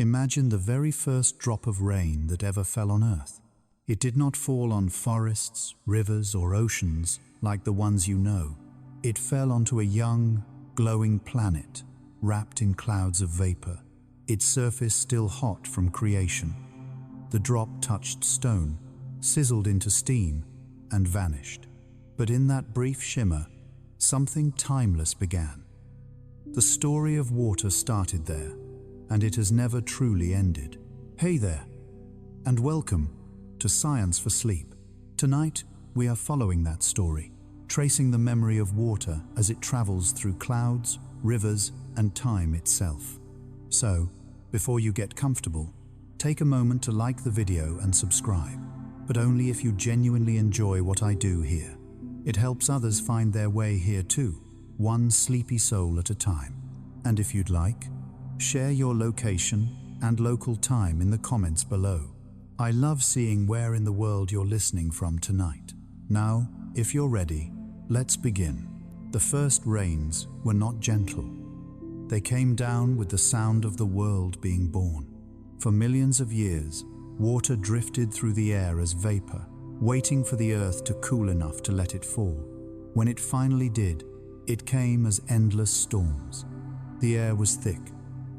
Imagine the very first drop of rain that ever fell on Earth. It did not fall on forests, rivers, or oceans like the ones you know. It fell onto a young, glowing planet, wrapped in clouds of vapor, its surface still hot from creation. The drop touched stone, sizzled into steam, and vanished. But in that brief shimmer, something timeless began. The story of water started there, and it has never truly ended. Hey there, and welcome to Science for Sleep. Tonight, we are following that story, tracing the memory of water as it travels through clouds, rivers, and time itself. So, before you get comfortable, take a moment to like the video and subscribe, but only if you genuinely enjoy what I do here. It helps others find their way here too, one sleepy soul at a time. And if you'd like, share your location and local time in the comments below. I love seeing where in the world you're listening from tonight. Now, if you're ready, let's begin. The first rains were not gentle. They came down with the sound of the world being born. For millions of years, water drifted through the air as vapor, waiting for the earth to cool enough to let it fall. When it finally did, it came as endless storms. The air was thick,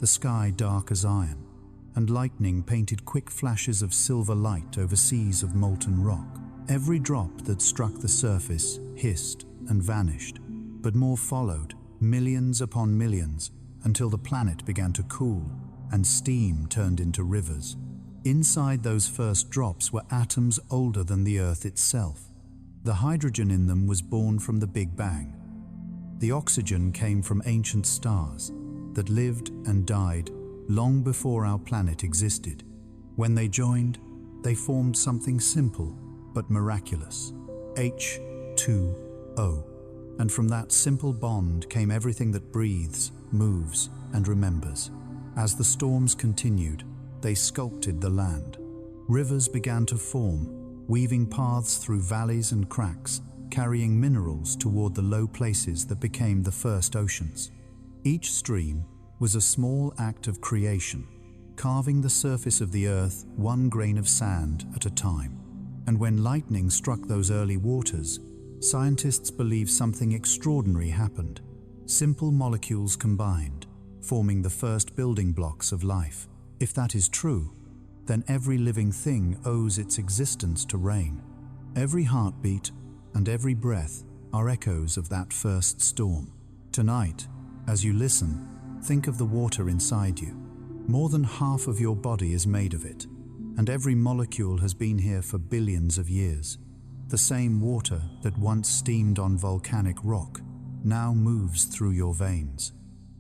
the sky dark as iron, and lightning painted quick flashes of silver light over seas of molten rock. Every drop that struck the surface hissed and vanished, but more followed, millions upon millions, until the planet began to cool and steam turned into rivers. Inside those first drops were atoms older than the Earth itself. The hydrogen in them was born from the Big Bang. The oxygen came from ancient stars that lived and died long before our planet existed. When they joined, they formed something simple but miraculous, H2O. And from that simple bond came everything that breathes, moves, and remembers. As the storms continued, they sculpted the land. Rivers began to form, weaving paths through valleys and cracks, carrying minerals toward the low places that became the first oceans. Each stream was a small act of creation, carving the surface of the earth one grain of sand at a time. And when lightning struck those early waters, scientists believe something extraordinary happened. Simple molecules combined, forming the first building blocks of life. If that is true, then every living thing owes its existence to rain. Every heartbeat and every breath are echoes of that first storm. Tonight, as you listen, think of the water inside you. More than half of your body is made of it, and every molecule has been here for billions of years. The same water that once steamed on volcanic rock now moves through your veins.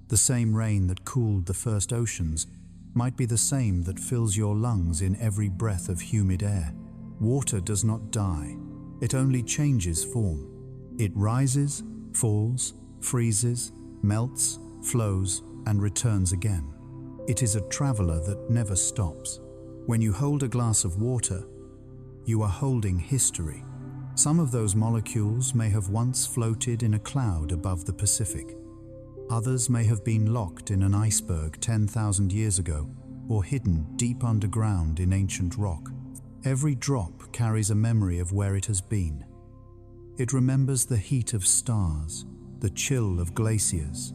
The same rain that cooled the first oceans might be the same that fills your lungs in every breath of humid air. Water does not die. It only changes form. It rises, falls, freezes, melts, flows, and returns again. It is a traveler that never stops. When you hold a glass of water, you are holding history. Some of those molecules may have once floated in a cloud above the Pacific. Others may have been locked in an iceberg 10,000 years ago, or hidden deep underground in ancient rock. Every drop carries a memory of where it has been. It remembers the heat of stars, the chill of glaciers,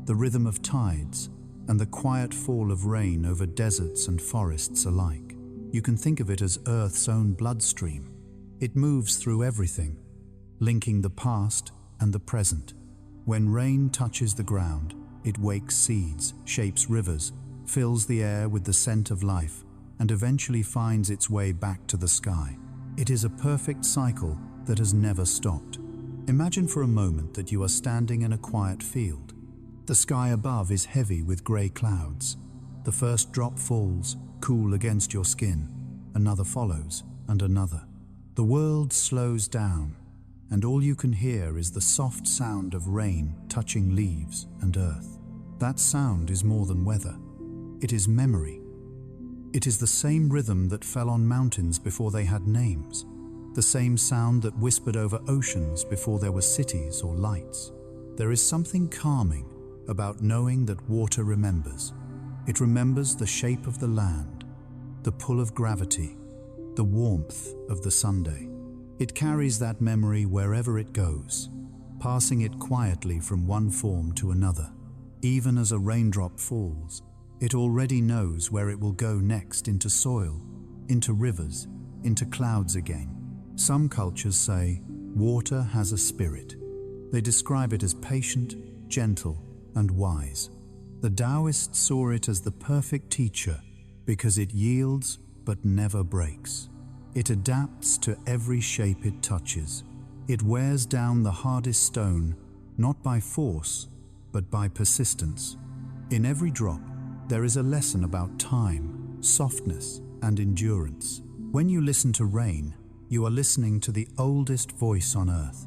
the rhythm of tides, and the quiet fall of rain over deserts and forests alike. You can think of it as Earth's own bloodstream. It moves through everything, linking the past and the present. When rain touches the ground, it wakes seeds, shapes rivers, fills the air with the scent of life, and eventually finds its way back to the sky. It is a perfect cycle that has never stopped. Imagine for a moment that you are standing in a quiet field. The sky above is heavy with grey clouds. The first drop falls, cool against your skin. Another follows, and another. The world slows down, and all you can hear is the soft sound of rain touching leaves and earth. That sound is more than weather. It is memory. It is the same rhythm that fell on mountains before they had names, the same sound that whispered over oceans before there were cities or lights. There is something calming about knowing that water remembers. It remembers the shape of the land, the pull of gravity, the warmth of the Sunday. It carries that memory wherever it goes, passing it quietly from one form to another. Even as a raindrop falls, it already knows where it will go next, into soil, into rivers, into clouds again. Some cultures say water has a spirit. They describe it as patient, gentle, and wise. The Taoists saw it as the perfect teacher because it yields but never breaks. It adapts to every shape it touches. It wears down the hardest stone, not by force, but by persistence. In every drop, there is a lesson about time, softness, and endurance. When you listen to rain, you are listening to the oldest voice on earth.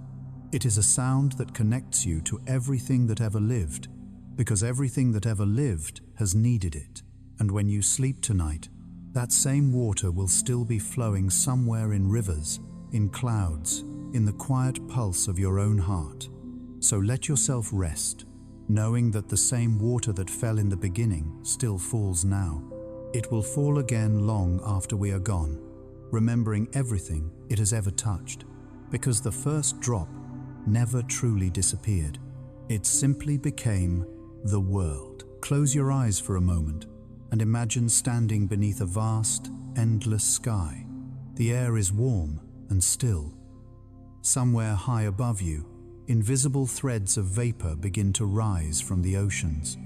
It is a sound that connects you to everything that ever lived, because everything that ever lived has needed it. And when you sleep tonight, that same water will still be flowing somewhere in rivers, in clouds, in the quiet pulse of your own heart. So let yourself rest, knowing that the same water that fell in the beginning still falls now. It will fall again long after we are gone, remembering everything it has ever touched, because the first drop never truly disappeared. It simply became the world. Close your eyes for a moment and imagine standing beneath a vast, endless sky. The air is warm and still. Somewhere high above you, invisible threads of vapor begin to rise from the oceans.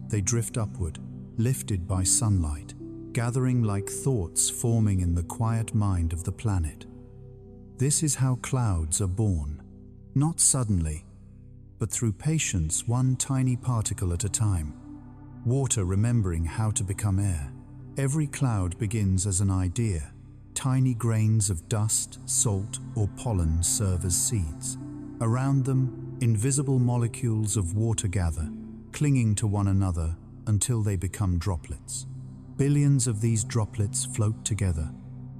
They drift upward, lifted by sunlight, gathering like thoughts forming in the quiet mind of the planet. This is how clouds are born, not suddenly, but through patience, one tiny particle at a time. Water remembering how to become air. Every cloud begins as an idea. Tiny grains of dust, salt, or pollen serve as seeds. Around them, invisible molecules of water gather, clinging to one another until they become droplets. Billions of these droplets float together,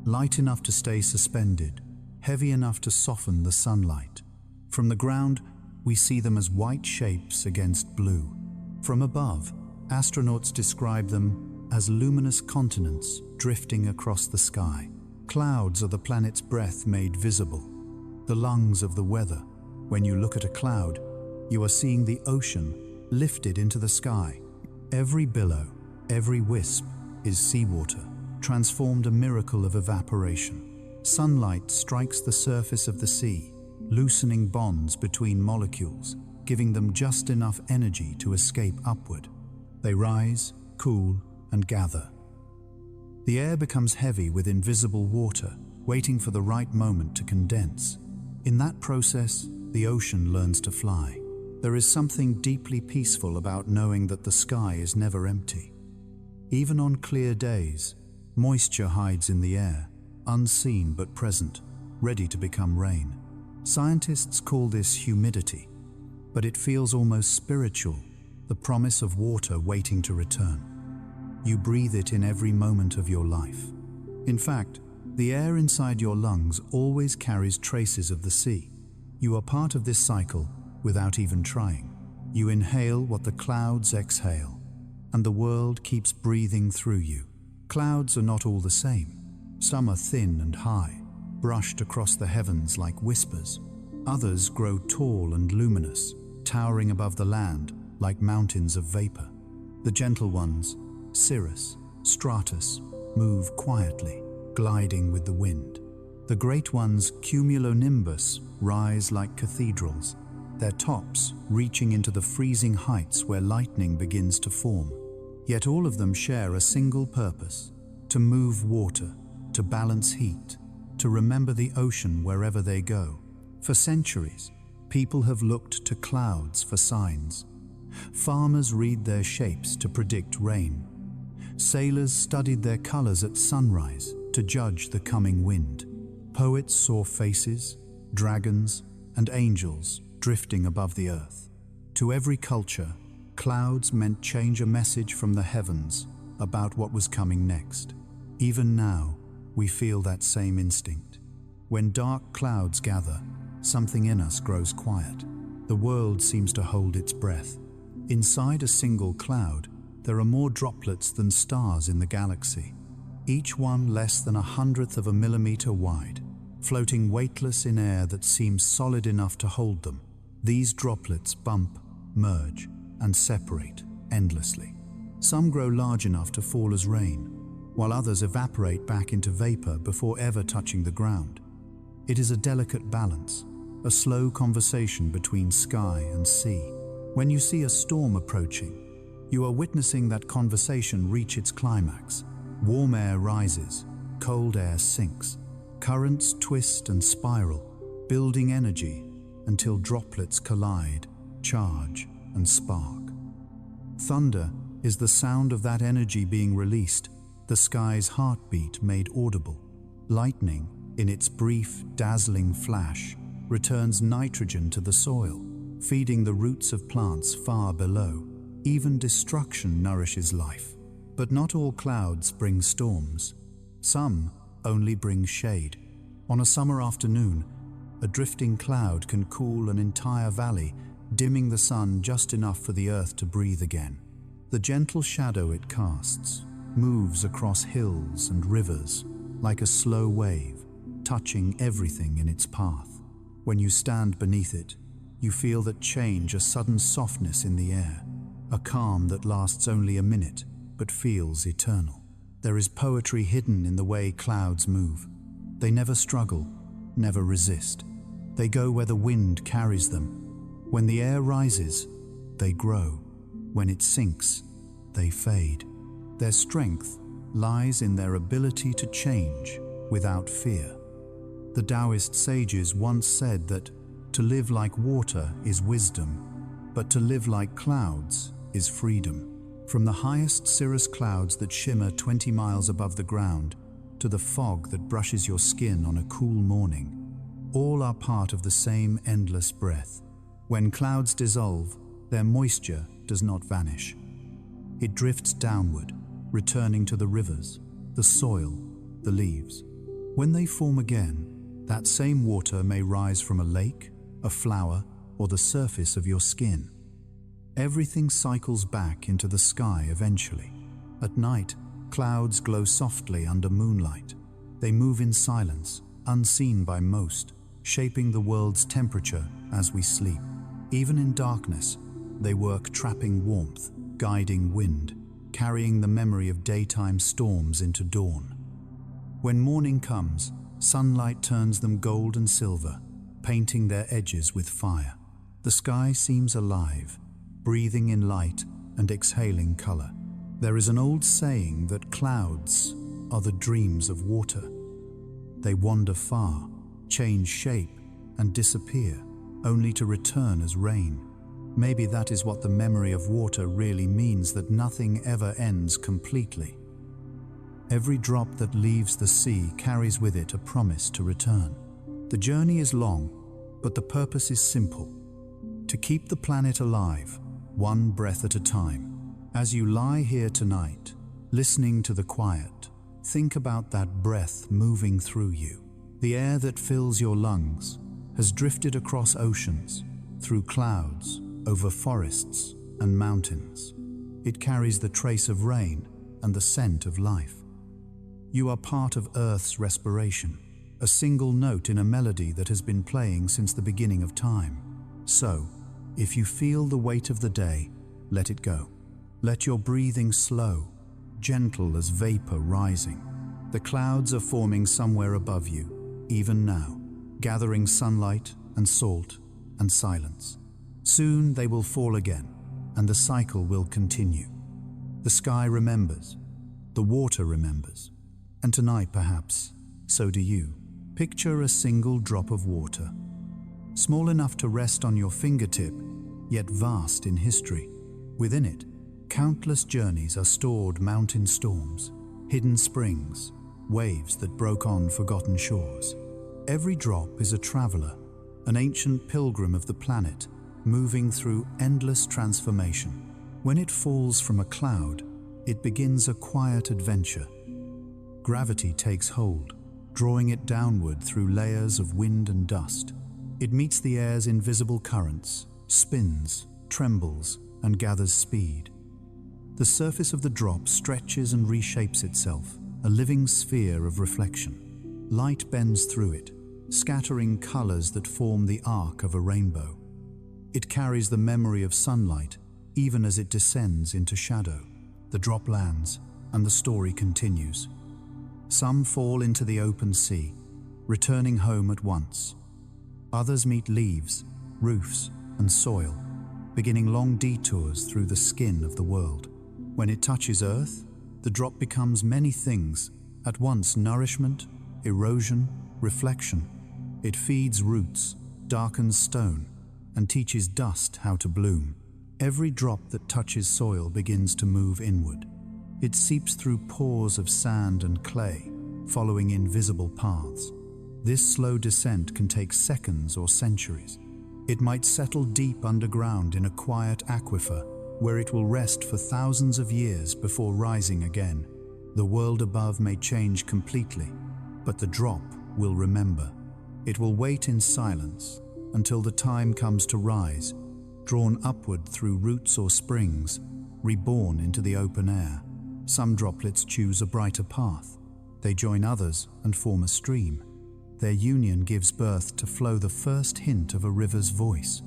light enough to stay suspended, heavy enough to soften the sunlight. From the ground, we see them as white shapes against blue. From above, astronauts describe them as luminous continents drifting across the sky. Clouds are the planet's breath made visible, the lungs of the weather. When you look at a cloud, you are seeing the ocean lifted into the sky. Every billow, every wisp is seawater, transformed, a miracle of evaporation. Sunlight strikes the surface of the sea, loosening bonds between molecules, giving them just enough energy to escape upward. They rise, cool, and gather. The air becomes heavy with invisible water, waiting for the right moment to condense. In that process, the ocean learns to fly. There is something deeply peaceful about knowing that the sky is never empty. Even on clear days, moisture hides in the air, unseen but present, ready to become rain. Scientists call this humidity, but it feels almost spiritual, the promise of water waiting to return. You breathe it in every moment of your life. In fact, the air inside your lungs always carries traces of the sea. You are part of this cycle without even trying. You inhale what the clouds exhale, and the world keeps breathing through you. Clouds are not all the same. Some are thin and high, brushed across the heavens like whispers. Others grow tall and luminous, towering above the land like mountains of vapor. The gentle ones, cirrus, stratus, move quietly, gliding with the wind. The great ones, cumulonimbus, rise like cathedrals, their tops reaching into the freezing heights where lightning begins to form. Yet all of them share a single purpose: to move water, to balance heat, to remember the ocean wherever they go. For centuries, people have looked to clouds for signs. Farmers read their shapes to predict rain. Sailors studied their colors at sunrise to judge the coming wind. Poets saw faces, dragons, and angels drifting above the earth. To every culture, clouds meant change, a message from the heavens about what was coming next. Even now, we feel that same instinct. When dark clouds gather, something in us grows quiet. The world seems to hold its breath. Inside a single cloud, there are more droplets than stars in the galaxy, each one less than 1/100th of a millimeter wide, floating weightless in air that seems solid enough to hold them. These droplets bump, merge, and separate endlessly. Some grow large enough to fall as rain, while others evaporate back into vapor before ever touching the ground. It is a delicate balance, a slow conversation between sky and sea. When you see a storm approaching, you are witnessing that conversation reach its climax. Warm air rises, cold air sinks. Currents twist and spiral, building energy until droplets collide, charge, and spark. Thunder is the sound of that energy being released, the sky's heartbeat made audible. Lightning, in its brief, dazzling flash, returns nitrogen to the soil, feeding the roots of plants far below. Even destruction nourishes life. But not all clouds bring storms. Some only bring shade. On a summer afternoon, a drifting cloud can cool an entire valley, dimming the sun just enough for the earth to breathe again. The gentle shadow it casts moves across hills and rivers like a slow wave, touching everything in its path. When you stand beneath it, you feel that change, a sudden softness in the air, a calm that lasts only a minute but feels eternal. There is poetry hidden in the way clouds move. They never struggle, never resist. They go where the wind carries them. When the air rises, they grow. When it sinks, they fade. Their strength lies in their ability to change without fear. The Taoist sages once said that to live like water is wisdom, but to live like clouds is freedom. From the highest cirrus clouds that shimmer 20 miles above the ground to the fog that brushes your skin on a cool morning, all are part of the same endless breath. When clouds dissolve, their moisture does not vanish. It drifts downward, returning to the rivers, the soil, the leaves. When they form again, that same water may rise from a lake, a flower, or the surface of your skin. Everything cycles back into the sky eventually. At night, clouds glow softly under moonlight. They move in silence, unseen by most, shaping the world's temperature as we sleep. Even in darkness, they work trapping warmth, guiding wind, carrying the memory of daytime storms into dawn. When morning comes, sunlight turns them gold and silver, painting their edges with fire. The sky seems alive, breathing in light and exhaling color. There is an old saying that clouds are the dreams of water. They wander far, change shape, and disappear, only to return as rain. Maybe that is what the memory of water really means, that nothing ever ends completely. Every drop that leaves the sea carries with it a promise to return. The journey is long, but the purpose is simple: to keep the planet alive, one breath at a time. As you lie here tonight, listening to the quiet, think about that breath moving through you. The air that fills your lungs has drifted across oceans, through clouds, over forests and mountains. It carries the trace of rain and the scent of life. You are part of Earth's respiration, a single note in a melody that has been playing since the beginning of time. So, if you feel the weight of the day, let it go. Let your breathing slow, gentle as vapor rising. The clouds are forming somewhere above you, even now, gathering sunlight and salt and silence. Soon they will fall again, and the cycle will continue. The sky remembers, the water remembers, and tonight perhaps, so do you. Picture a single drop of water, small enough to rest on your fingertip, yet vast in history. Within it, countless journeys are stored: mountain storms, hidden springs, waves that broke on forgotten shores. Every drop is a traveler, an ancient pilgrim of the planet, moving through endless transformation. When it falls from a cloud, it begins a quiet adventure. Gravity takes hold, drawing it downward through layers of wind and dust. It meets the air's invisible currents, spins, trembles, and gathers speed. The surface of the drop stretches and reshapes itself, a living sphere of reflection. Light bends through it, scattering colors that form the arc of a rainbow. It carries the memory of sunlight, even as it descends into shadow. The drop lands, and the story continues. Some fall into the open sea, returning home at once. Others meet leaves, roofs, and soil, beginning long detours through the skin of the world. When it touches earth, the drop becomes many things, at once nourishment, erosion, reflection. It feeds roots, darkens stone, and teaches dust how to bloom. Every drop that touches soil begins to move inward. It seeps through pores of sand and clay, following invisible paths. This slow descent can take seconds or centuries. It might settle deep underground in a quiet aquifer, where it will rest for thousands of years before rising again. The world above may change completely, but the drop will remember. It will wait in silence until the time comes to rise, drawn upward through roots or springs, reborn into the open air. Some droplets choose a brighter path. They join others and form a stream. Their union gives birth to flow the first hint of a river's voice.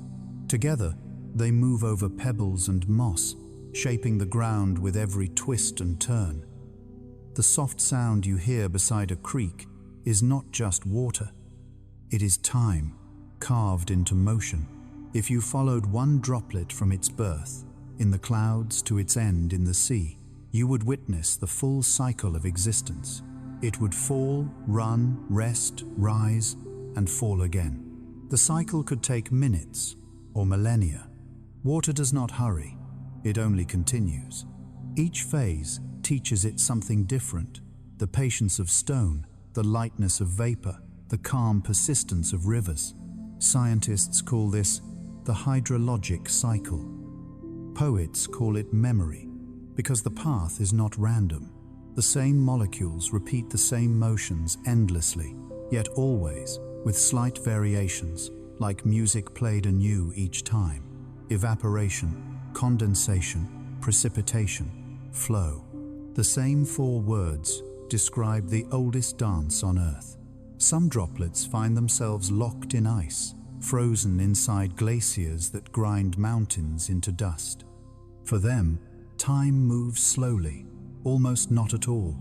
Together, they move over pebbles and moss, shaping the ground with every twist and turn. The soft sound you hear beside a creek is not just water. It is time, carved into motion. If you followed one droplet from its birth, in the clouds to its end in the sea, you would witness the full cycle of existence. It would fall, run, rest, rise, and fall again. The cycle could take minutes or millennia. Water does not hurry, it only continues. Each phase teaches it something different: the patience of stone, the lightness of vapor, the calm persistence of rivers. Scientists call this the hydrologic cycle. Poets call it memory, because the path is not random. The same molecules repeat the same motions endlessly, yet always with slight variations, like music played anew each time. Evaporation, condensation, precipitation, flow. The same four words describe the oldest dance on Earth. Some droplets find themselves locked in ice, frozen inside glaciers that grind mountains into dust. For them, time moves slowly, almost not at all.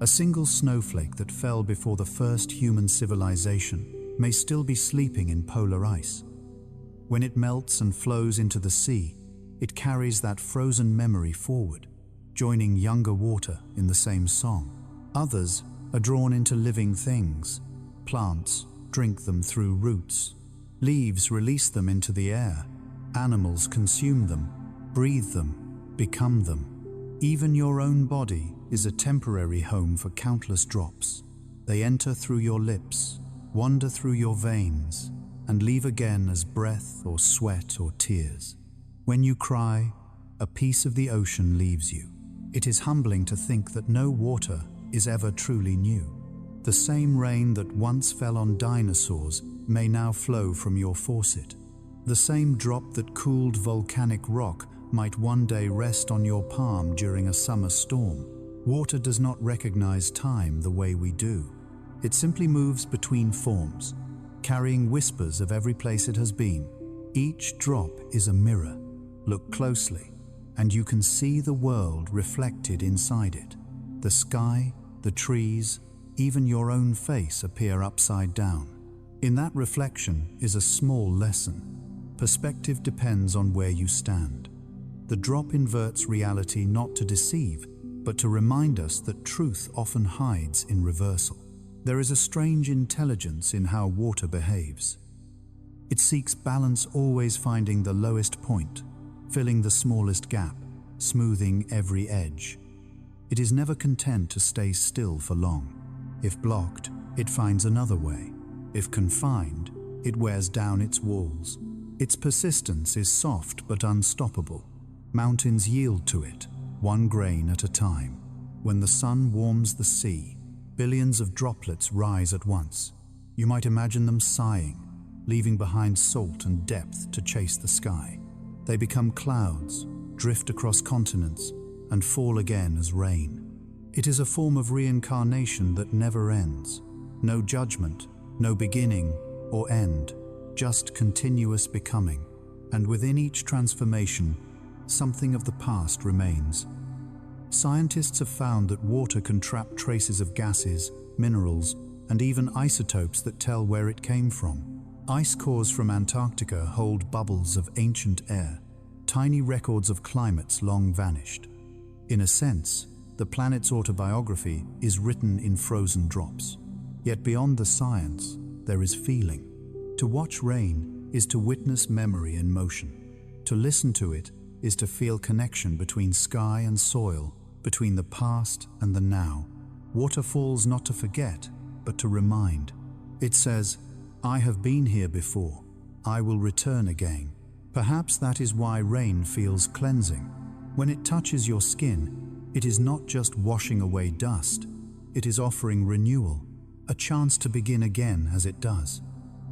A single snowflake that fell before the first human civilization may still be sleeping in polar ice. When it melts and flows into the sea, it carries that frozen memory forward, joining younger water in the same song. Others are drawn into living things. Plants drink them through roots. Leaves release them into the air. Animals consume them, breathe them, become them. Even your own body is a temporary home for countless drops. They enter through your lips, wander through your veins, and leave again as breath or sweat or tears. When you cry, a piece of the ocean leaves you. It is humbling to think that no water is ever truly new. The same rain that once fell on dinosaurs may now flow from your faucet. The same drop that cooled volcanic rock might one day rest on your palm during a summer storm. Water does not recognize time the way we do. It simply moves between forms, carrying whispers of every place it has been. Each drop is a mirror. Look closely, and you can see the world reflected inside it. The sky, the trees, even your own face appear upside down. In that reflection is a small lesson. Perspective depends on where you stand. The drop inverts reality not to deceive, but to remind us that truth often hides in reversal. There is a strange intelligence in how water behaves. It seeks balance, always finding the lowest point, filling the smallest gap, smoothing every edge. It is never content to stay still for long. If blocked, it finds another way. If confined, it wears down its walls. Its persistence is soft but unstoppable. Mountains yield to it, one grain at a time. When the sun warms the sea, billions of droplets rise at once. You might imagine them sighing, leaving behind salt and depth to chase the sky. They become clouds, drift across continents, and fall again as rain. It is a form of reincarnation that never ends. No judgment, no beginning or end, just continuous becoming. And within each transformation, something of the past remains. Scientists have found that water can trap traces of gases, minerals, and even isotopes that tell where it came from. Ice cores from Antarctica hold bubbles of ancient air, tiny records of climates long vanished. In a sense, the planet's autobiography is written in frozen drops. Yet beyond the science, there is feeling. To watch rain is to witness memory in motion. To listen to it is to feel connection between sky and soil, between the past and the now. Water falls not to forget, but to remind. It says, "I have been here before. I will return again." Perhaps that is why rain feels cleansing. When it touches your skin, it is not just washing away dust. It is offering renewal, a chance to begin again as it does.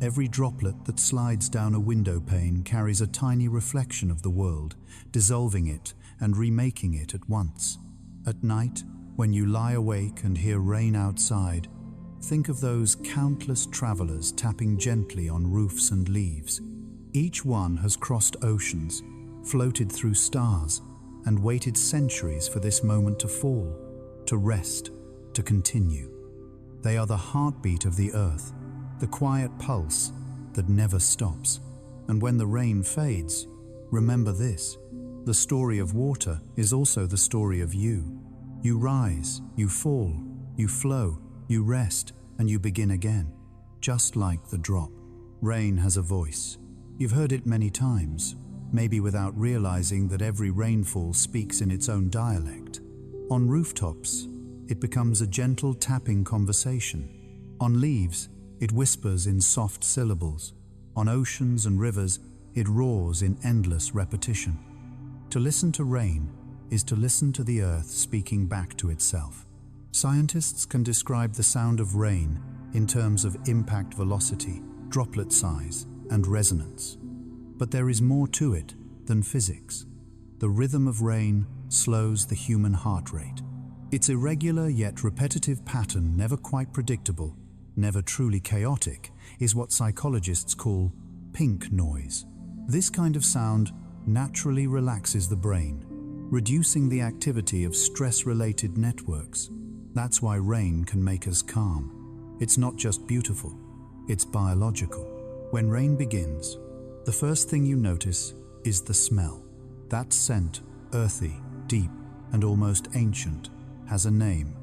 Every droplet that slides down a window pane carries a tiny reflection of the world, dissolving it and remaking it at once. At night, when you lie awake and hear rain outside, think of those countless travelers tapping gently on roofs and leaves. Each one has crossed oceans, floated through stars, and waited centuries for this moment to fall, to rest, to continue. They are the heartbeat of the earth, the quiet pulse that never stops. And when the rain fades, remember this: the story of water is also the story of you. You rise, you fall, you flow, you rest, and you begin again, just like the drop. Rain has a voice. You've heard it many times, maybe without realizing that every rainfall speaks in its own dialect. On rooftops, it becomes a gentle tapping conversation. On leaves, it whispers in soft syllables. On oceans and rivers, it roars in endless repetition. To listen to rain is to listen to the earth speaking back to itself. Scientists can describe the sound of rain in terms of impact velocity, droplet size, and resonance. But there is more to it than physics. The rhythm of rain slows the human heart rate. Its irregular yet repetitive pattern, never quite predictable, never truly chaotic, is what psychologists call pink noise. This kind of sound naturally relaxes the brain, reducing the activity of stress-related networks. That's why rain can make us calm. It's not just beautiful, it's biological. When rain begins, the first thing you notice is the smell. That scent, earthy, deep, and almost ancient, has a name: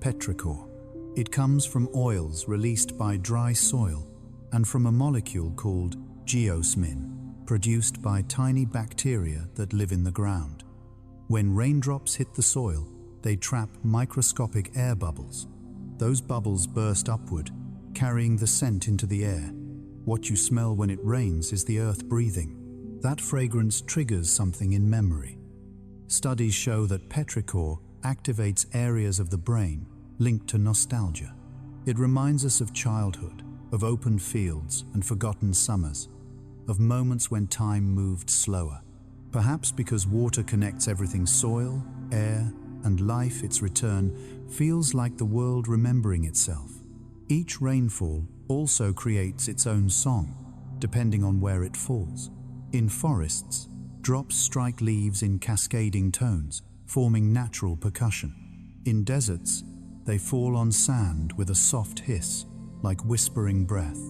petrichor. It comes from oils released by dry soil and from a molecule called geosmin, produced by tiny bacteria that live in the ground. When raindrops hit the soil, they trap microscopic air bubbles. Those bubbles burst upward, carrying the scent into the air. What you smell when it rains is the earth breathing. That fragrance triggers something in memory. Studies show that petrichor activates areas of the brain linked to nostalgia. It reminds us of childhood, of open fields and forgotten summers, of moments when time moved slower. Perhaps because water connects everything: soil, air, and life, its return feels like the world remembering itself. Each rainfall also creates its own song, depending on where it falls. In forests, drops strike leaves in cascading tones, forming natural percussion. In deserts, they fall on sand with a soft hiss, like whispering breath.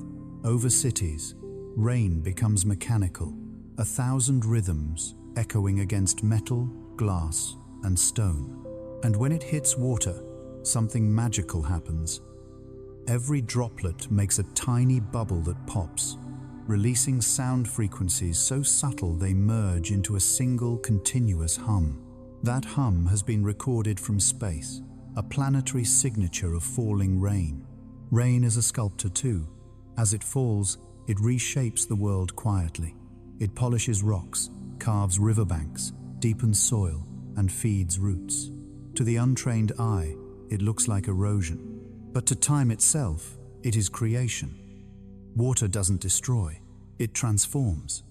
Over cities, rain becomes mechanical, 1,000 rhythms echoing against metal, glass, and stone. And when it hits water, something magical happens. Every droplet makes a tiny bubble that pops, releasing sound frequencies so subtle they merge into a single continuous hum. That hum has been recorded from space, a planetary signature of falling rain. Rain is a sculptor too. As it falls, it reshapes the world quietly. It polishes rocks, carves riverbanks, deepens soil, and feeds roots. To the untrained eye, it looks like erosion. But to time itself, it is creation. Water doesn't destroy, it transforms.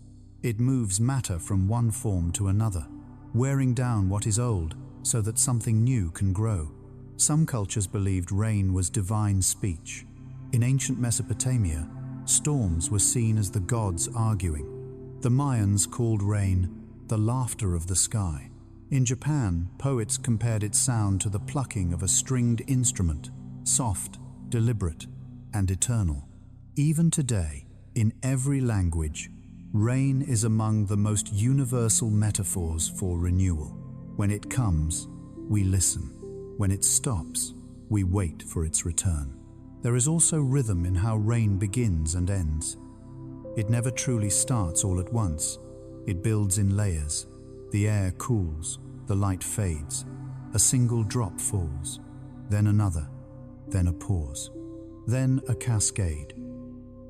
It moves matter from one form to another, wearing down what is old so that something new can grow. Some cultures believed rain was divine speech. In ancient Mesopotamia, storms were seen as the gods arguing. The Mayans called rain the laughter of the sky. In Japan, poets compared its sound to the plucking of a stringed instrument, soft, deliberate, and eternal. Even today, in every language, rain is among the most universal metaphors for renewal. When it comes, we listen. When it stops, we wait for its return. There is also rhythm in how rain begins and ends. It never truly starts all at once. It builds in layers. The air cools, the light fades. A single drop falls, then another, then a pause, then a cascade.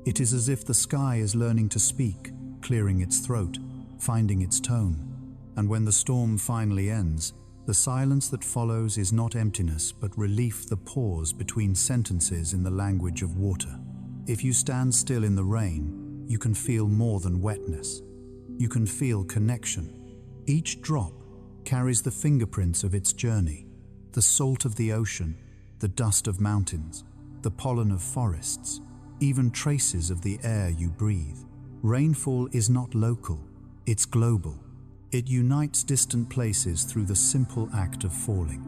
It is as if the sky is learning to speak, clearing its throat, finding its tone. And when the storm finally ends, the silence that follows is not emptiness, but relief, the pause between sentences in the language of water. If you stand still in the rain, you can feel more than wetness. You can feel connection. Each drop carries the fingerprints of its journey, the salt of the ocean, the dust of mountains, the pollen of forests, even traces of the air you breathe. Rainfall is not local, it's global. It unites distant places through the simple act of falling.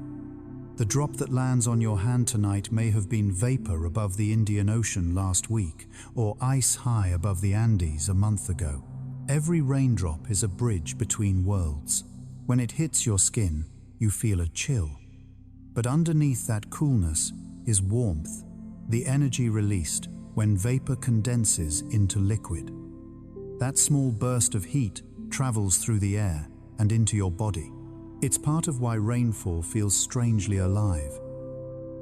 The drop that lands on your hand tonight may have been vapor above the Indian Ocean last week, or ice high above the Andes a month ago. Every raindrop is a bridge between worlds. When it hits your skin, you feel a chill. But underneath that coolness is warmth, the energy released when vapor condenses into liquid. That small burst of heat travels through the air and into your body. It's part of why rainfall feels strangely alive.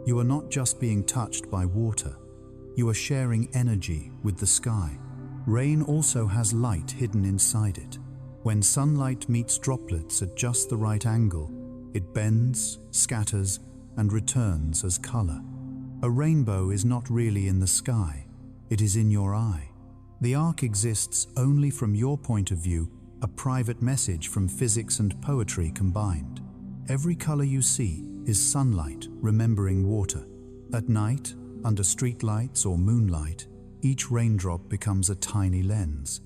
You are not just being touched by water, you are sharing energy with the sky. Rain also has light hidden inside it. When sunlight meets droplets at just the right angle, it bends, scatters, and returns as color. A rainbow is not really in the sky, it is in your eye. The arc exists only from your point of view, a private message from physics and poetry combined. Every color you see is sunlight remembering water. At night, under streetlights or moonlight, each raindrop becomes a tiny lens.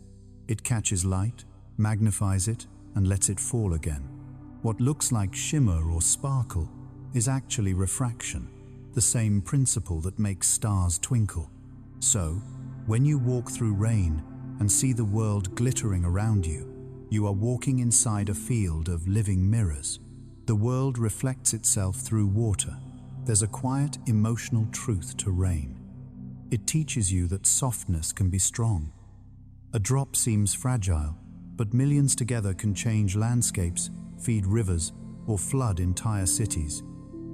It catches light, magnifies it, and lets it fall again. What looks like shimmer or sparkle is actually refraction, the same principle that makes stars twinkle. So, when you walk through rain and see the world glittering around you, you are walking inside a field of living mirrors. The world reflects itself through water. There's a quiet, emotional truth to rain. It teaches you that softness can be strong. A drop seems fragile, but millions together can change landscapes, feed rivers, or flood entire cities.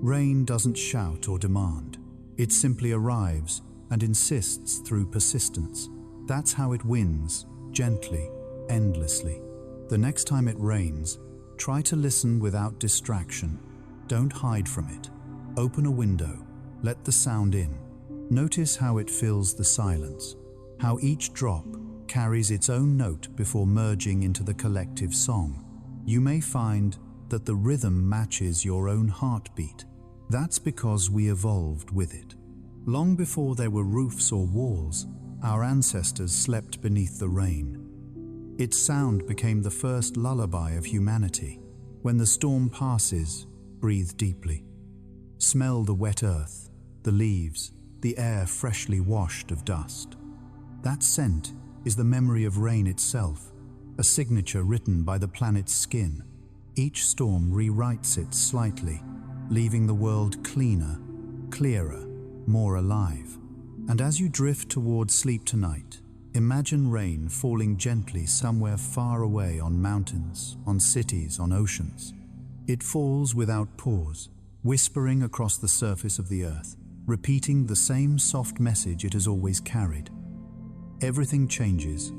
Rain doesn't shout or demand. It simply arrives and insists through persistence. That's how it wins, gently, endlessly. The next time it rains, try to listen without distraction. Don't hide from it. Open a window, let the sound in. Notice how it fills the silence, how each drop carries its own note before merging into the collective song. You may find that the rhythm matches your own heartbeat. That's because we evolved with it. Long before there were roofs or walls, our ancestors slept beneath the rain. Its sound became the first lullaby of humanity. When the storm passes, breathe deeply. Smell the wet earth, the leaves, the air freshly washed of dust. That scent is the memory of rain itself, a signature written by the planet's skin. Each storm rewrites it slightly, leaving the world cleaner, clearer, more alive. And as you drift towards sleep tonight, imagine rain falling gently somewhere far away on mountains, on cities, on oceans. It falls without pause, whispering across the surface of the earth, repeating the same soft message it has always carried. Everything changes,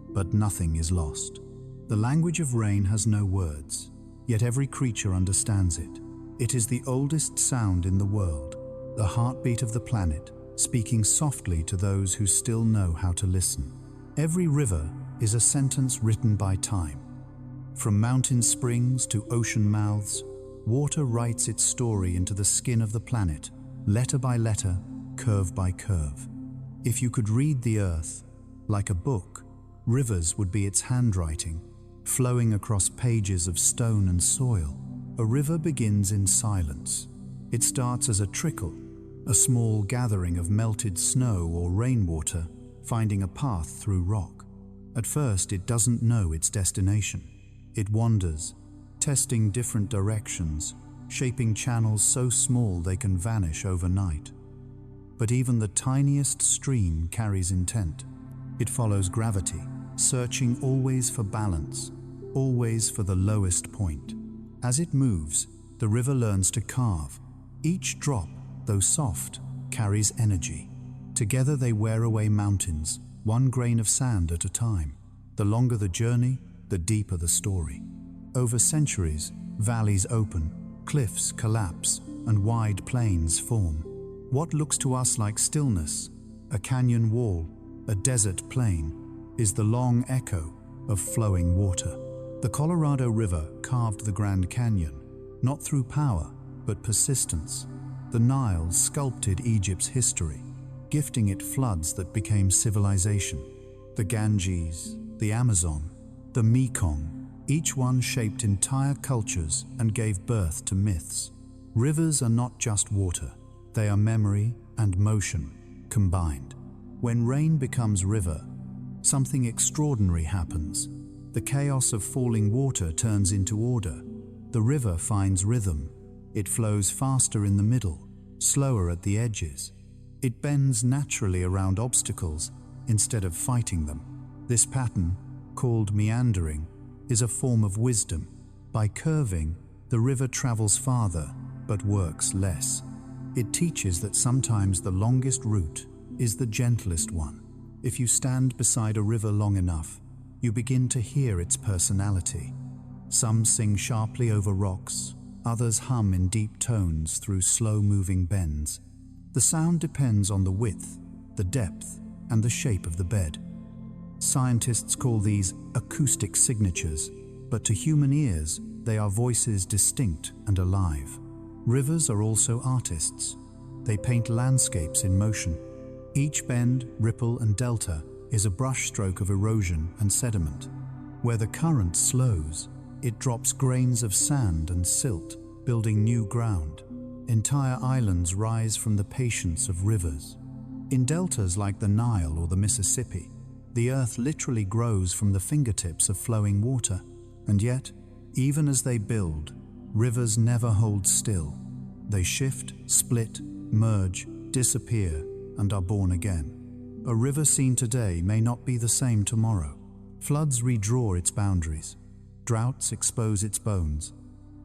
but nothing is lost. The language of rain has no words, yet every creature understands it. It is the oldest sound in the world, the heartbeat of the planet, speaking softly to those who still know how to listen. Every river is a sentence written by time. From mountain springs to ocean mouths, water writes its story into the skin of the planet, letter by letter, curve by curve. If you could read the earth like a book, rivers would be its handwriting, flowing across pages of stone and soil. A river begins in silence. It starts as a trickle, a small gathering of melted snow or rainwater finding a path through rock. At first, it doesn't know its destination. It wanders, testing different directions, shaping channels so small they can vanish overnight. But even the tiniest stream carries intent. It follows gravity, searching always for balance, always for the lowest point. As it moves, the river learns to carve. Each drop, though soft, carries energy. Together they wear away mountains, one grain of sand at a time. The longer the journey, the deeper the story. Over centuries, valleys open, cliffs collapse, and wide plains form. What looks to us like stillness, a canyon wall, a desert plain, is the long echo of flowing water. The Colorado River carved the Grand Canyon, not through power, but persistence. The Nile sculpted Egypt's history, gifting it floods that became civilization. The Ganges, the Amazon, the Mekong, each one shaped entire cultures and gave birth to myths. Rivers are not just water, they are memory and motion combined. When rain becomes river, something extraordinary happens. The chaos of falling water turns into order. The river finds rhythm. It flows faster in the middle, slower at the edges. It bends naturally around obstacles instead of fighting them. This pattern, called meandering, is a form of wisdom. By curving, the river travels farther but works less. It teaches that sometimes the longest route is the gentlest one. If you stand beside a river long enough, you begin to hear its personality. Some sing sharply over rocks, others hum in deep tones through slow-moving bends. The sound depends on the width, the depth, and the shape of the bed. Scientists call these acoustic signatures, but to human ears, they are voices distinct and alive. Rivers are also artists. They paint landscapes in motion. Each bend, ripple, and delta is a brushstroke of erosion and sediment. Where the current slows, it drops grains of sand and silt, building new ground. Entire islands rise from the patience of rivers. In deltas like the Nile or the Mississippi, the earth literally grows from the fingertips of flowing water. And yet, even as they build, rivers never hold still. They shift, split, merge, disappear, and are born again. A river seen today may not be the same tomorrow. Floods redraw its boundaries. Droughts expose its bones.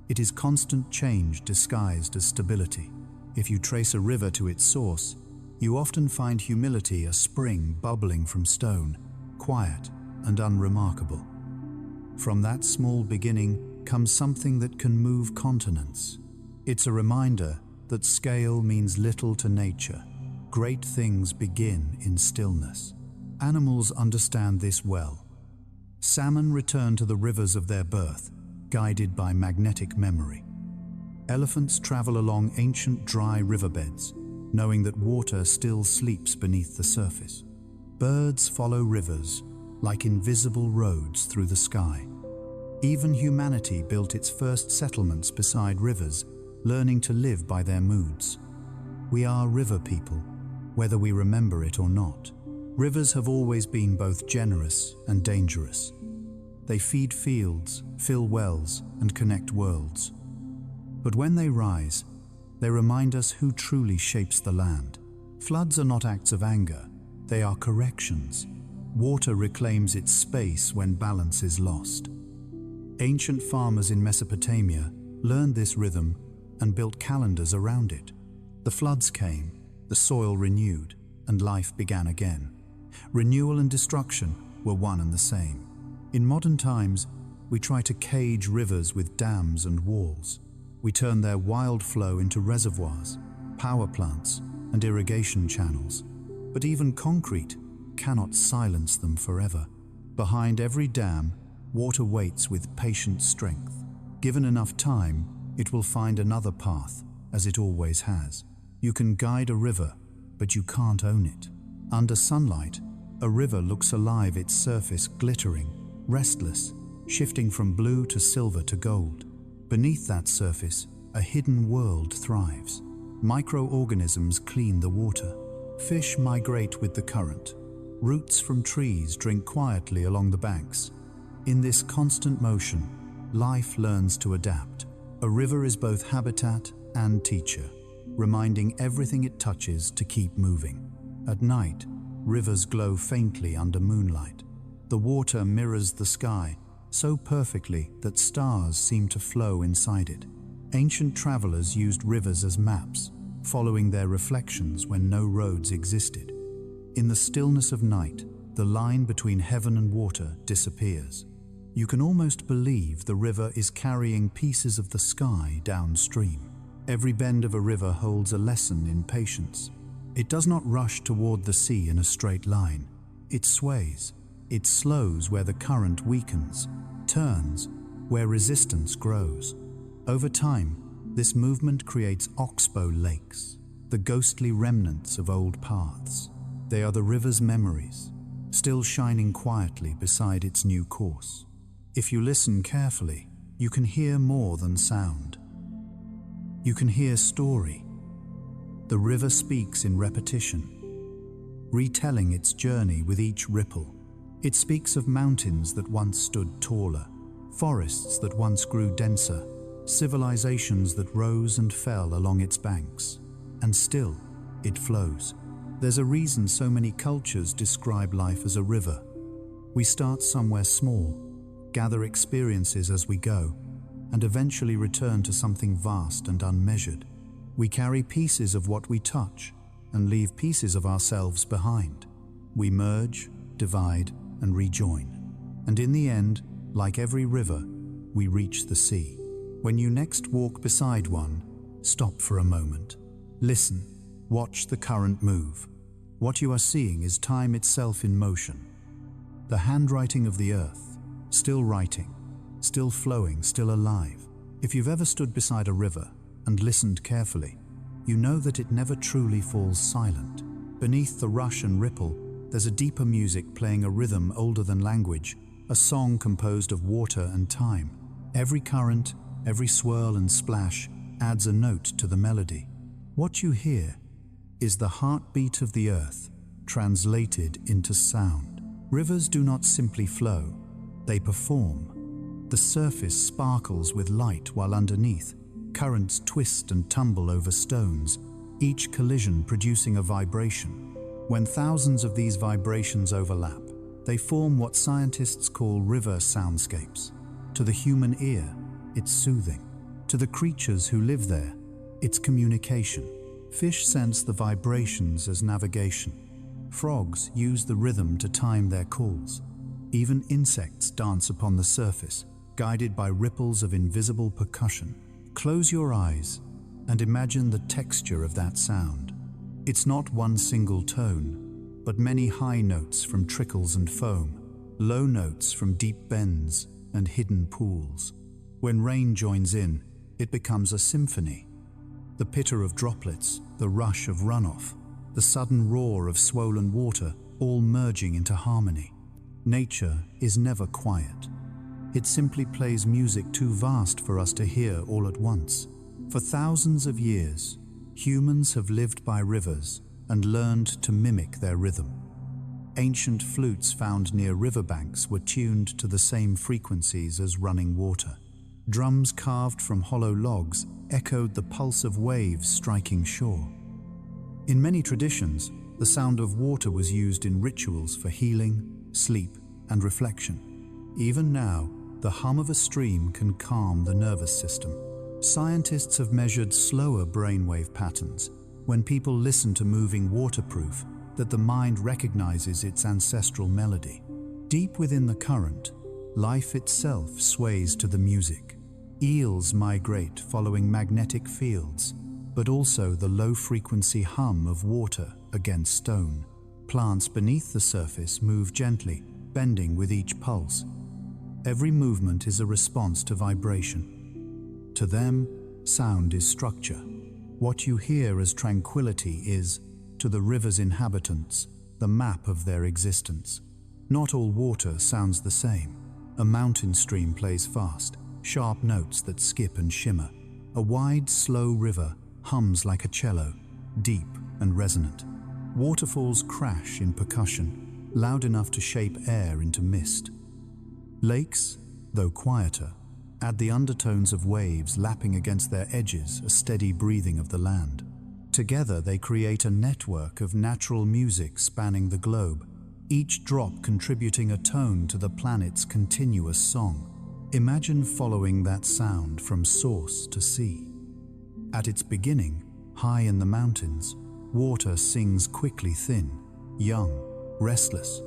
It is constant change disguised as stability. If you trace a river to its source, you often find humility, a spring bubbling from stone, quiet and unremarkable. From that small beginning comes something that can move continents. It's a reminder that scale means little to nature. Great things begin in stillness. Animals understand this well. Salmon return to the rivers of their birth, guided by magnetic memory. Elephants travel along ancient dry riverbeds, knowing that water still sleeps beneath the surface. Birds follow rivers like invisible roads through the sky. Even humanity built its first settlements beside rivers, learning to live by their moods. We are river people, whether we remember it or not. Rivers have always been both generous and dangerous. They feed fields, fill wells, and connect worlds. But when they rise, they remind us who truly shapes the land. Floods are not acts of anger, they are corrections. Water reclaims its space when balance is lost. Ancient farmers in Mesopotamia learned this rhythm and built calendars around it. The floods came, the soil renewed, and life began again. Renewal and destruction were one and the same. In modern times, we try to cage rivers with dams and walls. We turn their wild flow into reservoirs, power plants, and irrigation channels. But even concrete cannot silence them forever. Behind every dam, water waits with patient strength. Given enough time, it will find another path, as it always has. You can guide a river, but you can't own it. Under sunlight, a river looks alive, its surface glittering, restless, shifting from blue to silver to gold. Beneath that surface, a hidden world thrives. Microorganisms clean the water. Fish migrate with the current. Roots from trees drink quietly along the banks. In this constant motion, life learns to adapt. A river is both habitat and teacher, reminding everything it touches to keep moving. At night, rivers glow faintly under moonlight. The water mirrors the sky so perfectly that stars seem to flow inside it. Ancient travelers used rivers as maps, following their reflections when no roads existed. In the stillness of night, the line between heaven and water disappears. You can almost believe the river is carrying pieces of the sky downstream. Every bend of a river holds a lesson in patience. It does not rush toward the sea in a straight line. It sways. It slows where the current weakens, turns where resistance grows. Over time, this movement creates oxbow lakes, the ghostly remnants of old paths. They are the river's memories, still shining quietly beside its new course. If you listen carefully, you can hear more than sound. You can hear story. The river speaks in repetition, retelling its journey with each ripple. It speaks of mountains that once stood taller, forests that once grew denser, civilizations that rose and fell along its banks. And still, it flows. There's a reason so many cultures describe life as a river. We start somewhere small, gather experiences as we go, and eventually return to something vast and unmeasured. We carry pieces of what we touch and leave pieces of ourselves behind. We merge, divide, and rejoin. And in the end, like every river, we reach the sea. When you next walk beside one, stop for a moment. Listen, watch the current move. What you are seeing is time itself in motion. The handwriting of the earth, still writing, still flowing, still alive. If you've ever stood beside a river and listened carefully, you know that it never truly falls silent. Beneath the rush and ripple, there's a deeper music playing a rhythm older than language, a song composed of water and time. Every current, every swirl and splash adds a note to the melody. What you hear is the heartbeat of the earth translated into sound. Rivers do not simply flow, they perform. The surface sparkles with light while underneath, currents twist and tumble over stones, each collision producing a vibration. When thousands of these vibrations overlap, they form what scientists call river soundscapes. To the human ear, it's soothing. To the creatures who live there, it's communication. Fish sense the vibrations as navigation. Frogs use the rhythm to time their calls. Even insects dance upon the surface, guided by ripples of invisible percussion. Close your eyes and imagine the texture of that sound. It's not one single tone, but many high notes from trickles and foam, low notes from deep bends and hidden pools. When rain joins in, it becomes a symphony. The pitter of droplets, the rush of runoff, the sudden roar of swollen water, all merging into harmony. Nature is never quiet. It simply plays music too vast for us to hear all at once. For thousands of years, humans have lived by rivers and learned to mimic their rhythm. Ancient flutes found near riverbanks were tuned to the same frequencies as running water. Drums carved from hollow logs echoed the pulse of waves striking shore. In many traditions, the sound of water was used in rituals for healing, sleep, and reflection. Even now, the hum of a stream can calm the nervous system. Scientists have measured slower brainwave patterns when people listen to moving waterproof that the mind recognizes its ancestral melody. Deep within the current, life itself sways to the music. Eels migrate following magnetic fields, but also the low-frequency hum of water against stone. Plants beneath the surface move gently, bending with each pulse. Every movement is a response to vibration. To them, sound is structure. What you hear as tranquility is, to the river's inhabitants, the map of their existence. Not all water sounds the same. A mountain stream plays fast, sharp notes that skip and shimmer. A wide, slow river hums like a cello, deep and resonant. Waterfalls crash in percussion, loud enough to shape air into mist. Lakes, though quieter, add the undertones of waves lapping against their edges, a steady breathing of the land. Together they create a network of natural music spanning the globe, each drop contributing a tone to the planet's continuous song. Imagine following that sound from source to sea. At its beginning, high in the mountains, water sings quickly thin, young, restless.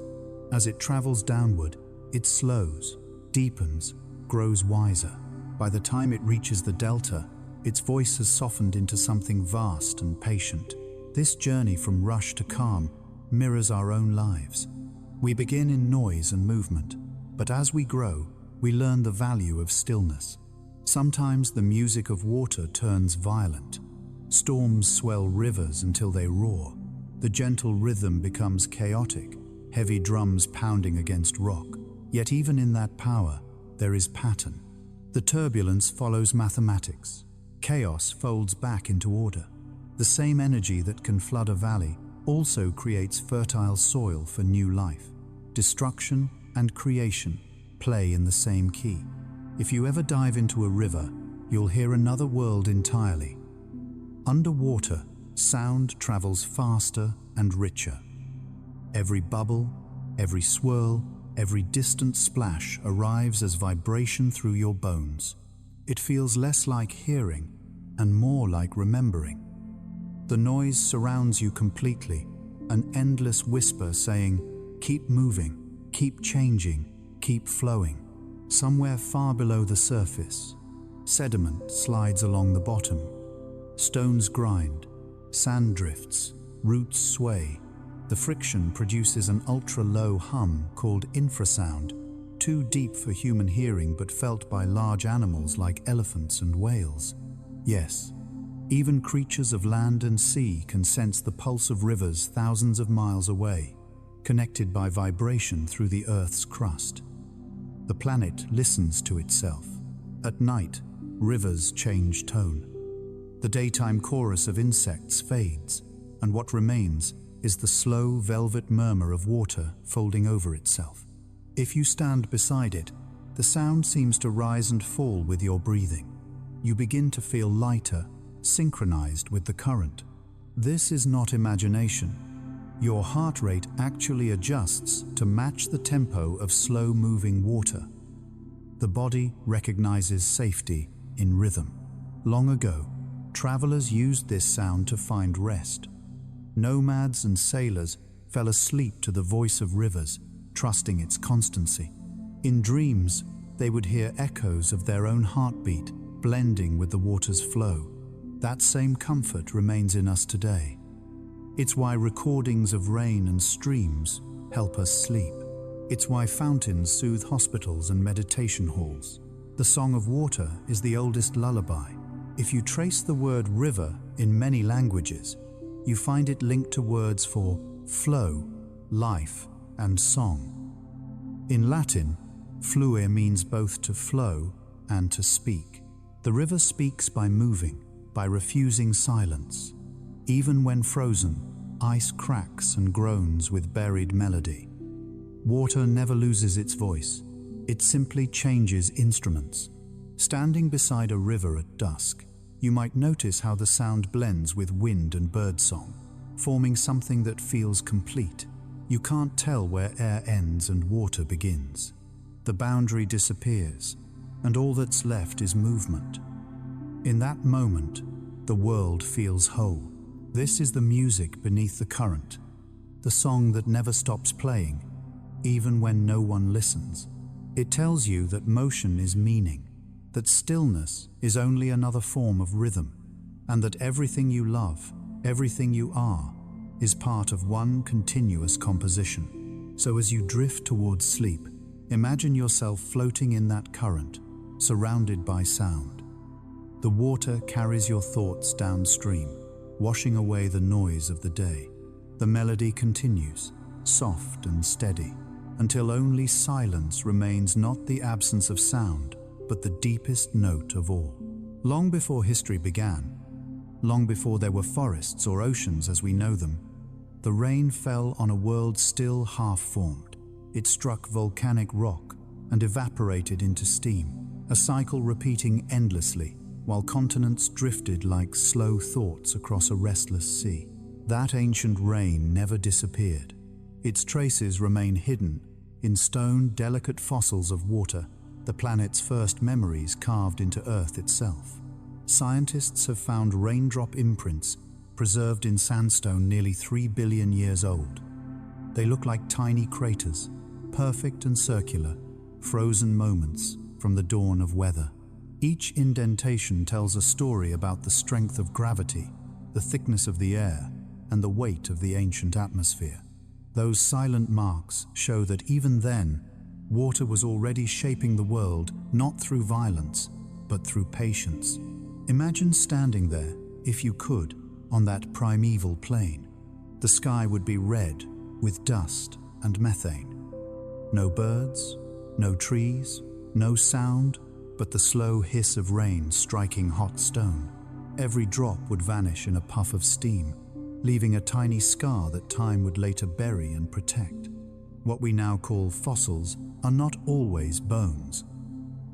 As it travels downward, it slows, deepens, grows wiser. By the time it reaches the delta, its voice has softened into something vast and patient. This journey from rush to calm mirrors our own lives. We begin in noise and movement, but as we grow, we learn the value of stillness. Sometimes the music of water turns violent. Storms swell rivers until they roar. The gentle rhythm becomes chaotic, heavy drums pounding against rock. Yet even in that power, there is pattern. The turbulence follows mathematics. Chaos folds back into order. The same energy that can flood a valley also creates fertile soil for new life. Destruction and creation play in the same key. If you ever dive into a river, you'll hear another world entirely. Underwater, sound travels faster and richer. Every bubble, every swirl, every distant splash arrives as vibration through your bones. It feels less like hearing and more like remembering. The noise surrounds you completely, an endless whisper saying, "Keep moving, keep changing, keep flowing." Somewhere far below the surface, sediment slides along the bottom. Stones grind, sand drifts, roots sway. The friction produces an ultra-low hum called infrasound, too deep for human hearing but felt by large animals like elephants and whales. Yes, even creatures of land and sea can sense the pulse of rivers thousands of miles away, connected by vibration through the Earth's crust. The planet listens to itself. At night, rivers change tone. The daytime chorus of insects fades, and what remains is the slow velvet murmur of water folding over itself. If you stand beside it, the sound seems to rise and fall with your breathing. You begin to feel lighter, synchronized with the current. This is not imagination. Your heart rate actually adjusts to match the tempo of slow-moving water. The body recognizes safety in rhythm. Long ago, travelers used this sound to find rest. Nomads and sailors fell asleep to the voice of rivers, trusting its constancy. In dreams, they would hear echoes of their own heartbeat, blending with the water's flow. That same comfort remains in us today. It's why recordings of rain and streams help us sleep. It's why fountains soothe hospitals and meditation halls. The song of water is the oldest lullaby. If you trace the word river in many languages, you find it linked to words for flow, life, and song. In Latin, fluere means both to flow and to speak. The river speaks by moving, by refusing silence. Even when frozen, ice cracks and groans with buried melody. Water never loses its voice. It simply changes instruments. Standing beside a river at dusk, you might notice how the sound blends with wind and birdsong, forming something that feels complete. You can't tell where air ends and water begins. The boundary disappears, and all that's left is movement. In that moment, the world feels whole. This is the music beneath the current, the song that never stops playing, even when no one listens. It tells you that motion is meaning, that stillness is only another form of rhythm, and that everything you love, everything you are, is part of one continuous composition. So as you drift towards sleep, imagine yourself floating in that current, surrounded by sound. The water carries your thoughts downstream, washing away the noise of the day. The melody continues, soft and steady, until only silence remains, not the absence of sound, but the deepest note of all. Long before history began, long before there were forests or oceans as we know them, the rain fell on a world still half-formed. It struck volcanic rock and evaporated into steam, a cycle repeating endlessly, while continents drifted like slow thoughts across a restless sea. That ancient rain never disappeared. Its traces remain hidden in stone, delicate fossils of water, the planet's first memories carved into Earth itself. Scientists have found raindrop imprints preserved in sandstone nearly 3 billion years old. They look like tiny craters, perfect and circular, frozen moments from the dawn of weather. Each indentation tells a story about the strength of gravity, the thickness of the air, and the weight of the ancient atmosphere. Those silent marks show that even then, water was already shaping the world, not through violence, but through patience. Imagine standing there, if you could, on that primeval plain. The sky would be red with dust and methane. No birds, no trees, no sound, but the slow hiss of rain striking hot stone. Every drop would vanish in a puff of steam, leaving a tiny scar that time would later bury and protect. What we now call fossils are not always bones.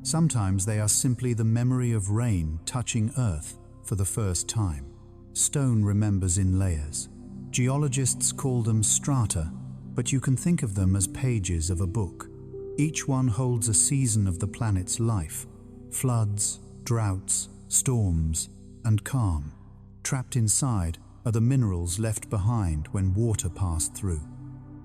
Sometimes they are simply the memory of rain touching Earth for the first time. Stone remembers in layers. Geologists call them strata, but you can think of them as pages of a book. Each one holds a season of the planet's life: floods, droughts, storms, and calm. Trapped inside are the minerals left behind when water passed through.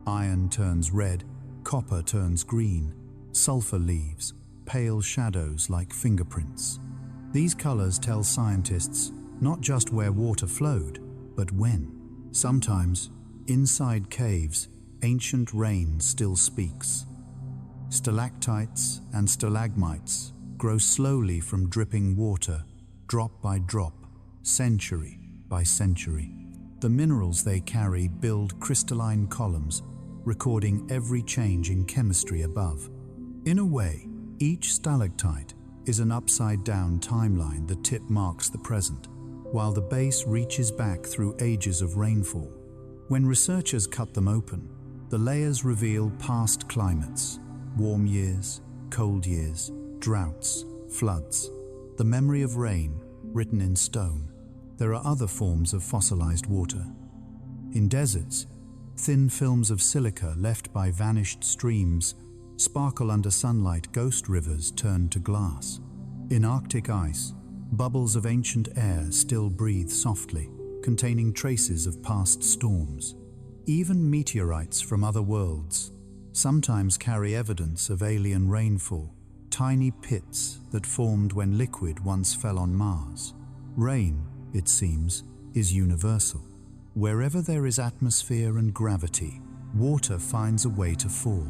Iron turns red, copper turns green, sulfur leaves pale shadows like fingerprints. These colors tell scientists not just where water flowed, but when. Sometimes, inside caves, ancient rain still speaks. Stalactites and stalagmites grow slowly from dripping water, drop by drop, century by century. The minerals they carry build crystalline columns, recording every change in chemistry above. In a way, each stalactite is an upside-down timeline. The tip marks the present, while the base reaches back through ages of rainfall. When researchers cut them open, the layers reveal past climates: warm years, cold years, droughts, floods. The memory of rain, written in stone. There are other forms of fossilized water. In deserts, thin films of silica left by vanished streams sparkle under sunlight. Ghost rivers turn to glass. In Arctic ice, bubbles of ancient air still breathe softly, containing traces of past storms. Even meteorites from other worlds sometimes carry evidence of alien rainfall, tiny pits that formed when liquid once fell on Mars. Rain, it seems, is universal. Wherever there is atmosphere and gravity, water finds a way to fall.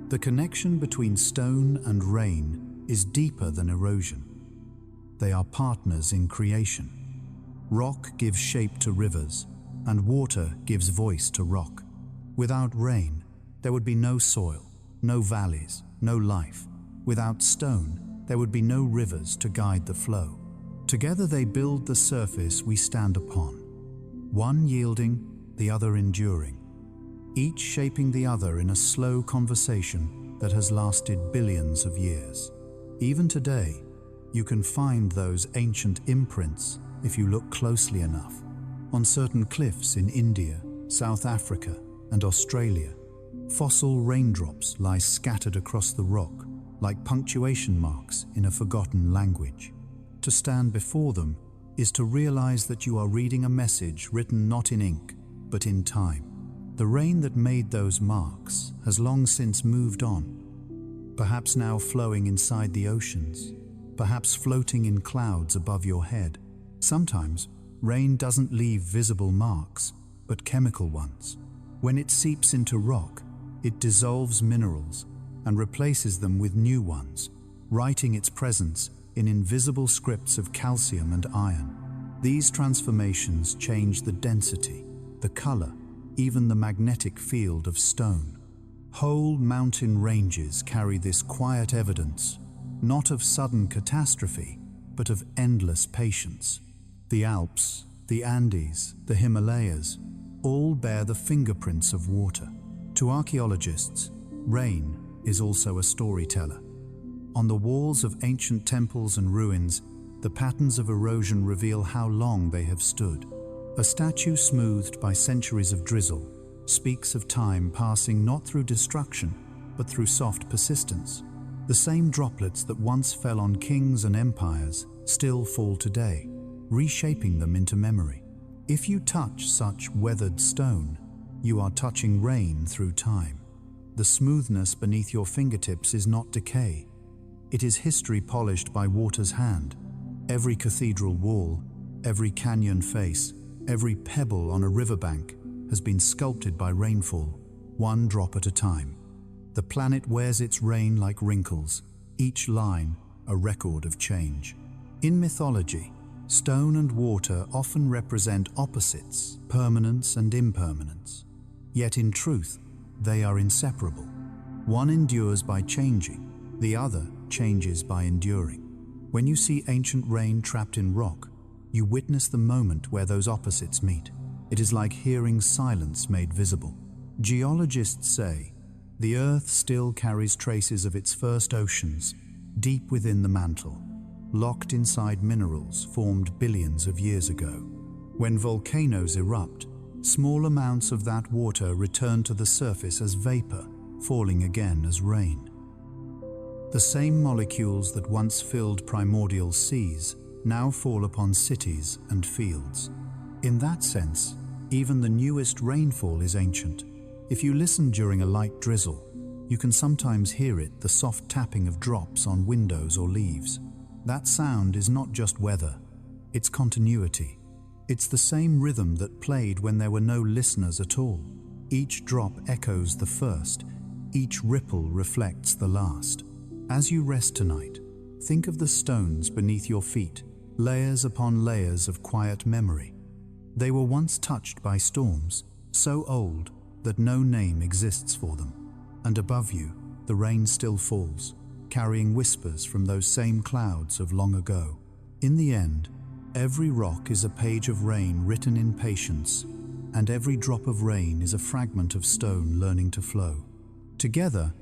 The connection between stone and rain is deeper than erosion. They are partners in creation. Rock gives shape to rivers, and water gives voice to rock. Without rain, there would be no soil, no valleys, no life. Without stone, there would be no rivers to guide the flow. Together they build the surface we stand upon, one yielding, the other enduring, each shaping the other in a slow conversation that has lasted billions of years. Even today, you can find those ancient imprints if you look closely enough. On certain cliffs in India, South Africa, and Australia, fossil raindrops lie scattered across the rock like punctuation marks in a forgotten language. To stand before them is to realize that you are reading a message written not in ink, but in time. The rain that made those marks has long since moved on, perhaps now flowing inside the oceans, perhaps floating in clouds above your head. Sometimes, rain doesn't leave visible marks, but chemical ones. When it seeps into rock, it dissolves minerals and replaces them with new ones, writing its presence in invisible scripts of calcium and iron. These transformations change the density, the color, even the magnetic field of stone. Whole mountain ranges carry this quiet evidence, not of sudden catastrophe, but of endless patience. The Alps, the Andes, the Himalayas, all bear the fingerprints of water. To archaeologists, rain is also a storyteller. On the walls of ancient temples and ruins, the patterns of erosion reveal how long they have stood. A statue smoothed by centuries of drizzle speaks of time passing not through destruction, but through soft persistence. The same droplets that once fell on kings and empires still fall today, reshaping them into memory. If you touch such weathered stone, you are touching rain through time. The smoothness beneath your fingertips is not decay. It is history polished by water's hand. Every cathedral wall, every canyon face, every pebble on a riverbank has been sculpted by rainfall, one drop at a time. The planet wears its rain like wrinkles, each line a record of change. In mythology, stone and water often represent opposites, permanence and impermanence. Yet in truth, they are inseparable. One endures by changing, the other changes by enduring. When you see ancient rain trapped in rock, you witness the moment where those opposites meet. It is like hearing silence made visible. Geologists say the Earth still carries traces of its first oceans deep within the mantle, locked inside minerals formed billions of years ago. When volcanoes erupt, small amounts of that water return to the surface as vapor, falling again as rain. The same molecules that once filled primordial seas now fall upon cities and fields. In that sense, even the newest rainfall is ancient. If you listen during a light drizzle, you can sometimes hear it, the soft tapping of drops on windows or leaves. That sound is not just weather, it's continuity. It's the same rhythm that played when there were no listeners at all. Each drop echoes the first, each ripple reflects the last. As you rest tonight, think of the stones beneath your feet, layers upon layers of quiet memory. They were once touched by storms, so old that no name exists for them. And above you, the rain still falls, carrying whispers from those same clouds of long ago. In the end, every rock is a page of rain written in patience, and every drop of rain is a fragment of stone learning to flow. Together,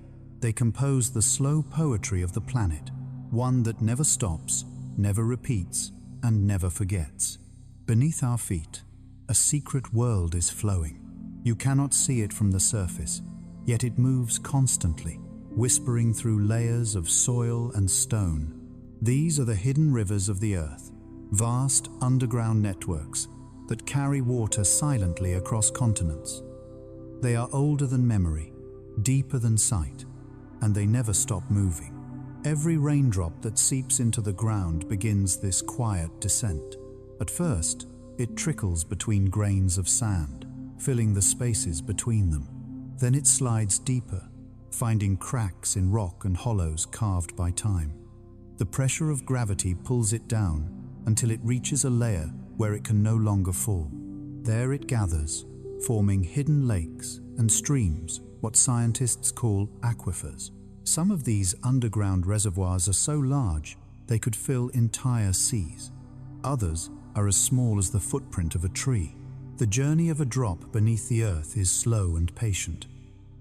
they compose the slow poetry of the planet, one that never stops, never repeats, and never forgets. Beneath our feet, a secret world is flowing. You cannot see it from the surface, yet it moves constantly, whispering through layers of soil and stone. These are the hidden rivers of the earth, vast underground networks that carry water silently across continents. They are older than memory, deeper than sight, and they never stop moving. Every raindrop that seeps into the ground begins this quiet descent. At first, it trickles between grains of sand, filling the spaces between them. Then it slides deeper, finding cracks in rock and hollows carved by time. The pressure of gravity pulls it down until it reaches a layer where it can no longer fall. There it gathers, forming hidden lakes and streams, what scientists call aquifers. Some of these underground reservoirs are so large they could fill entire seas. Others are as small as the footprint of a tree. The journey of a drop beneath the earth is slow and patient.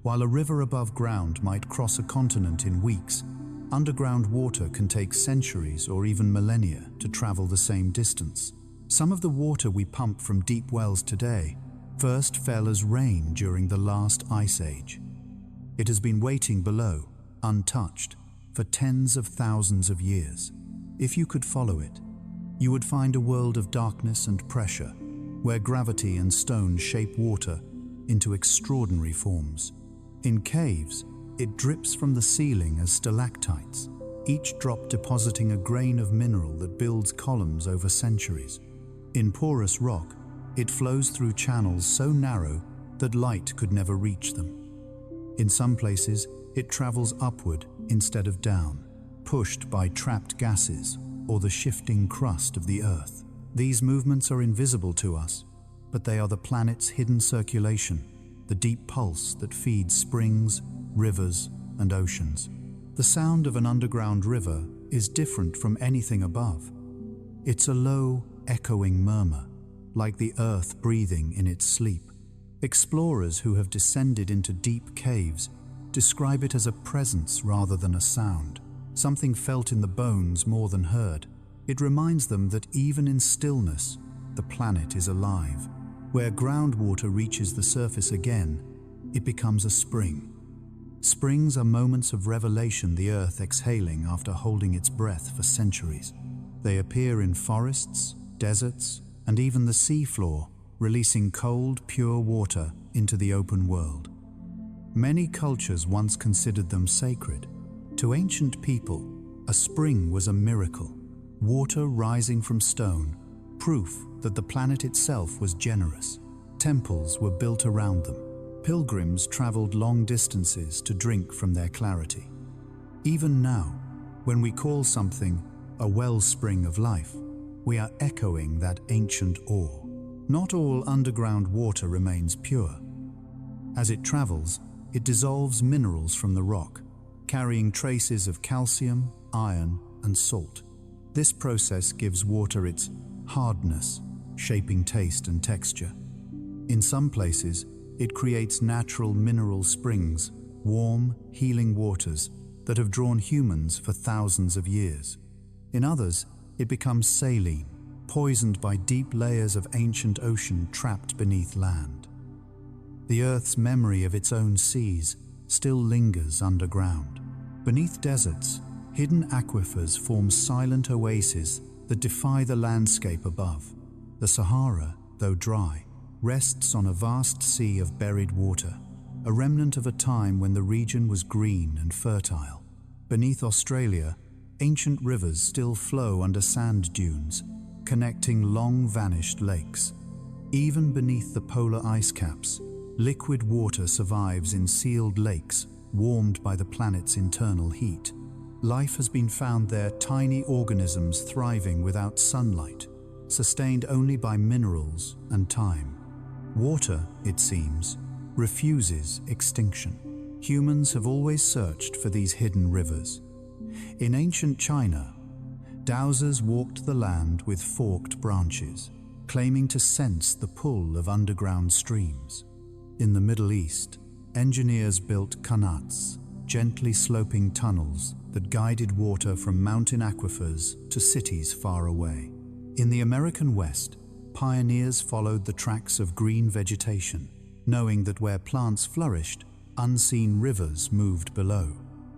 While a river above ground might cross a continent in weeks, underground water can take centuries or even millennia to travel the same distance. Some of the water we pump from deep wells today first fell as rain during the last ice age. It has been waiting below, untouched, for tens of thousands of years. If you could follow it, you would find a world of darkness and pressure, where gravity and stone shape water into extraordinary forms. In caves, it drips from the ceiling as stalactites, each drop depositing a grain of mineral that builds columns over centuries. In porous rock, it flows through channels so narrow that light could never reach them. In some places, it travels upward instead of down, pushed by trapped gases or the shifting crust of the Earth. These movements are invisible to us, but they are the planet's hidden circulation, the deep pulse that feeds springs, rivers, and oceans. The sound of an underground river is different from anything above. It's a low, echoing murmur, like the earth breathing in its sleep. Explorers who have descended into deep caves describe it as a presence rather than a sound, something felt in the bones more than heard. It reminds them that even in stillness, the planet is alive. Where groundwater reaches the surface again, it becomes a spring. Springs are moments of revelation, the earth exhaling after holding its breath for centuries. They appear in forests, deserts, and even the seafloor, releasing cold, pure water into the open world. Many cultures once considered them sacred. To ancient people, a spring was a miracle, water rising from stone, proof that the planet itself was generous. Temples were built around them. Pilgrims traveled long distances to drink from their clarity. Even now, when we call something a wellspring of life, we are echoing that ancient awe. Not all underground water remains pure. As it travels, it dissolves minerals from the rock, carrying traces of calcium, iron, and salt. This process gives water its hardness, shaping taste and texture. In some places, it creates natural mineral springs, warm, healing waters that have drawn humans for thousands of years. In others, it becomes saline, poisoned by deep layers of ancient ocean trapped beneath land. The Earth's memory of its own seas still lingers underground. Beneath deserts, hidden aquifers form silent oases that defy the landscape above. The Sahara, though dry, rests on a vast sea of buried water, a remnant of a time when the region was green and fertile. Beneath Australia, ancient rivers still flow under sand dunes, connecting long-vanished lakes. Even beneath the polar ice caps, liquid water survives in sealed lakes, warmed by the planet's internal heat. Life has been found there, tiny organisms thriving without sunlight, sustained only by minerals and time. Water, it seems, refuses extinction. Humans have always searched for these hidden rivers. In ancient China, dowsers walked the land with forked branches, claiming to sense the pull of underground streams. In the Middle East, engineers built qanats, gently sloping tunnels that guided water from mountain aquifers to cities far away. In the American West, pioneers followed the tracks of green vegetation, knowing that where plants flourished, unseen rivers moved below.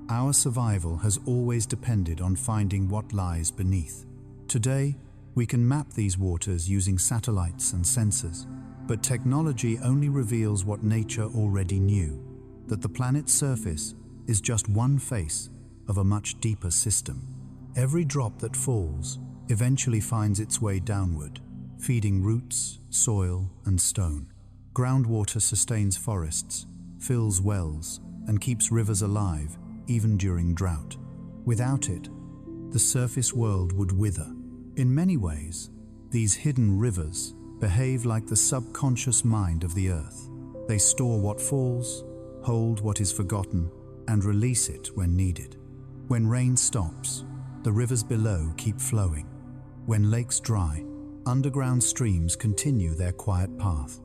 Our survival has always depended on finding what lies beneath. Today, we can map these waters using satellites and sensors, but technology only reveals what nature already knew, that the planet's surface is just one face of a much deeper system. Every drop that falls eventually finds its way downward, feeding roots, soil, and stone. Groundwater sustains forests, fills wells, and keeps rivers alive, even during drought. Without it, the surface world would wither. In many ways, these hidden rivers behave like the subconscious mind of the earth. They store what falls, hold what is forgotten, and release it when needed. When rain stops, the rivers below keep flowing. When lakes dry, underground streams continue their quiet path.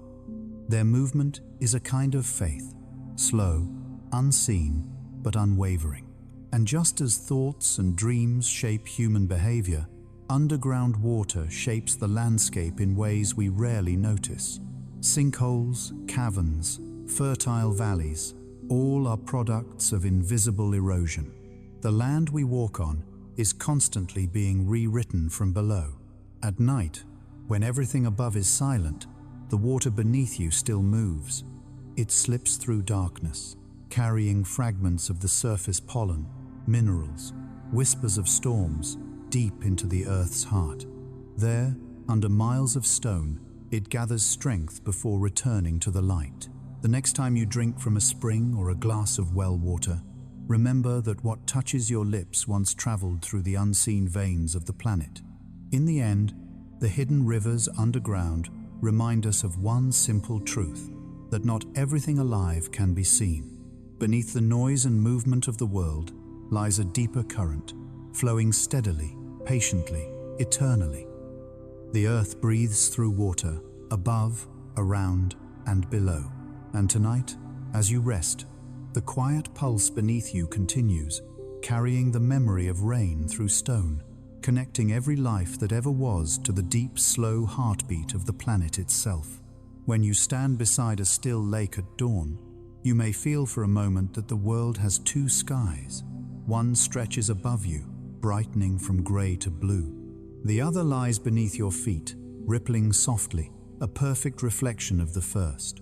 Their movement is a kind of faith, slow, unseen, but unwavering. And just as thoughts and dreams shape human behavior, underground water shapes the landscape in ways we rarely notice. Sinkholes, caverns, fertile valleys, all are products of invisible erosion. The land we walk on is constantly being rewritten from below. At night, when everything above is silent, the water beneath you still moves. It slips through darkness, carrying fragments of the surface pollen, minerals, whispers of storms, deep into the earth's heart. There, under miles of stone, it gathers strength before returning to the light. The next time you drink from a spring or a glass of well water, remember that what touches your lips once traveled through the unseen veins of the planet. In the end, the hidden rivers underground remind us of one simple truth, that not everything alive can be seen. Beneath the noise and movement of the world lies a deeper current, flowing steadily, patiently, eternally. The earth breathes through water, above, around, and below. And tonight, as you rest, the quiet pulse beneath you continues, carrying the memory of rain through stone, connecting every life that ever was to the deep, slow heartbeat of the planet itself. When you stand beside a still lake at dawn, you may feel for a moment that the world has two skies. One stretches above you, brightening from grey to blue. The other lies beneath your feet, rippling softly, a perfect reflection of the first.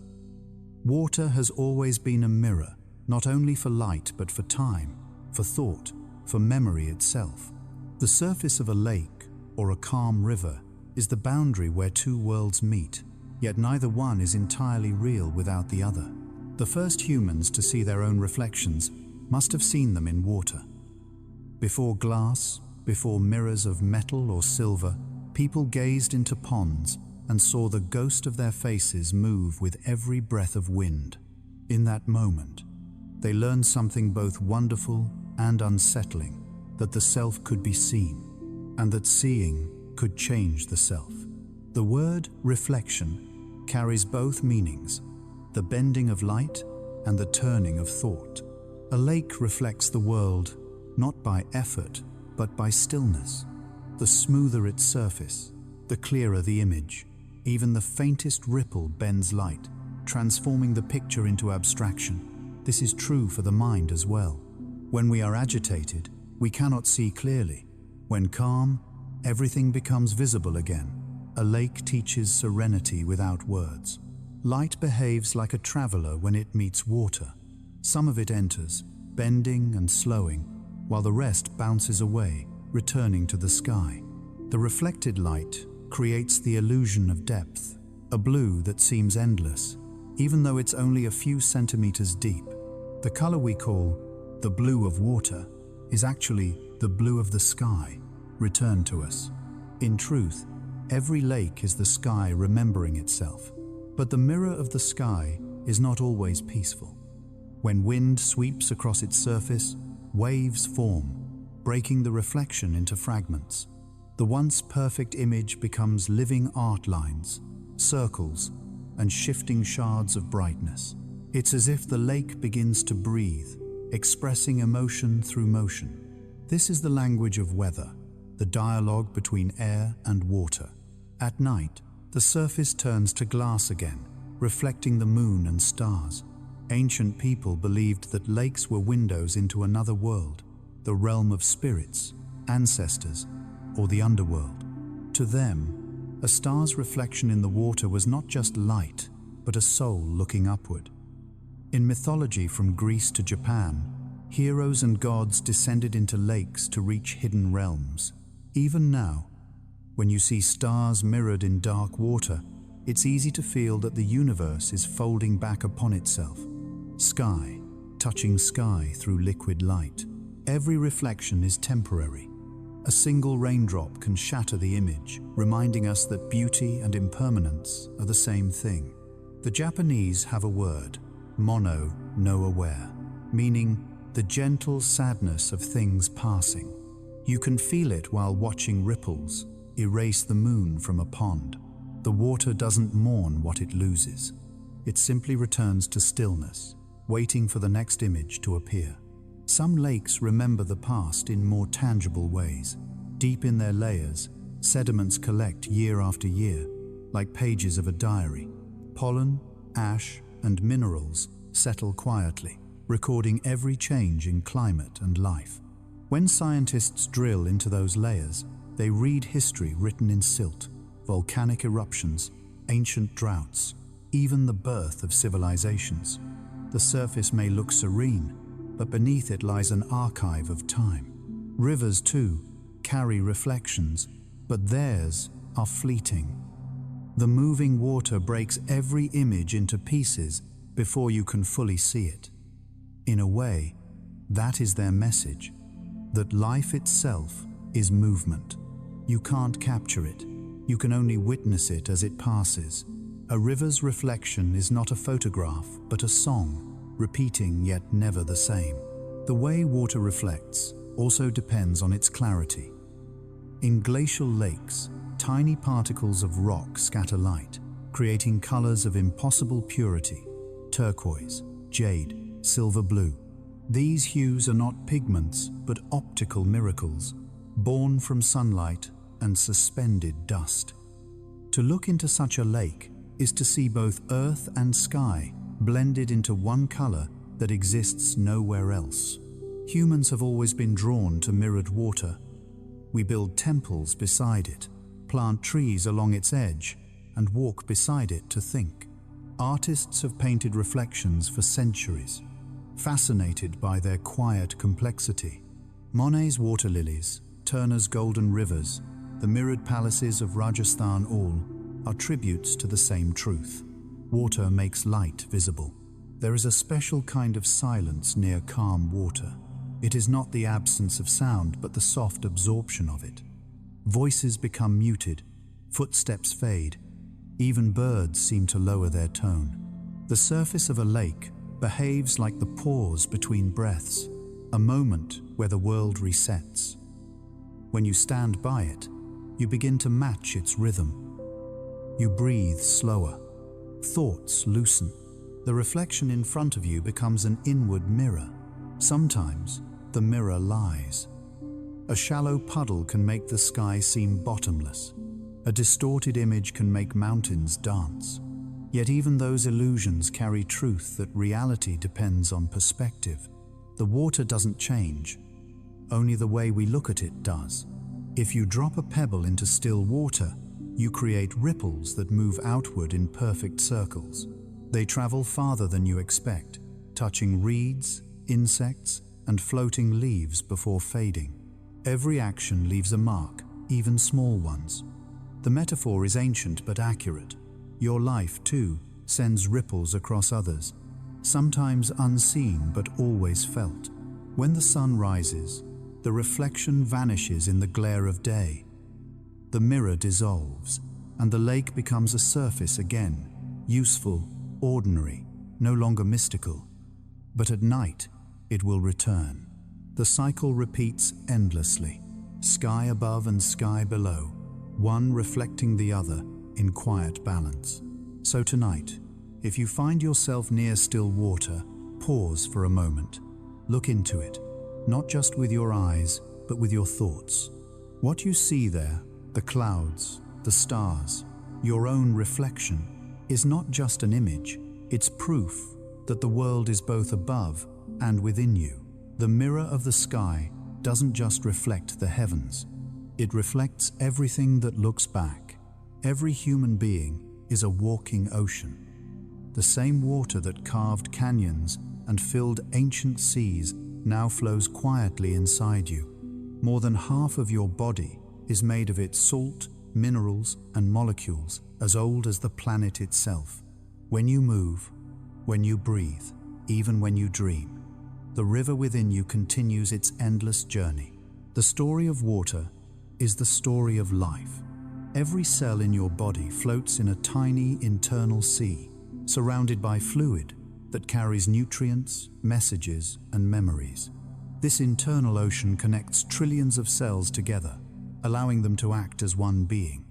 Water has always been a mirror, not only for light but for time, for thought, for memory itself. The surface of a lake or a calm river is the boundary where two worlds meet, yet neither one is entirely real without the other. The first humans to see their own reflections must have seen them in water. Before glass, before mirrors of metal or silver, people gazed into ponds and saw the ghost of their faces move with every breath of wind. In that moment, they learned something both wonderful and unsettling, that the self could be seen, and that seeing could change the self. The word reflection carries both meanings, the bending of light and the turning of thought. A lake reflects the world not by effort, but by stillness. The smoother its surface, the clearer the image. Even the faintest ripple bends light, transforming the picture into abstraction. This is true for the mind as well. When we are agitated, we cannot see clearly. When calm, everything becomes visible again. A lake teaches serenity without words. Light behaves like a traveler when it meets water. Some of it enters, bending and slowing, while the rest bounces away, returning to the sky. The reflected light creates the illusion of depth, a blue that seems endless, even though it's only a few centimeters deep. The color we call the blue of water is actually the blue of the sky, returned to us. In truth, every lake is the sky remembering itself. But the mirror of the sky is not always peaceful. When wind sweeps across its surface, waves form, breaking the reflection into fragments. The once perfect image becomes living art lines, circles, and shifting shards of brightness. It's as if the lake begins to breathe, expressing emotion through motion. This is the language of weather, the dialogue between air and water. At night, the surface turns to glass again, reflecting the moon and stars. Ancient people believed that lakes were windows into another world, the realm of spirits, ancestors, or the underworld. To them, a star's reflection in the water was not just light, but a soul looking upward. In mythology from Greece to Japan, heroes and gods descended into lakes to reach hidden realms. Even now, when you see stars mirrored in dark water, it's easy to feel that the universe is folding back upon itself. Sky, touching sky through liquid light. Every reflection is temporary. A single raindrop can shatter the image, reminding us that beauty and impermanence are the same thing. The Japanese have a word, mono no aware, meaning the gentle sadness of things passing. You can feel it while watching ripples erase the moon from a pond. The water doesn't mourn what it loses. It simply returns to stillness, waiting for the next image to appear. Some lakes remember the past in more tangible ways. Deep in their layers, sediments collect year after year, like pages of a diary. Pollen, ash, and minerals settle quietly, recording every change in climate and life. When scientists drill into those layers, they read history written in silt, volcanic eruptions, ancient droughts, even the birth of civilizations. The surface may look serene, but beneath it lies an archive of time. Rivers, too, carry reflections, but theirs are fleeting. The moving water breaks every image into pieces before you can fully see it. In a way, That is their message, that life itself is movement. You can't capture it. You can only witness it as it passes. A river's reflection is not a photograph, but a song, repeating yet never the same. The way water reflects also depends on its clarity. In glacial lakes, tiny particles of rock scatter light, creating colors of impossible purity: turquoise, jade, silver blue. These hues are not pigments, but optical miracles, born from sunlight and suspended dust. To look into such a lake is to see both earth and sky blended into one color that exists nowhere else. Humans have always been drawn to mirrored water. We build temples beside it, plant trees along its edge, and walk beside it to think. Artists have painted reflections for centuries, fascinated by their quiet complexity. Monet's water lilies, Turner's golden rivers, the mirrored palaces of Rajasthan all are tributes to the same truth. Water makes light visible. There is a special kind of silence near calm water. It is not the absence of sound, but the soft absorption of it. Voices become muted, footsteps fade, even birds seem to lower their tone. The surface of a lake behaves like the pause between breaths, a moment where the world resets. When you stand by it, you begin to match its rhythm. You breathe slower. Thoughts loosen. The reflection in front of you becomes an inward mirror. Sometimes the mirror lies. A shallow puddle can make the sky seem bottomless. A distorted image can make mountains dance. Yet even those illusions carry truth that reality depends on perspective. The water doesn't change. Only the way we look at it does. If you drop a pebble into still water, you create ripples that move outward in perfect circles. They travel farther than you expect, touching reeds, insects, and floating leaves before fading. Every action leaves a mark, even small ones. The metaphor is ancient but accurate. Your life, too, sends ripples across others, sometimes unseen but always felt. When the sun rises, the reflection vanishes in the glare of day. The mirror dissolves, and the lake becomes a surface again, useful, ordinary, no longer mystical. But at night, it will return. The cycle repeats endlessly, sky above and sky below, one reflecting the other in quiet balance. So tonight, if you find yourself near still water, pause for a moment. Look into it, not just with your eyes, but with your thoughts. What you see there, the clouds, the stars, your own reflection, is not just an image, it's proof that the world is both above and within you. The mirror of the sky doesn't just reflect the heavens, it reflects everything that looks back. Every human being is a walking ocean. The same water that carved canyons and filled ancient seas now flows quietly inside you. More than half of your body is made of its salt, minerals, and molecules as old as the planet itself. When you move, when you breathe, even when you dream, the river within you continues its endless journey. The story of water is the story of life. Every cell in your body floats in a tiny internal sea, surrounded by fluid that carries nutrients, messages, and memories. This internal ocean connects trillions of cells together, allowing them to act as one being.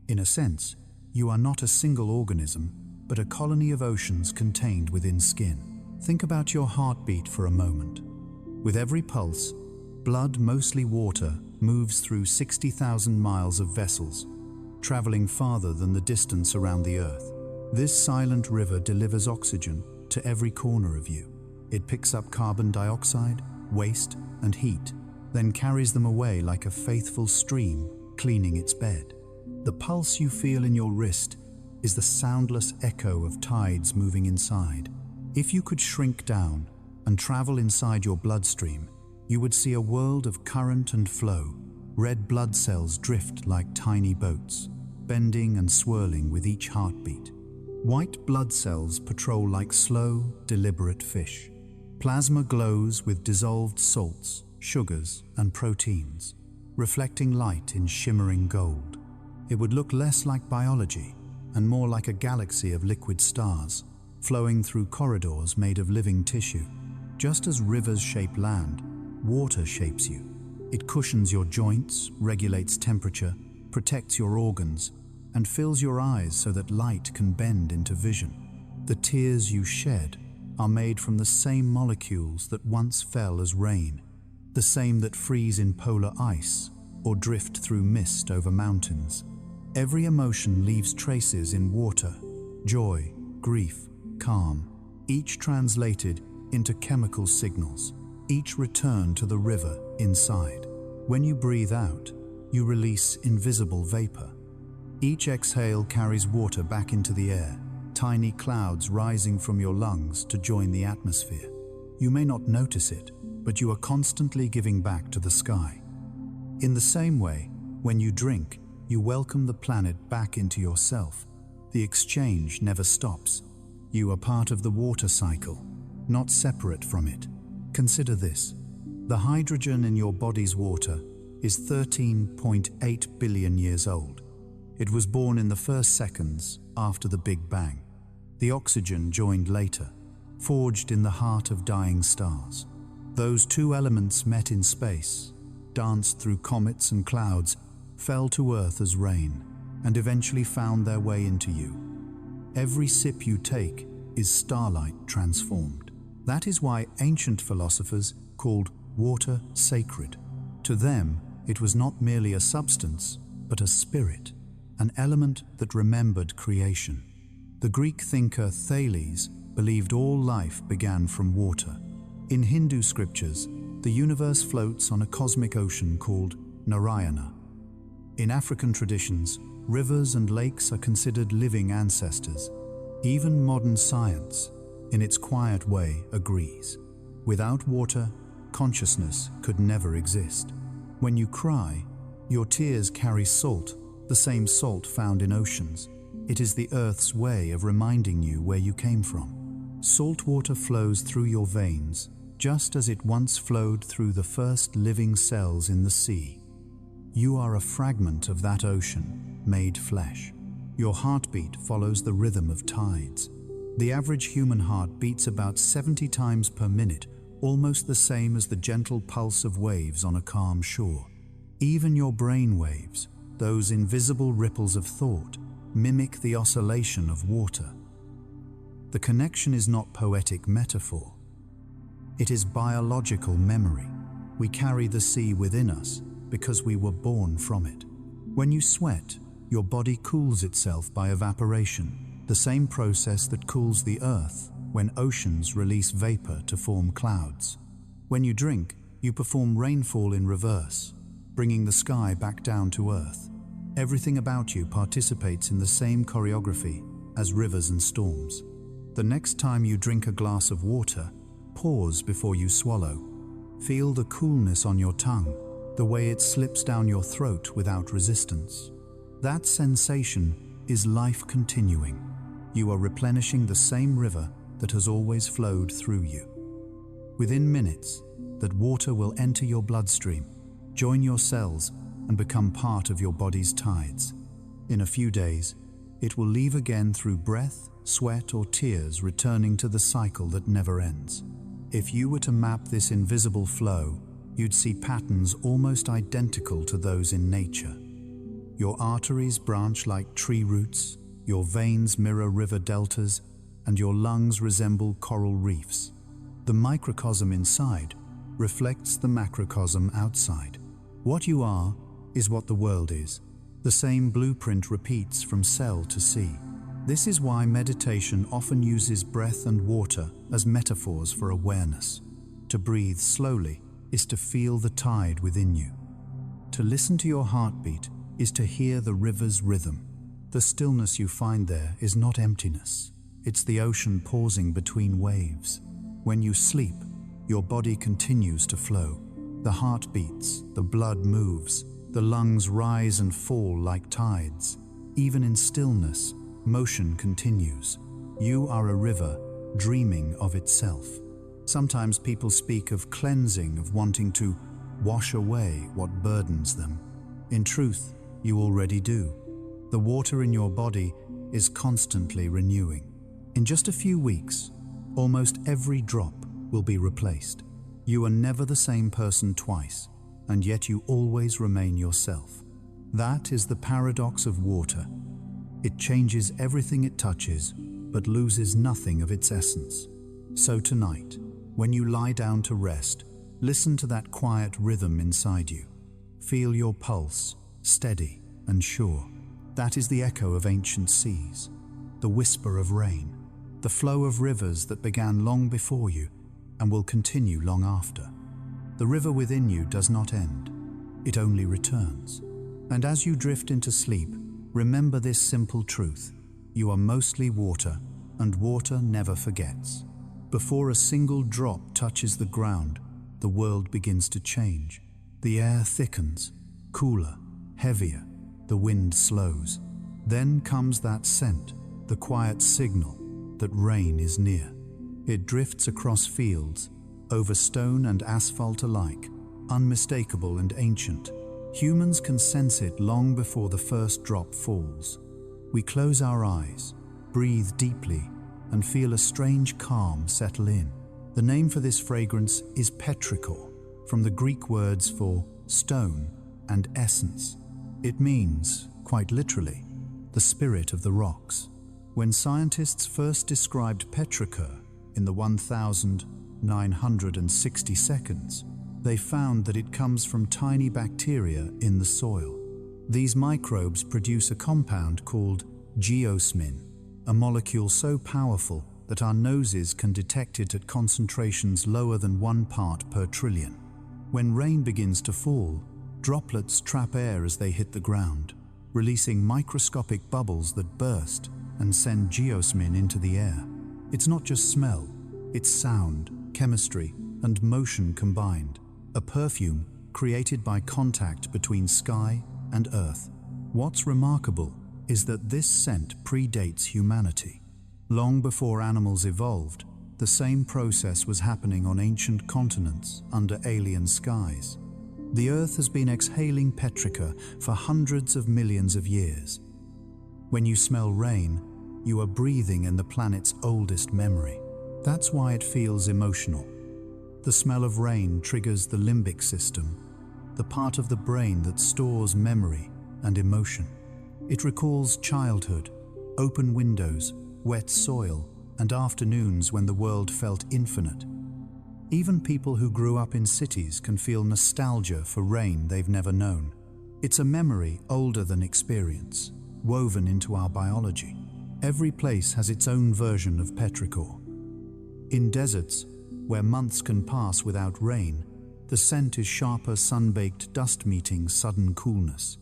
In a sense, you are not a single organism, but a colony of oceans contained within skin. Think about your heartbeat for a moment. With every pulse, blood, mostly water, moves through 60,000 miles of vessels, traveling farther than the distance around the Earth. This silent river delivers oxygen to every corner of you. It picks up carbon dioxide, waste, and heat, then carries them away like a faithful stream cleaning its bed. The pulse you feel in your wrist is the soundless echo of tides moving inside. If you could shrink down and travel inside your bloodstream, you would see a world of current and flow. Red blood cells drift like tiny boats, bending and swirling with each heartbeat. White blood cells patrol like slow, deliberate fish. Plasma glows with dissolved salts, sugars, and proteins, reflecting light in shimmering gold. It would look less like biology and more like a galaxy of liquid stars, flowing through corridors made of living tissue. Just as rivers shape land, water shapes you. It cushions your joints, regulates temperature, protects your organs, and fills your eyes so that light can bend into vision. The tears you shed are made from the same molecules that once fell as rain, the same that freeze in polar ice or drift through mist over mountains. Every emotion leaves traces in water: joy, grief, calm, each translated into chemical signals, each return to the river inside. When you breathe out, you release invisible vapor. Each exhale carries water back into the air, tiny clouds rising from your lungs to join the atmosphere. You may not notice it, but you are constantly giving back to the sky. In the same way, when you drink, you welcome the planet back into yourself. The exchange never stops. You are part of the water cycle, not separate from it. Consider this. The hydrogen in your body's water is 13.8 billion years old. It was born in the first seconds after the Big Bang. The oxygen joined later, forged in the heart of dying stars. Those two elements met in space, danced through comets and clouds, fell to Earth as rain, and eventually found their way into you. Every sip you take is starlight transformed. That is why ancient philosophers called water sacred. To them, it was not merely a substance, but a spirit, an element that remembered creation. The Greek thinker Thales believed all life began from water. In Hindu scriptures, the universe floats on a cosmic ocean called Narayana. In African traditions, rivers and lakes are considered living ancestors. Even modern science, in its quiet way, agrees. Without water, consciousness could never exist. When you cry, your tears carry salt, the same salt found in oceans. It is the Earth's way of reminding you where you came from. Salt water flows through your veins, just as it once flowed through the first living cells in the sea. You are a fragment of that ocean, made flesh. Your heartbeat follows the rhythm of tides. The average human heart beats about 70 times per minute, almost the same as the gentle pulse of waves on a calm shore. Even your brain waves, those invisible ripples of thought, mimic the oscillation of water. The connection is not poetic metaphor. It is biological memory. We carry the sea within us because we were born from it. When you sweat, your body cools itself by evaporation, the same process that cools the earth when oceans release vapor to form clouds. When you drink, you perform rainfall in reverse, bringing the sky back down to earth. Everything about you participates in the same choreography as rivers and storms. The next time you drink a glass of water, pause before you swallow. Feel the coolness on your tongue, the way it slips down your throat without resistance. That sensation is life continuing. You are replenishing the same river that has always flowed through you. Within minutes, that water will enter your bloodstream, join your cells, and become part of your body's tides. In a few days, it will leave again through breath, sweat, or tears, returning to the cycle that never ends. If you were to map this invisible flow, you'd see patterns almost identical to those in nature. Your arteries branch like tree roots, your veins mirror river deltas, and your lungs resemble coral reefs. The microcosm inside reflects the macrocosm outside. What you are is what the world is. The same blueprint repeats from cell to sea. This is why meditation often uses breath and water as metaphors for awareness. To breathe slowly is to feel the tide within you. To listen to your heartbeat is to hear the river's rhythm. The stillness you find there is not emptiness. It's the ocean pausing between waves. When you sleep, your body continues to flow. The heart beats, the blood moves, the lungs rise and fall like tides. Even in stillness, motion continues. You are a river dreaming of itself. Sometimes people speak of cleansing, of wanting to wash away what burdens them. In truth, you already do. The water in your body is constantly renewing. In just a few weeks, almost every drop will be replaced. You are never the same person twice, and yet you always remain yourself. That is the paradox of water. It changes everything it touches, but loses nothing of its essence. So tonight, when you lie down to rest, listen to that quiet rhythm inside you. Feel your pulse, steady and sure. That is the echo of ancient seas, the whisper of rain, the flow of rivers that began long before you and will continue long after. The river within you does not end, it only returns. And as you drift into sleep, remember this simple truth: you are mostly water, and water never forgets. Before a single drop touches the ground, the world begins to change. The air thickens, cooler, heavier, the wind slows. Then comes that scent, the quiet signal that rain is near. It drifts across fields, over stone and asphalt alike, unmistakable and ancient. Humans can sense it long before the first drop falls. We close our eyes, breathe deeply, and feel a strange calm settle in. The name for this fragrance is petrichor, from the Greek words for stone and essence. It means, quite literally, the spirit of the rocks. When scientists first described petrichor in the 1960 seconds, they found that it comes from tiny bacteria in the soil. These microbes produce a compound called geosmin, a molecule so powerful that our noses can detect it at concentrations lower than 1 part per trillion. When rain begins to fall, droplets trap air as they hit the ground, releasing microscopic bubbles that burst and send geosmin into the air. It's not just smell, it's sound, chemistry, and motion combined. A perfume created by contact between sky and earth. What's remarkable is that this scent predates humanity. Long before animals evolved, the same process was happening on ancient continents under alien skies. The earth has been exhaling petrichor for hundreds of millions of years. When you smell rain, you are breathing in the planet's oldest memory. That's why it feels emotional. The smell of rain triggers the limbic system, the part of the brain that stores memory and emotion. It recalls childhood, open windows, wet soil, and afternoons when the world felt infinite. Even people who grew up in cities can feel nostalgia for rain they've never known. It's a memory older than experience, woven into our biology. Every place has its own version of petrichor. In deserts, where months can pass without rain, the scent is sharper sun-baked dust meeting sudden coolness.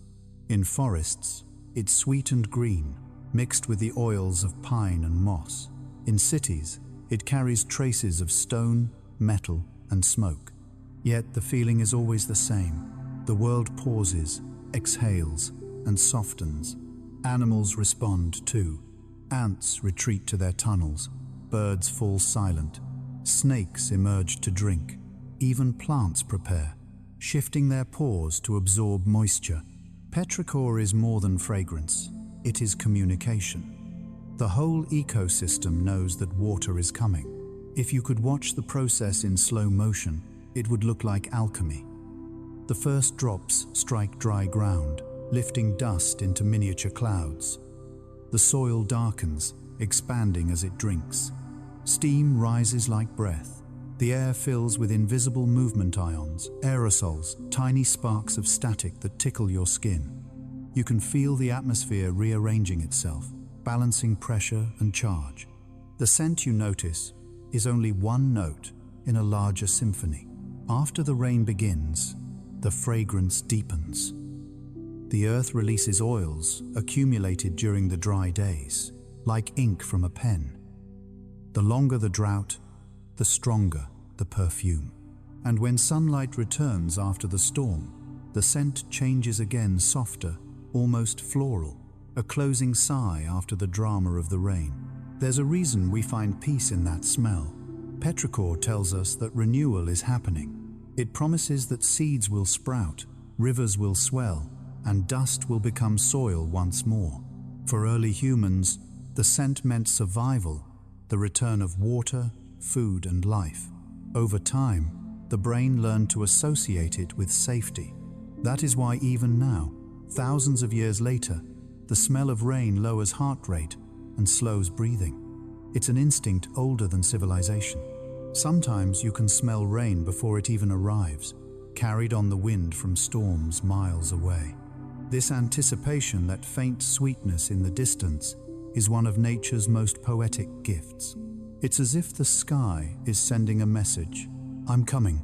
In forests, it's sweet and green, mixed with the oils of pine and moss. In cities, it carries traces of stone, metal, and smoke. Yet the feeling is always the same. The world pauses, exhales, and softens. Animals respond too. Ants retreat to their tunnels. Birds fall silent. Snakes emerge to drink. Even plants prepare, shifting their pores to absorb moisture. Petrichor is more than fragrance. It is communication. The whole ecosystem knows that water is coming. If you could watch the process in slow motion, it would look like alchemy. The first drops strike dry ground, lifting dust into miniature clouds. The soil darkens, expanding as it drinks. Steam rises like breath. The air fills with invisible movement ions, aerosols, tiny sparks of static that tickle your skin. You can feel the atmosphere rearranging itself, balancing pressure and charge. The scent you notice is only one note in a larger symphony. After the rain begins, the fragrance deepens. The earth releases oils accumulated during the dry days, like ink from a pen. The longer the drought, the stronger the perfume. And when sunlight returns after the storm, the scent changes again, softer, almost floral, a closing sigh after the drama of the rain. There's a reason we find peace in that smell. Petrichor tells us that renewal is happening. It promises that seeds will sprout, rivers will swell, and dust will become soil once more. For early humans, the scent meant survival, the return of water, food, and life. Over time, the brain learned to associate it with safety. That is why even now, thousands of years later, the smell of rain lowers heart rate and slows breathing. It's an instinct older than civilization. Sometimes you can smell rain before it even arrives, carried on the wind from storms miles away. This anticipation, that faint sweetness in the distance, is one of nature's most poetic gifts. It's as if the sky is sending a message. I'm coming.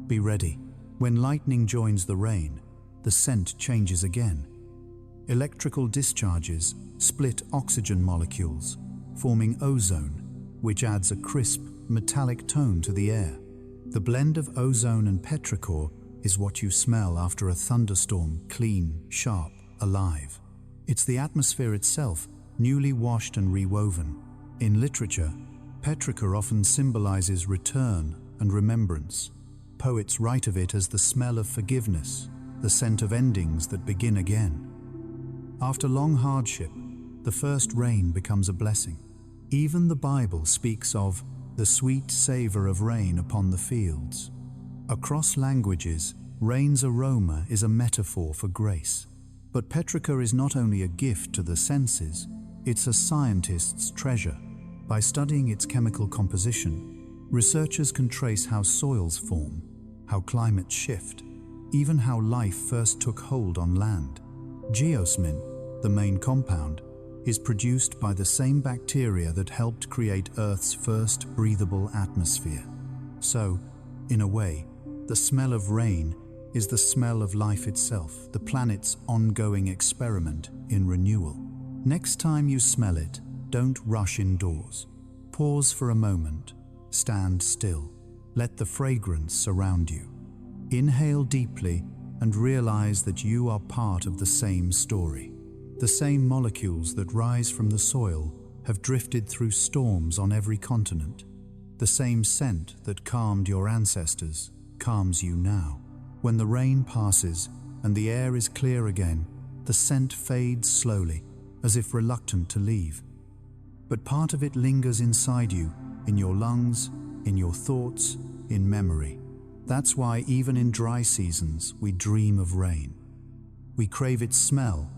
Be ready. When lightning joins the rain, the scent changes again. Electrical discharges split oxygen molecules, forming ozone, which adds a crisp, metallic tone to the air. The blend of ozone and petrichor is what you smell after a thunderstorm, clean, sharp, alive. It's the atmosphere itself, newly washed and rewoven. In literature, petrichor often symbolizes return and remembrance. Poets write of it as the smell of forgiveness, the scent of endings that begin again. After long hardship, the first rain becomes a blessing. Even the Bible speaks of the sweet savor of rain upon the fields. Across languages, rain's aroma is a metaphor for grace. But petrichor is not only a gift to the senses, it's a scientist's treasure. By studying its chemical composition, researchers can trace how soils form, how climates shift, even how life first took hold on land. Geosmin, the main compound, is produced by the same bacteria that helped create Earth's first breathable atmosphere. So, in a way, the smell of rain is the smell of life itself, the planet's ongoing experiment in renewal. Next time you smell it, don't rush indoors. Pause for a moment, stand still, let the fragrance surround you. Inhale deeply and realize that you are part of the same story. The same molecules that rise from the soil have drifted through storms on every continent. The same scent that calmed your ancestors calms you now. When the rain passes and the air is clear again, the scent fades slowly, as if reluctant to leave. But part of it lingers inside you, in your lungs, in your thoughts, in memory. That's why even in dry seasons, we dream of rain. We crave its smell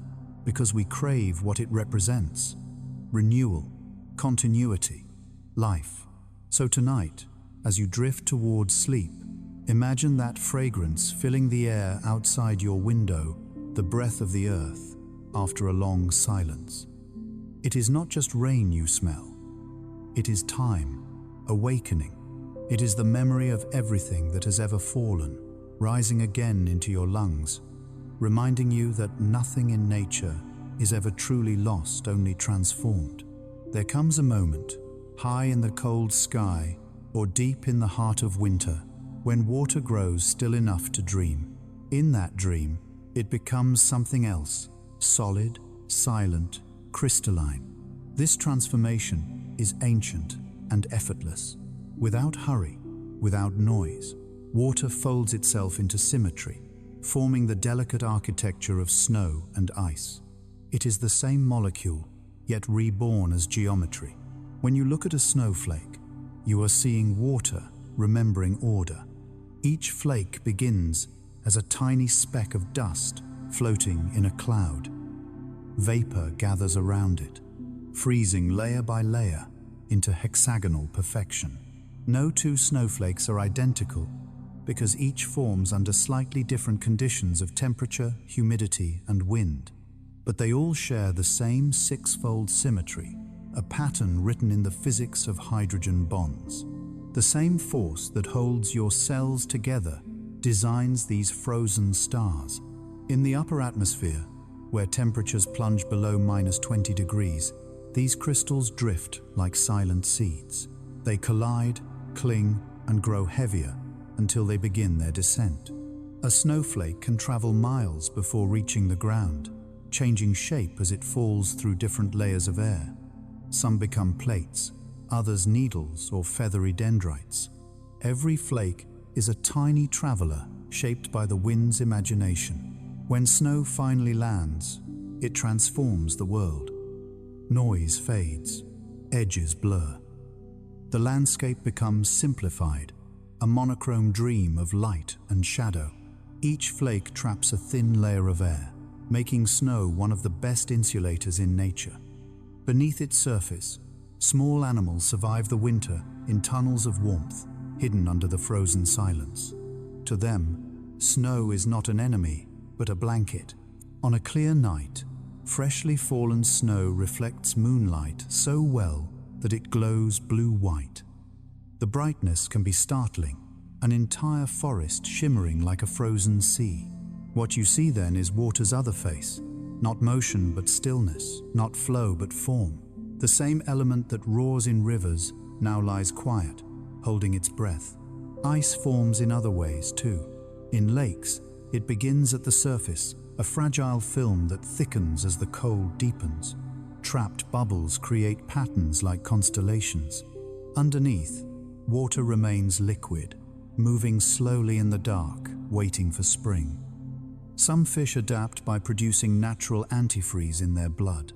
because we crave what it represents: renewal, continuity, life. So tonight, as you drift towards sleep, imagine that fragrance filling the air outside your window, the breath of the earth, after a long silence. It is not just rain you smell. It is time, awakening. It is the memory of everything that has ever fallen, rising again into your lungs, reminding you that nothing in nature is ever truly lost, only transformed. There comes a moment, high in the cold sky or deep in the heart of winter, when water grows still enough to dream. In that dream, it becomes something else, solid, silent, crystalline. This transformation is ancient and effortless. Without hurry, without noise, water folds itself into symmetry, forming the delicate architecture of snow and ice. It is the same molecule, yet reborn as geometry. When you look at a snowflake, you are seeing water remembering order. Each flake begins as a tiny speck of dust floating in a cloud. Vapor gathers around it, freezing layer by layer into hexagonal perfection. No two snowflakes are identical because each forms under slightly different conditions of temperature, humidity, and wind. But they all share the same six-fold symmetry, a pattern written in the physics of hydrogen bonds. The same force that holds your cells together designs these frozen stars. In the upper atmosphere, where temperatures plunge below -20 degrees, these crystals drift like silent seeds. They collide, cling, and grow heavier until they begin their descent. A snowflake can travel miles before reaching the ground, changing shape as it falls through different layers of air. Some become plates, others needles or feathery dendrites. Every flake is a tiny traveler shaped by the wind's imagination. When snow finally lands, it transforms the world. Noise fades, edges blur. The landscape becomes simplified, a monochrome dream of light and shadow. Each flake traps a thin layer of air, making snow one of the best insulators in nature. Beneath its surface, small animals survive the winter in tunnels of warmth, hidden under the frozen silence. To them, snow is not an enemy, but a blanket. On a clear night, freshly fallen snow reflects moonlight so well that it glows blue-white. The brightness can be startling, an entire forest shimmering like a frozen sea. What you see then is water's other face, not motion but stillness, not flow but form. The same element that roars in rivers now lies quiet, holding its breath. Ice forms in other ways too. In lakes, it begins at the surface, a fragile film that thickens as the cold deepens. Trapped bubbles create patterns like constellations. Underneath, water remains liquid, moving slowly in the dark, waiting for spring. Some fish adapt by producing natural antifreeze in their blood.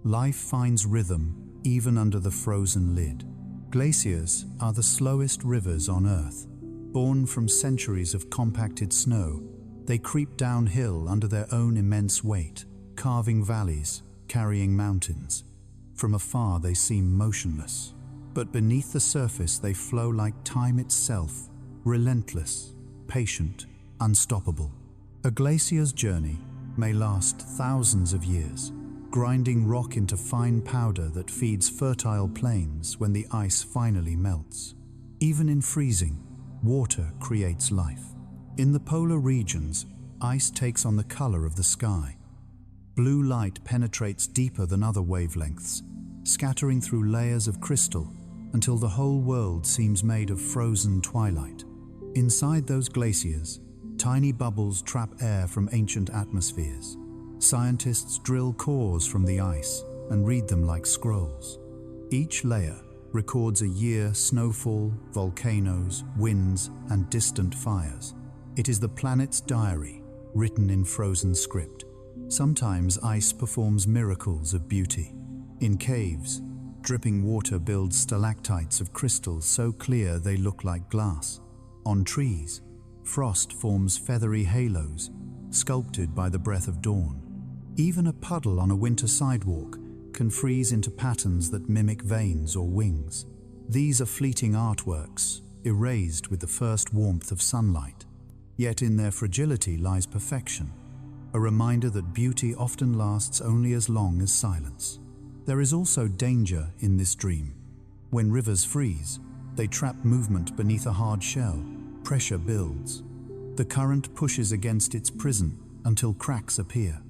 Life finds rhythm even under the frozen lid. Glaciers are the slowest rivers on Earth. Born from centuries of compacted snow, they creep downhill under their own immense weight, carving valleys, carrying mountains. From afar they seem motionless, but beneath the surface they flow like time itself, relentless, patient, unstoppable. A glacier's journey may last thousands of years, grinding rock into fine powder that feeds fertile plains when the ice finally melts. Even in freezing, water creates life. In the polar regions, ice takes on the color of the sky. Blue light penetrates deeper than other wavelengths, scattering through layers of crystal until the whole world seems made of frozen twilight. Inside those glaciers, tiny bubbles trap air from ancient atmospheres. Scientists drill cores from the ice and read them like scrolls. Each layer records a year, snowfall, volcanoes, winds, and distant fires. It is the planet's diary, written in frozen script. Sometimes ice performs miracles of beauty. In caves, dripping water builds stalactites of crystal so clear they look like glass. On trees, frost forms feathery halos, sculpted by the breath of dawn. Even a puddle on a winter sidewalk can freeze into patterns that mimic veins or wings. These are fleeting artworks, erased with the first warmth of sunlight. Yet in their fragility lies perfection, a reminder that beauty often lasts only as long as silence. There is also danger in this dream. When rivers freeze, they trap movement beneath a hard shell. Pressure builds. The current pushes against its prison until cracks appear.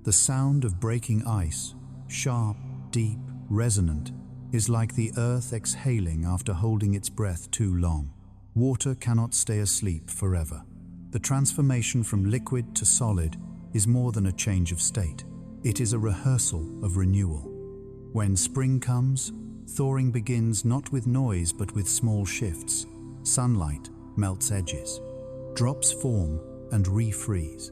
The sound of breaking ice, sharp, deep, resonant, is like the earth exhaling after holding its breath too long. Water cannot stay asleep forever. The transformation from liquid to solid is more than a change of state. It is a rehearsal of renewal. When spring comes, thawing begins not with noise but with small shifts. Sunlight melts edges. Drops form and refreeze.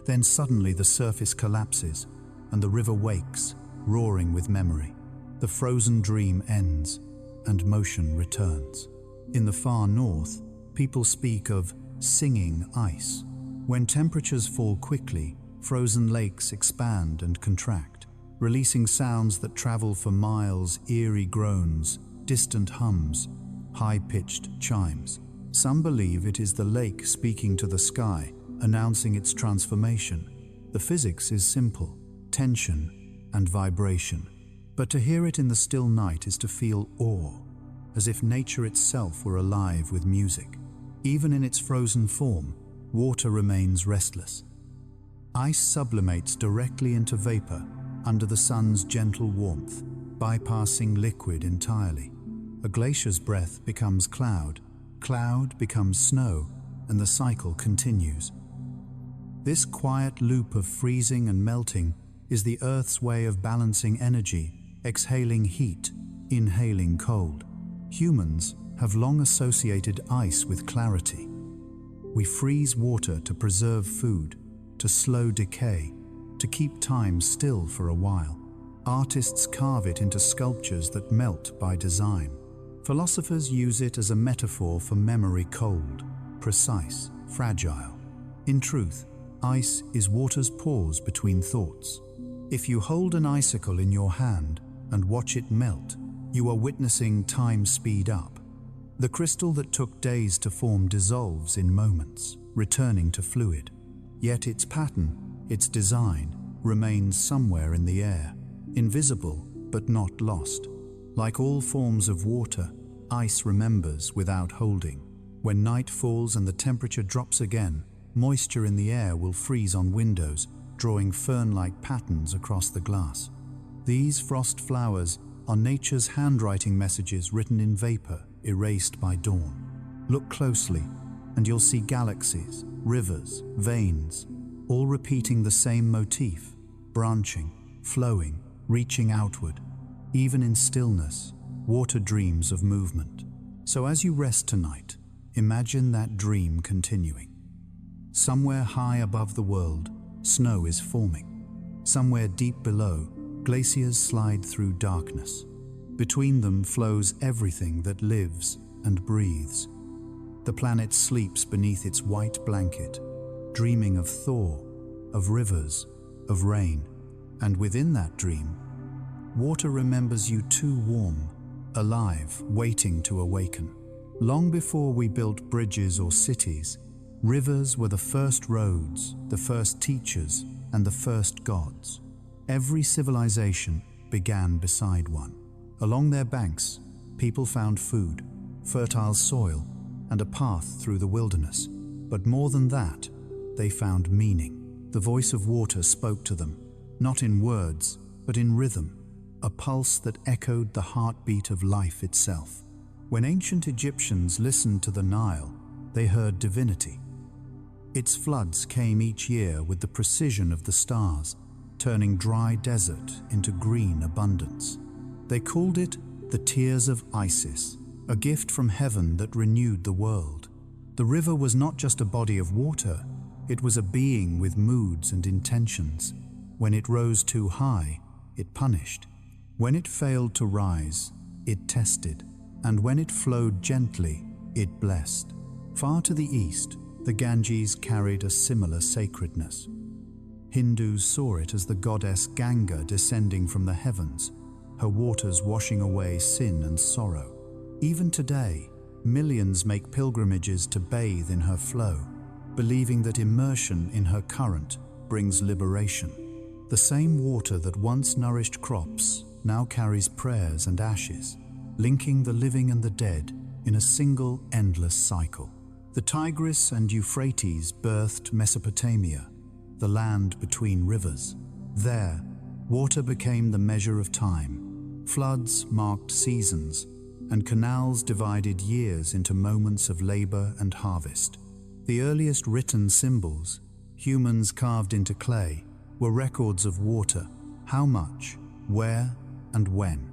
Then suddenly the surface collapses and the river wakes, roaring with memory. The frozen dream ends and motion returns. In the far north, people speak of singing ice. When temperatures fall quickly, frozen lakes expand and contract, releasing sounds that travel for miles, eerie groans, distant hums, high-pitched chimes. Some believe it is the lake speaking to the sky, announcing its transformation. The physics is simple: tension and vibration. But to hear it in the still night is to feel awe, as if nature itself were alive with music. Even in its frozen form, water remains restless. Ice sublimates directly into vapor under the sun's gentle warmth, bypassing liquid entirely. A glacier's breath becomes cloud, cloud becomes snow, and the cycle continues. This quiet loop of freezing and melting is the Earth's way of balancing energy, exhaling heat, inhaling cold. Humans have long associated ice with clarity. We freeze water to preserve food, to slow decay, to keep time still for a while. Artists carve it into sculptures that melt by design. Philosophers use it as a metaphor for memory cold, precise, fragile. In truth, ice is water's pause between thoughts. If you hold an icicle in your hand and watch it melt, you are witnessing time speed up. The crystal that took days to form dissolves in moments, returning to fluid. Yet its pattern, its design, remains somewhere in the air, invisible but not lost. Like all forms of water, ice remembers without holding. When night falls and the temperature drops again, moisture in the air will freeze on windows, drawing fern-like patterns across the glass. These frost flowers are nature's handwriting messages written in vapor, erased by dawn. Look closely, and you'll see galaxies, rivers, veins, all repeating the same motif, branching, flowing, reaching outward. Even in stillness, water dreams of movement. So as you rest tonight, imagine that dream continuing. Somewhere high above the world, snow is forming. Somewhere deep below, glaciers slide through darkness. Between them flows everything that lives and breathes. The planet sleeps beneath its white blanket, dreaming of thaw, of rivers, of rain. And within that dream, water remembers you too warm, alive, waiting to awaken. Long before we built bridges or cities, rivers were the first roads, the first teachers, and the first gods. Every civilization began beside one. Along their banks, people found food, fertile soil, and a path through the wilderness. But more than that, they found meaning. The voice of water spoke to them, not in words, but in rhythm, a pulse that echoed the heartbeat of life itself. When ancient Egyptians listened to the Nile, they heard divinity. Its floods came each year with the precision of the stars, turning dry desert into green abundance. They called it the Tears of Isis, a gift from heaven that renewed the world. The river was not just a body of water, it was a being with moods and intentions. When it rose too high, it punished. When it failed to rise, it tested. And when it flowed gently, it blessed. Far to the east, the Ganges carried a similar sacredness. Hindus saw it as the goddess Ganga descending from the heavens, her waters washing away sin and sorrow. Even today, millions make pilgrimages to bathe in her flow, believing that immersion in her current brings liberation. The same water that once nourished crops now carries prayers and ashes, linking the living and the dead in a single endless cycle. The Tigris and Euphrates birthed Mesopotamia, the land between rivers. There, water became the measure of time. Floods marked seasons, and canals divided years into moments of labor and harvest. The earliest written symbols, humans carved into clay, were records of water, how much, where, and when.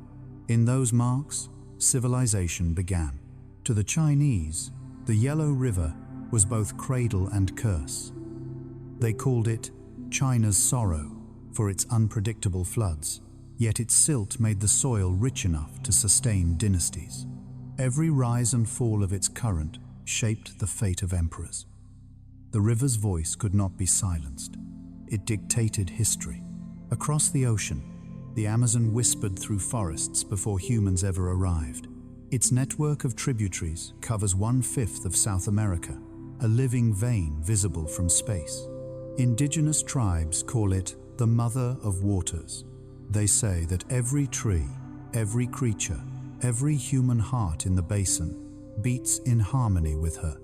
In those marks, civilization began. To the Chinese, the Yellow River was both cradle and curse. They called it China's sorrow for its unpredictable floods, yet its silt made the soil rich enough to sustain dynasties. Every rise and fall of its current shaped the fate of emperors. The river's voice could not be silenced. It dictated history. Across the ocean, the Amazon whispered through forests before humans ever arrived. Its network of tributaries covers 1/5 of South America, a living vein visible from space. Indigenous tribes call it the Mother of Waters. They say that every tree, every creature, every human heart in the basin beats in harmony with her.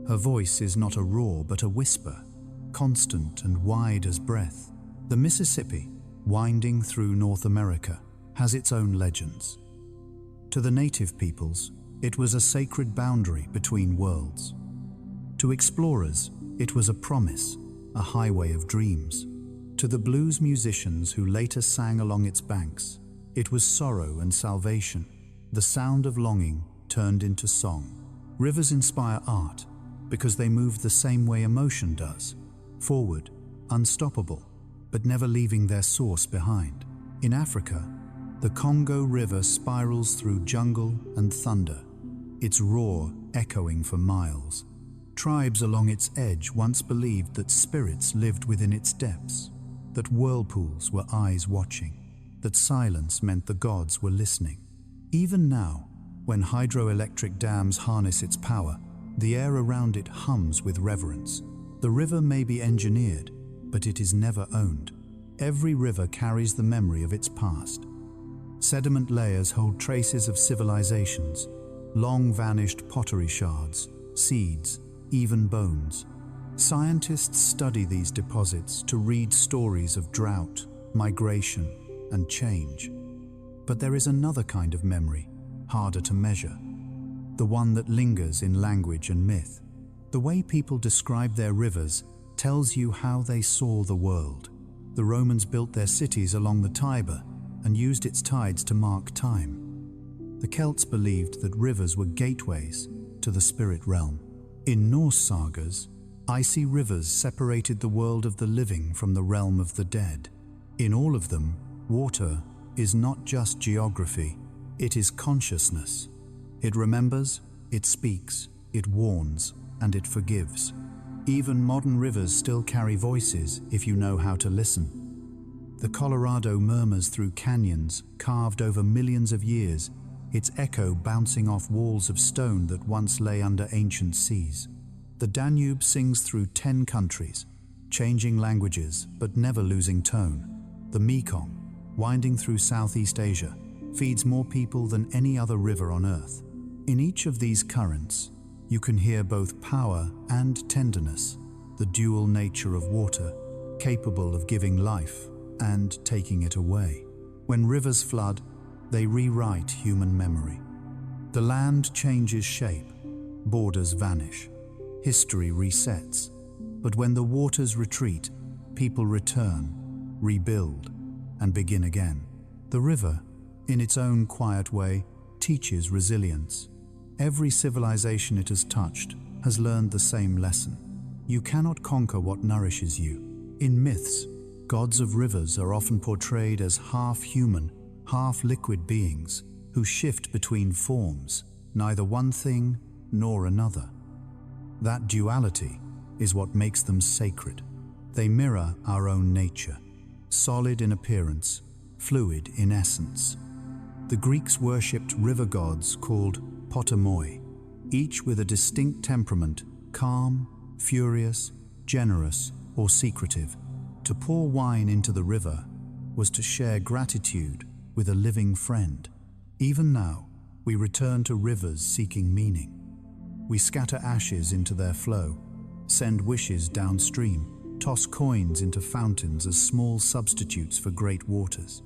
Her voice is not a roar but a whisper, constant and wide as breath. The Mississippi, winding through North America, has its own legends. To the native peoples, it was a sacred boundary between worlds. To explorers, it was a promise, a highway of dreams. To the blues musicians who later sang along its banks, it was sorrow and salvation, the sound of longing turned into song. Rivers inspire art because they move the same way emotion does, forward, unstoppable, but never leaving their source behind. In Africa, the Congo River spirals through jungle and thunder, its roar echoing for miles. Tribes along its edge once believed that spirits lived within its depths, that whirlpools were eyes watching, that silence meant the gods were listening. Even now, when hydroelectric dams harness its power, the air around it hums with reverence. The river may be engineered, but it is never owned. Every river carries the memory of its past. Sediment layers hold traces of civilizations, long-vanished pottery shards, seeds, even bones. Scientists study these deposits to read stories of drought, migration, and change. But there is another kind of memory, harder to measure, the one that lingers in language and myth. The way people describe their rivers tells you how they saw the world. The Romans built their cities along the Tiber and used its tides to mark time. The Celts believed that rivers were gateways to the spirit realm. In Norse sagas, icy rivers separated the world of the living from the realm of the dead. In all of them, water is not just geography, it is consciousness. It remembers, it speaks, it warns, and it forgives. Even modern rivers still carry voices if you know how to listen. The Colorado murmurs through canyons carved over millions of years, its echo bouncing off walls of stone that once lay under ancient seas. The Danube sings through 10 countries, changing languages but never losing tone. The Mekong, winding through Southeast Asia, feeds more people than any other river on Earth. In each of these currents, you can hear both power and tenderness, the dual nature of water, capable of giving life and taking it away. When rivers flood, they rewrite human memory. The land changes shape, borders vanish, history resets. But when the waters retreat, people return, rebuild, and begin again. The river, in its own quiet way, teaches resilience. Every civilization it has touched has learned the same lesson. You cannot conquer what nourishes you. In myths, gods of rivers are often portrayed as half-human, half-liquid beings who shift between forms, neither one thing nor another. That duality is what makes them sacred. They mirror our own nature, solid in appearance, fluid in essence. The Greeks worshipped river gods called potamoi, each with a distinct temperament, calm, furious, generous, or secretive. To pour wine into the river was to share gratitude with a living friend. Even now, we return to rivers seeking meaning. We scatter ashes into their flow, send wishes downstream, toss coins into fountains as small substitutes for great waters.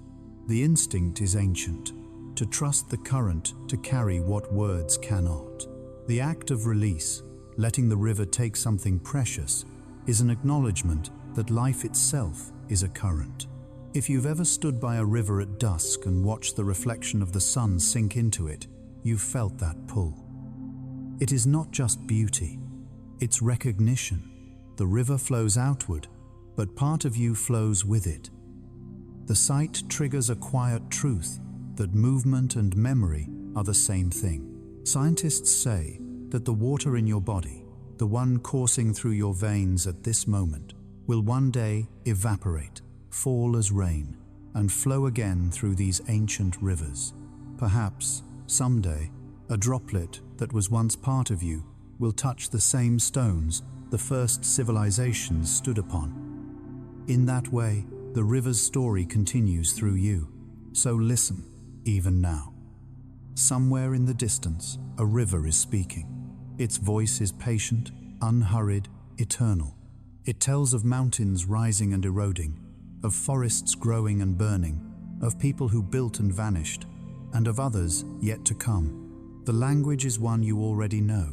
The instinct is ancient, to trust the current to carry what words cannot. The act of release, letting the river take something precious, is an acknowledgement that life itself is a current. If you've ever stood by a river at dusk and watched the reflection of the sun sink into it, you've felt that pull. It is not just beauty, it's recognition. The river flows outward, but part of you flows with it. The sight triggers a quiet truth that movement and memory are the same thing. Scientists say that the water in your body, the one coursing through your veins at this moment, will one day evaporate, fall as rain, and flow again through these ancient rivers. Perhaps, someday, a droplet that was once part of you will touch the same stones the first civilizations stood upon. In that way, the river's story continues through you. So listen, even now. Somewhere in the distance, a river is speaking. Its voice is patient, unhurried, eternal. It tells of mountains rising and eroding, of forests growing and burning, of people who built and vanished, and of others yet to come. The language is one you already know,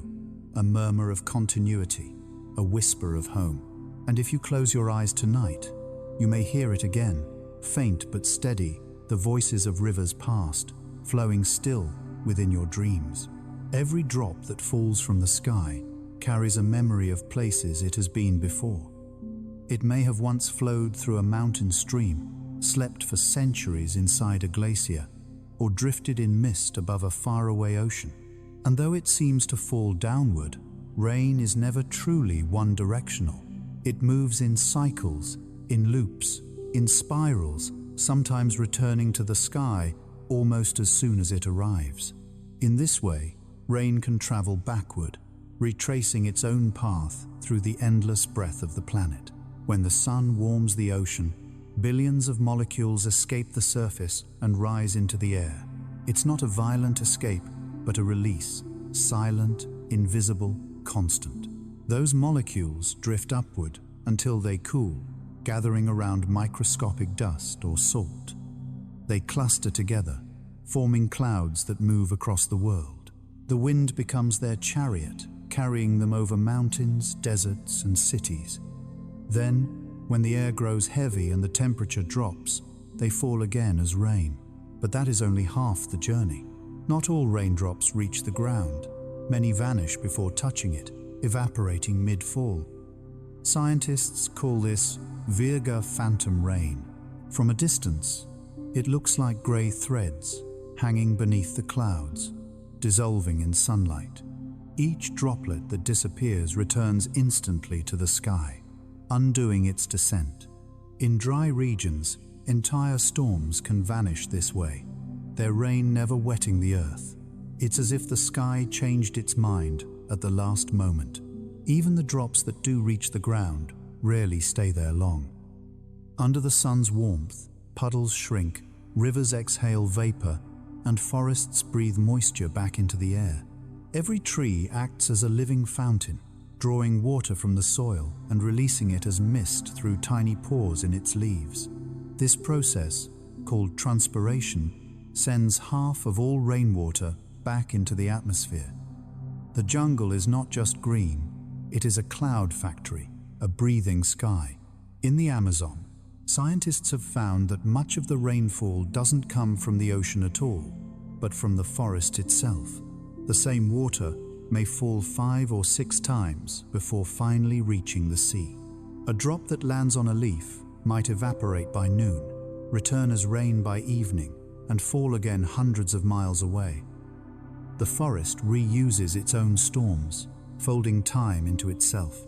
a murmur of continuity, a whisper of home. And if you close your eyes tonight, you may hear it again, faint but steady, the voices of rivers past, flowing still within your dreams. Every drop that falls from the sky carries a memory of places it has been before. It may have once flowed through a mountain stream, slept for centuries inside a glacier, or drifted in mist above a faraway ocean. And though it seems to fall downward, rain is never truly one-directional. It moves in cycles, in loops, in spirals, sometimes returning to the sky almost as soon as it arrives. In this way, rain can travel backward, retracing its own path through the endless breadth of the planet. When the sun warms the ocean, billions of molecules escape the surface and rise into the air. It's not a violent escape, but a release, silent, invisible, constant. Those molecules drift upward until they cool, gathering around microscopic dust or salt. They cluster together, forming clouds that move across the world. The wind becomes their chariot, carrying them over mountains, deserts, and cities. Then, when the air grows heavy and the temperature drops, they fall again as rain. But that is only half the journey. Not all raindrops reach the ground. Many vanish before touching it, evaporating mid-fall. Scientists call this Virga phantom rain. From a distance, it looks like grey threads hanging beneath the clouds, dissolving in sunlight. Each droplet that disappears returns instantly to the sky, undoing its descent. In dry regions, entire storms can vanish this way, their rain never wetting the earth. It's as if the sky changed its mind at the last moment. Even the drops that do reach the ground rarely stay there long. Under the sun's warmth, puddles shrink, rivers exhale vapor, and forests breathe moisture back into the air. Every tree acts as a living fountain, drawing water from the soil and releasing it as mist through tiny pores in its leaves. This process, called transpiration, sends half of all rainwater back into the atmosphere. The jungle is not just green, it is a cloud factory, a breathing sky. In the Amazon, scientists have found that much of the rainfall doesn't come from the ocean at all, but from the forest itself. The same water may fall 5 or 6 times before finally reaching the sea. A drop that lands on a leaf might evaporate by noon, return as rain by evening, and fall again hundreds of miles away. The forest reuses its own storms, folding time into itself.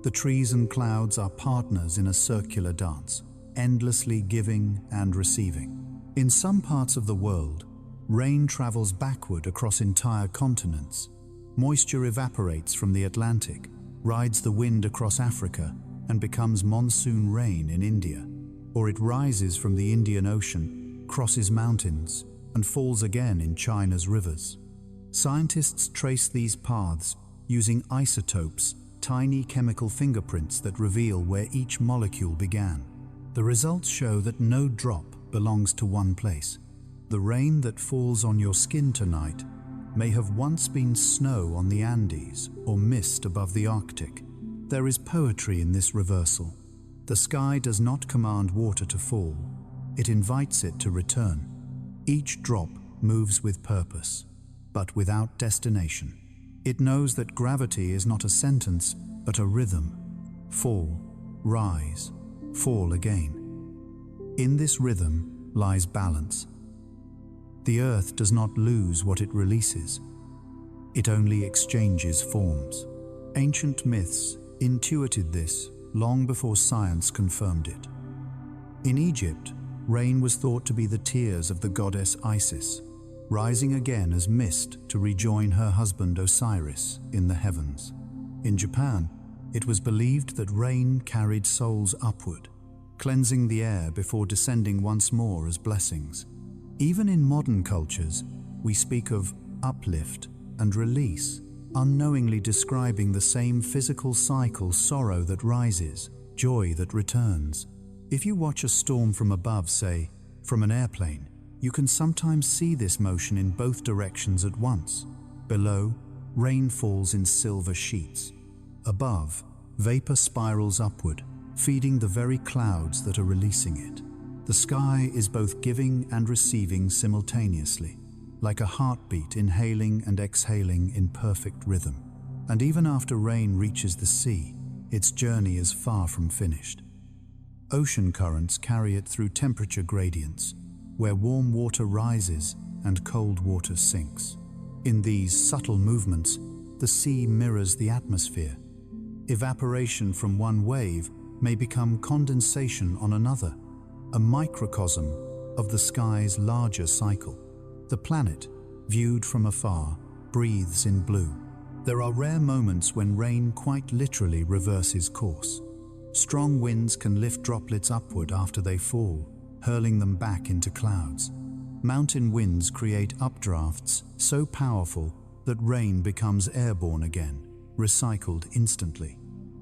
The trees and clouds are partners in a circular dance, endlessly giving and receiving. In some parts of the world, rain travels backward across entire continents. Moisture evaporates from the Atlantic, rides the wind across Africa, and becomes monsoon rain in India. Or it rises from the Indian Ocean, crosses mountains, and falls again in China's rivers. Scientists trace these paths using isotopes, tiny chemical fingerprints that reveal where each molecule began. The results show that no drop belongs to one place. The rain that falls on your skin tonight may have once been snow on the Andes or mist above the Arctic. There is poetry in this reversal. The sky does not command water to fall. It invites it to return. Each drop moves with purpose, but without destination. It knows that gravity is not a sentence, but a rhythm. Fall, rise, fall again. In this rhythm lies balance. The earth does not lose what it releases. It only exchanges forms. Ancient myths intuited this long before science confirmed it. In Egypt, rain was thought to be the tears of the goddess Isis, rising again as mist to rejoin her husband Osiris in the heavens. In Japan, it was believed that rain carried souls upward, cleansing the air before descending once more as blessings. Even in modern cultures, we speak of uplift and release, unknowingly describing the same physical cycle: sorrow that rises, joy that returns. If you watch a storm from above, say, from an airplane, you can sometimes see this motion in both directions at once. Below, rain falls in silver sheets. Above, vapor spirals upward, feeding the very clouds that are releasing it. The sky is both giving and receiving simultaneously. like a heartbeat inhaling and exhaling in perfect rhythm. And even after rain reaches the sea, its journey is far from finished. Ocean currents carry it through temperature gradients, where warm water rises and cold water sinks. In these subtle movements, the sea mirrors the atmosphere. Evaporation from one wave may become condensation on another, a microcosm of the sky's larger cycle. The planet, viewed from afar, breathes in blue. There are rare moments when rain quite literally reverses course. Strong winds can lift droplets upward after they fall, hurling them back into clouds. Mountain winds create updrafts so powerful that rain becomes airborne again, recycled instantly.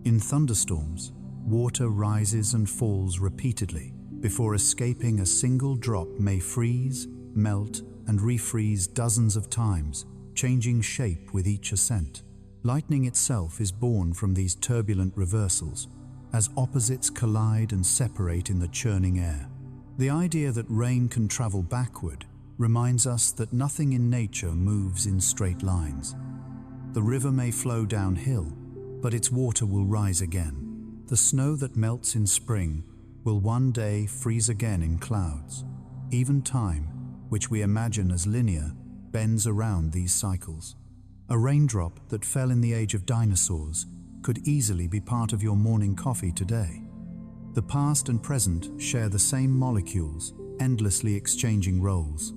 In thunderstorms, water rises and falls repeatedly before escaping. A single drop may freeze, melt, and refreeze dozens of times, changing shape with each ascent. Lightning itself is born from these turbulent reversals, as opposites collide and separate in the churning air. The idea that rain can travel backward reminds us that nothing in nature moves in straight lines. The river may flow downhill, but its water will rise again. The snow that melts in spring will one day freeze again in clouds. Even time, which we imagine as linear, bends around these cycles. A raindrop that fell in the age of dinosaurs could easily be part of your morning coffee today. The past and present share the same molecules, endlessly exchanging roles.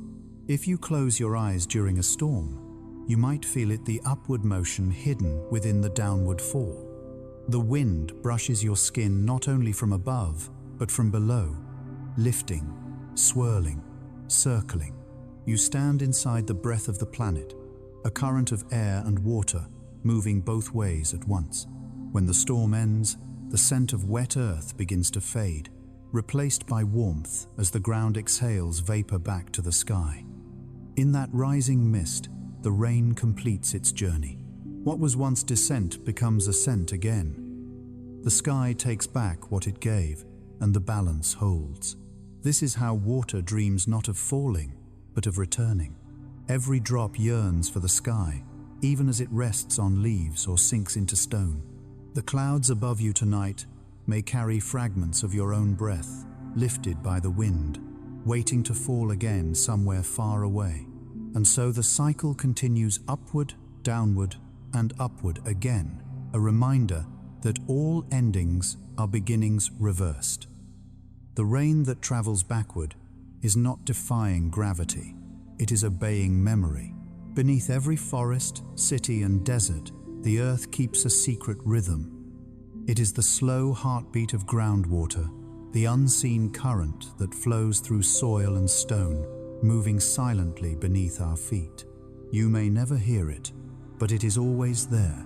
If you close your eyes during a storm, you might feel the upward motion hidden within the downward fall. The wind brushes your skin not only from above, but from below, lifting, swirling, circling. You stand inside the breath of the planet, a current of air and water moving both ways at once. When the storm ends, the scent of wet earth begins to fade, replaced by warmth as the ground exhales vapor back to the sky. In that rising mist, the rain completes its journey. What was once descent becomes ascent again. The sky takes back what it gave, and the balance holds. This is how water dreams not of falling, but of returning. Every drop yearns for the sky, even as it rests on leaves or sinks into stone. The clouds above you tonight may carry fragments of your own breath, lifted by the wind, waiting to fall again somewhere far away. And so the cycle continues upward, downward, and upward again, a reminder that all endings are beginnings reversed. The rain that travels backward is not defying gravity, it is obeying memory. Beneath every forest, city, and desert, the earth keeps a secret rhythm. It is the slow heartbeat of groundwater, the unseen current that flows through soil and stone, moving silently beneath our feet. You may never hear it, but it is always there,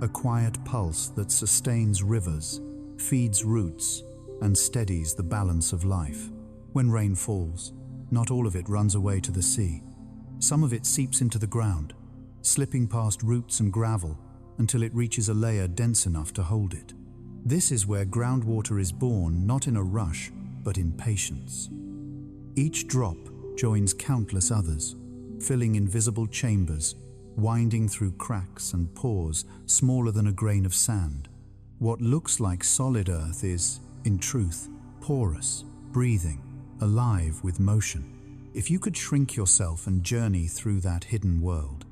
a quiet pulse that sustains rivers, feeds roots, and steadies the balance of life. When rain falls, not all of it runs away to the sea. Some of it seeps into the ground, slipping past roots and gravel until it reaches a layer dense enough to hold it. This is where groundwater is born, not in a rush, but in patience. Each drop joins countless others, filling invisible chambers, winding through cracks and pores smaller than a grain of sand. What looks like solid earth is, in truth, porous, breathing, alive with motion. If you could shrink yourself and journey through that hidden world,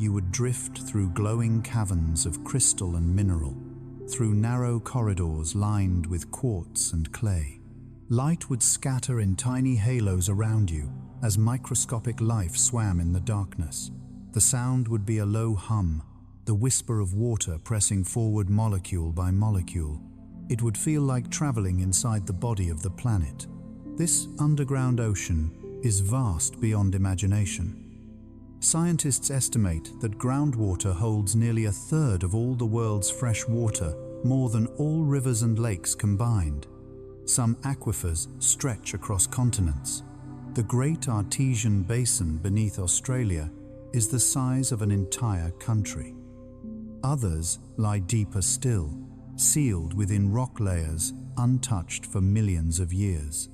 you would drift through glowing caverns of crystal and mineral, through narrow corridors lined with quartz and clay. Light would scatter in tiny halos around you as microscopic life swam in the darkness. The sound would be a low hum, the whisper of water pressing forward molecule by molecule. It would feel like traveling inside the body of the planet. This underground ocean is vast beyond imagination. Scientists estimate that groundwater holds nearly a third of all the world's fresh water, more than all rivers and lakes combined. Some aquifers stretch across continents. The Great Artesian Basin beneath Australia is the size of an entire country. Others lie deeper still, sealed within rock layers untouched for millions of years.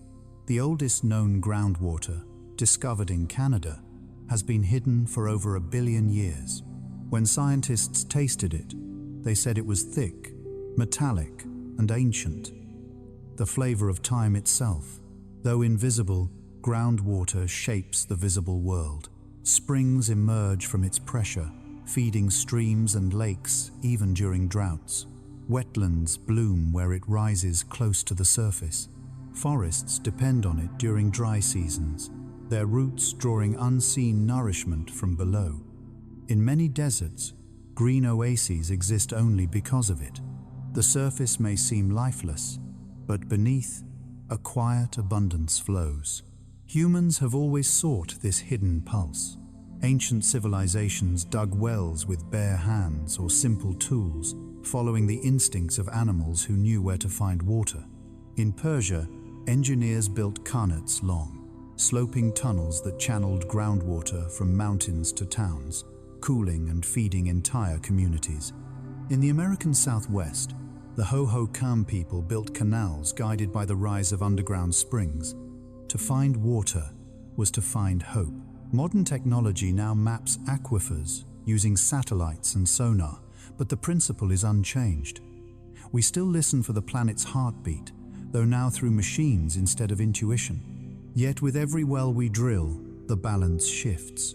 The oldest known groundwater, discovered in Canada, has been hidden for over 1 billion years. When scientists tasted it, they said it was thick, metallic, and ancient. The flavor of time itself. Though invisible, groundwater shapes the visible world. Springs emerge from its pressure, feeding streams and lakes even during droughts. Wetlands bloom where it rises close to the surface. Forests depend on it during dry seasons, their roots drawing unseen nourishment from below. In many deserts, green oases exist only because of it. The surface may seem lifeless, but beneath, a quiet abundance flows. Humans have always sought this hidden pulse. Ancient civilizations dug wells with bare hands or simple tools, following the instincts of animals who knew where to find water. In Persia, engineers built qanats long, sloping tunnels that channeled groundwater from mountains to towns, cooling and feeding entire communities. In the American Southwest, the Hohokam people built canals guided by the rise of underground springs. To find water was to find hope. Modern technology now maps aquifers using satellites and sonar, but the principle is unchanged. We still listen for the planet's heartbeat, though now through machines instead of intuition. Yet with every well we drill, the balance shifts.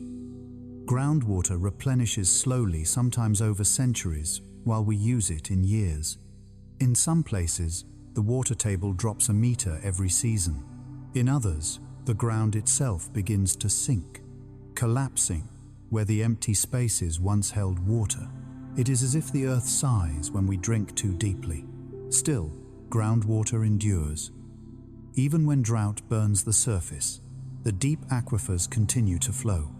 Groundwater replenishes slowly, sometimes over centuries, while we use it in years. In some places, the water table drops a meter every season. In others, the ground itself begins to sink, collapsing where the empty spaces once held water. It is as if the earth sighs when we drink too deeply. Still, groundwater endures. Even when drought burns the surface, the deep aquifers continue to flow.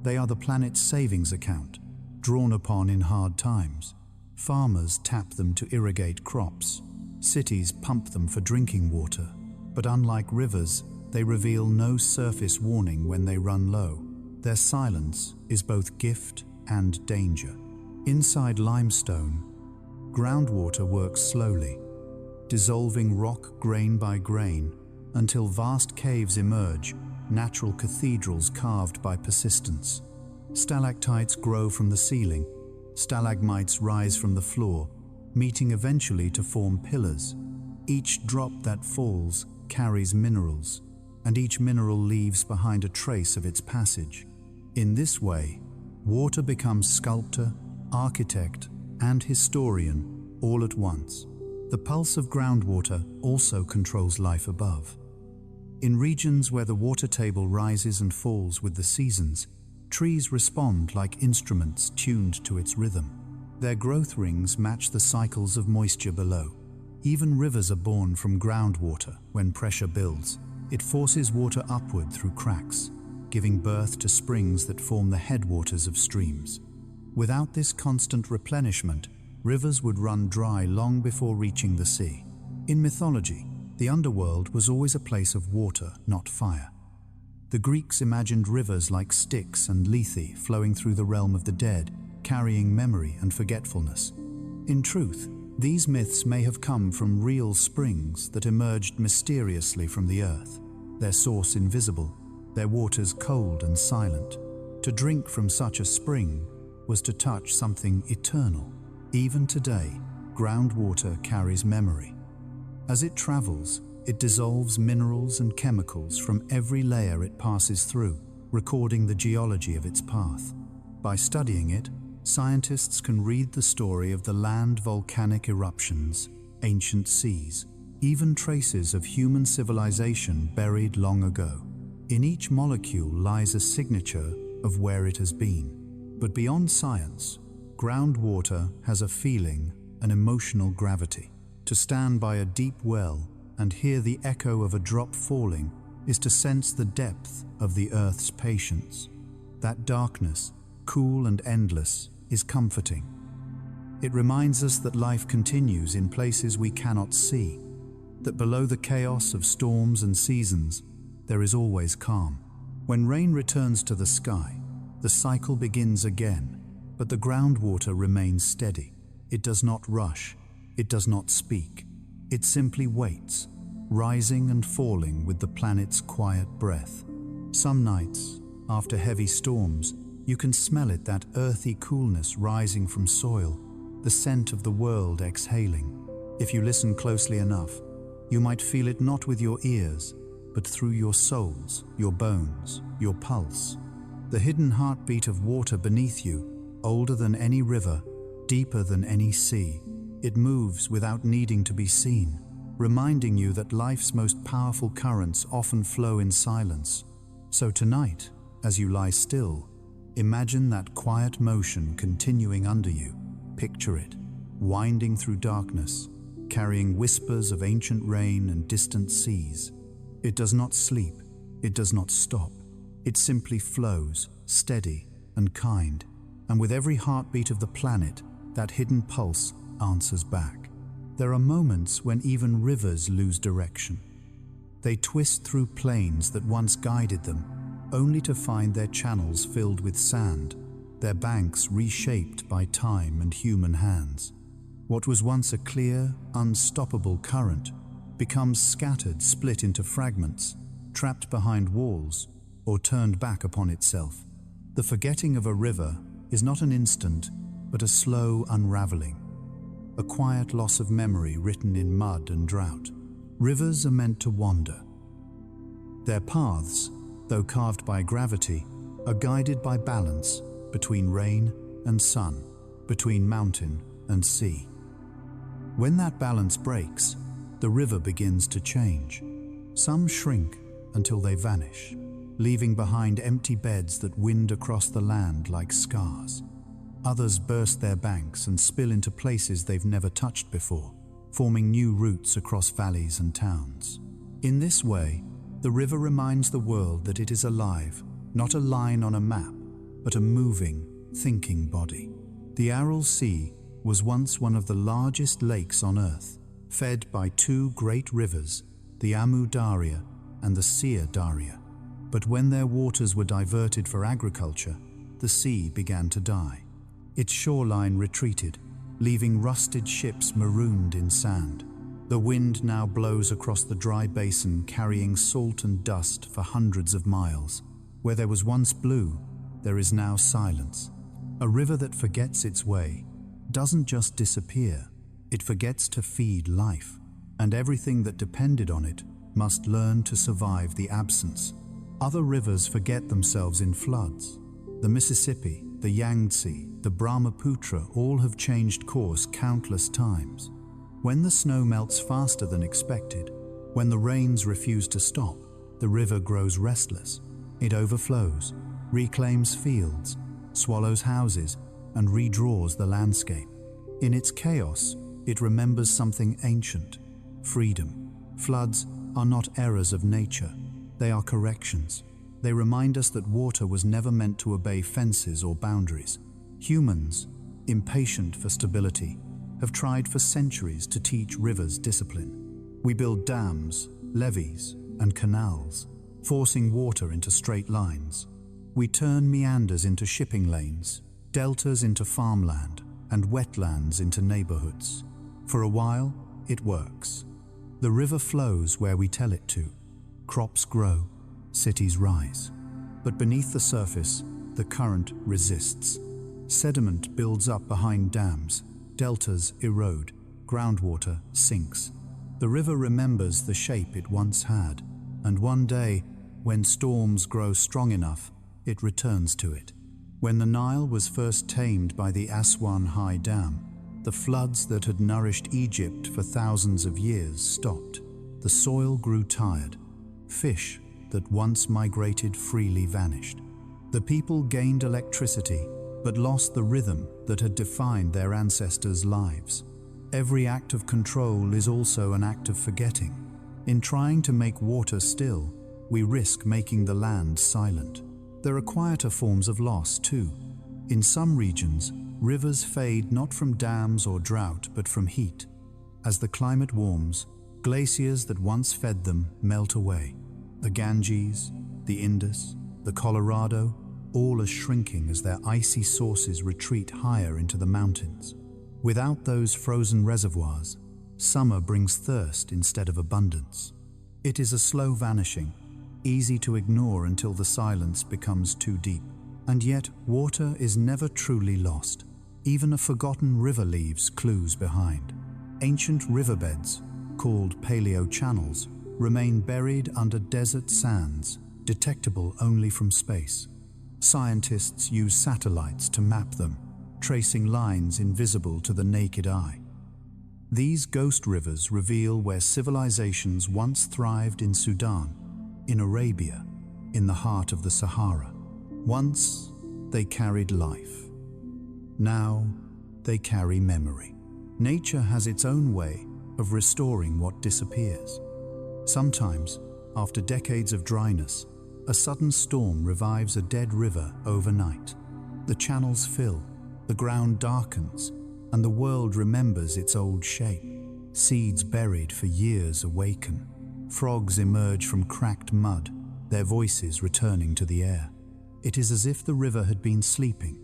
They are the planet's savings account, drawn upon in hard times. Farmers tap them to irrigate crops. Cities pump them for drinking water. But unlike rivers, they reveal no surface warning when they run low. Their silence is both gift and danger. Inside limestone, groundwater works slowly, dissolving rock grain by grain until vast caves emerge, natural cathedrals carved by persistence. Stalactites grow from the ceiling, stalagmites rise from the floor, meeting eventually to form pillars. Each drop that falls carries minerals, and each mineral leaves behind a trace of its passage. In this way, water becomes sculptor, architect, and historian all at once. The pulse of groundwater also controls life above. In regions where the water table rises and falls with the seasons, trees respond like instruments tuned to its rhythm. Their growth rings match the cycles of moisture below. Even rivers are born from groundwater when pressure builds. It forces water upward through cracks, giving birth to springs that form the headwaters of streams. Without this constant replenishment, rivers would run dry long before reaching the sea. In mythology, the underworld was always a place of water, not fire. The Greeks imagined rivers like Styx and Lethe flowing through the realm of the dead, carrying memory and forgetfulness. In truth, these myths may have come from real springs that emerged mysteriously from the earth, their source invisible, their waters cold and silent. To drink from such a spring was to touch something eternal. Even today, groundwater carries memory. As it travels, it dissolves minerals and chemicals from every layer it passes through, recording the geology of its path. By studying it, scientists can read the story of the land volcanic eruptions, ancient seas, even traces of human civilization buried long ago. In each molecule lies a signature of where it has been. But beyond science, groundwater has a feeling, an emotional gravity. To stand by a deep well and hear the echo of a drop falling is to sense the depth of the earth's patience. That darkness, cool and endless, is comforting. It reminds us that life continues in places we cannot see, that below the chaos of storms and seasons, there is always calm. When rain returns to the sky, the cycle begins again, but the groundwater remains steady. It does not rush, it does not speak. It simply waits, rising and falling with the planet's quiet breath. Some nights, after heavy storms, you can smell it, that earthy coolness rising from soil, the scent of the world exhaling. If you listen closely enough, you might feel it not with your ears, but through your souls, your bones, your pulse. The hidden heartbeat of water beneath you, older than any river, deeper than any sea. It moves without needing to be seen, reminding you that life's most powerful currents often flow in silence. So tonight, as you lie still, imagine that quiet motion continuing under you. Picture it, winding through darkness, carrying whispers of ancient rain and distant seas. It does not sleep, it does not stop. It simply flows, steady and kind, and with every heartbeat of the planet, that hidden pulse answers back. There are moments when even rivers lose direction. They twist through plains that once guided them, only to find their channels filled with sand, their banks reshaped by time and human hands. What was once a clear, unstoppable current becomes scattered, split into fragments, trapped behind walls, or turned back upon itself. The forgetting of a river is not an instant, but a slow unraveling, a quiet loss of memory written in mud and drought. Rivers are meant to wander. Their paths, though carved by gravity, are guided by balance between rain and sun, between mountain and sea. When that balance breaks, the river begins to change. Some shrink until they vanish, leaving behind empty beds that wind across the land like scars. Others burst their banks and spill into places they've never touched before, forming new routes across valleys and towns. In this way, the river reminds the world that it is alive, not a line on a map, but a moving, thinking body. The Aral Sea was once one of the largest lakes on Earth, fed by two great rivers, the Amu Darya and the Sia Darya. But when their waters were diverted for agriculture, the sea began to die. Its shoreline retreated, leaving rusted ships marooned in sand. The wind now blows across the dry basin, carrying salt and dust for hundreds of miles. Where there was once blue, there is now silence. A river that forgets its way doesn't just disappear, it forgets to feed life, and everything that depended on it must learn to survive the absence. Other rivers forget themselves in floods. The Mississippi, the Yangtze, the Brahmaputra all have changed course countless times. When the snow melts faster than expected, when the rains refuse to stop, the river grows restless. It overflows, reclaims fields, swallows houses, and redraws the landscape. In its chaos, it remembers something ancient: freedom. Floods are not errors of nature, they are corrections. They remind us that water was never meant to obey fences or boundaries. Humans, impatient for stability, have tried for centuries to teach rivers discipline. We build dams, levees, and canals, forcing water into straight lines. We turn meanders into shipping lanes, deltas into farmland, and wetlands into neighborhoods. For a while, it works. The river flows where we tell it to. Crops grow, cities rise. But beneath the surface, the current resists. Sediment builds up behind dams, deltas erode, groundwater sinks. The river remembers the shape it once had, and one day, when storms grow strong enough, it returns to it. When the Nile was first tamed by the Aswan High Dam, the floods that had nourished Egypt for thousands of years stopped. The soil grew tired. Fish that once migrated freely vanished. The people gained electricity, but lost the rhythm that had defined their ancestors' lives. Every act of control is also an act of forgetting. In trying to make water still, we risk making the land silent. There are quieter forms of loss too. In some regions, rivers fade not from dams or drought, but from heat. As the climate warms, glaciers that once fed them melt away. The Ganges, the Indus, the Colorado, all are shrinking as their icy sources retreat higher into the mountains. Without those frozen reservoirs, summer brings thirst instead of abundance. It is a slow vanishing, easy to ignore until the silence becomes too deep. And yet, water is never truly lost. Even a forgotten river leaves clues behind. Ancient riverbeds, called paleo-channels, remain buried under desert sands, detectable only from space. Scientists use satellites to map them, tracing lines invisible to the naked eye. These ghost rivers reveal where civilizations once thrived in Sudan, in Arabia, in the heart of the Sahara. Once, they carried life. Now, they carry memory. Nature has its own way of restoring what disappears. Sometimes, after decades of dryness, a sudden storm revives a dead river overnight. The channels fill, the ground darkens, and the world remembers its old shape. Seeds buried for years awaken. Frogs emerge from cracked mud, their voices returning to the air. It is as if the river had been sleeping,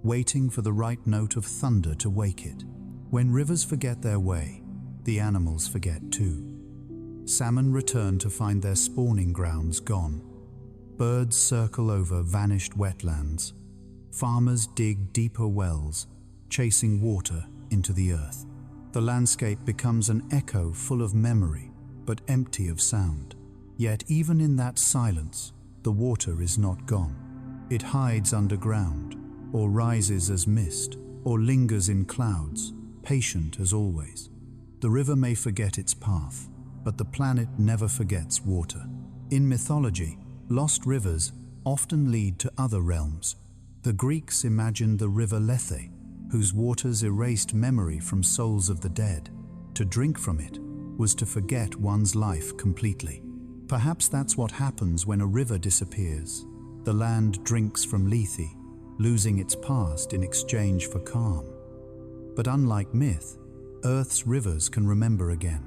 waiting for the right note of thunder to wake it. When rivers forget their way, the animals forget too. Salmon return to find their spawning grounds gone. Birds circle over vanished wetlands. Farmers dig deeper wells, chasing water into the earth. The landscape becomes an echo full of memory, but empty of sound. Yet even in that silence, the water is not gone. It hides underground, or rises as mist, or lingers in clouds, patient as always. The river may forget its path, but the planet never forgets water. In mythology, lost rivers often lead to other realms. The Greeks imagined the river Lethe, whose waters erased memory from souls of the dead. To drink from it was to forget one's life completely. Perhaps that's what happens when a river disappears. The land drinks from Lethe, losing its past in exchange for calm. But unlike myth, Earth's rivers can remember again.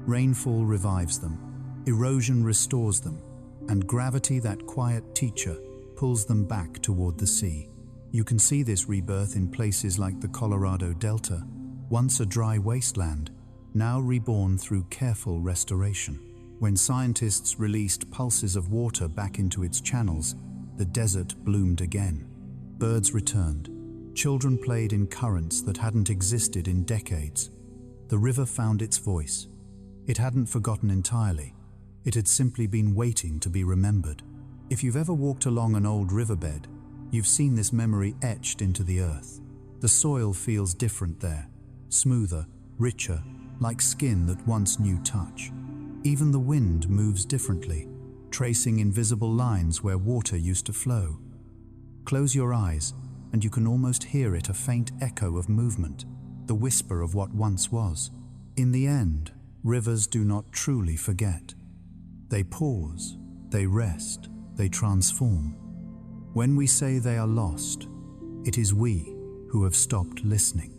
Rainfall revives them, erosion restores them, and gravity, that quiet teacher, pulls them back toward the sea. You can see this rebirth in places like the Colorado Delta, once a dry wasteland, now reborn through careful restoration. When scientists released pulses of water back into its channels, the desert bloomed again. Birds returned. Children played in currents that hadn't existed in decades. The river found its voice. It hadn't forgotten entirely. It had simply been waiting to be remembered. If you've ever walked along an old riverbed, you've seen this memory etched into the earth. The soil feels different there, smoother, richer, like skin that once knew touch. Even the wind moves differently, tracing invisible lines where water used to flow. Close your eyes, and you can almost hear it, a faint echo of movement, the whisper of what once was. In the end, rivers do not truly forget. They pause, they rest, they transform. When we say they are lost, it is we who have stopped listening.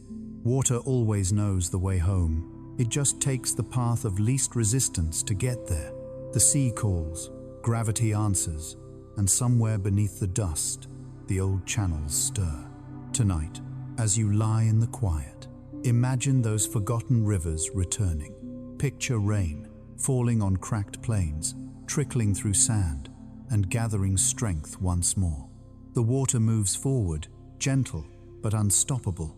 Water always knows the way home. It just takes the path of least resistance to get there. The sea calls, gravity answers, and somewhere beneath the dust, the old channels stir. Tonight, as you lie in the quiet, imagine those forgotten rivers returning. Picture rain falling on cracked plains, trickling through sand, and gathering strength once more. The water moves forward, gentle but unstoppable.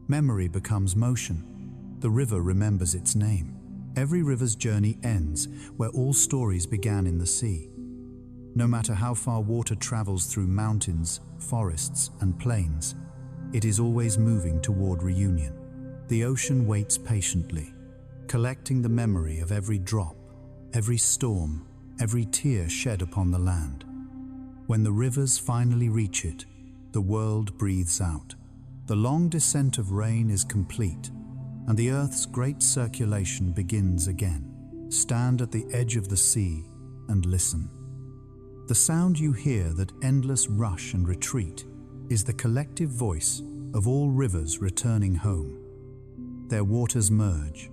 Memory becomes motion. The river remembers its name. Every river's journey ends where all stories began in the sea. No matter how far water travels through mountains, forests, and plains, it is always moving toward reunion. The ocean waits patiently, collecting the memory of every drop, every storm, every tear shed upon the land. When the rivers finally reach it, the world breathes out. The long descent of rain is complete, and the Earth's great circulation begins again. Stand at the edge of the sea and listen. The sound you hear, that endless rush and retreat, is the collective voice of all rivers returning home. Their waters merge,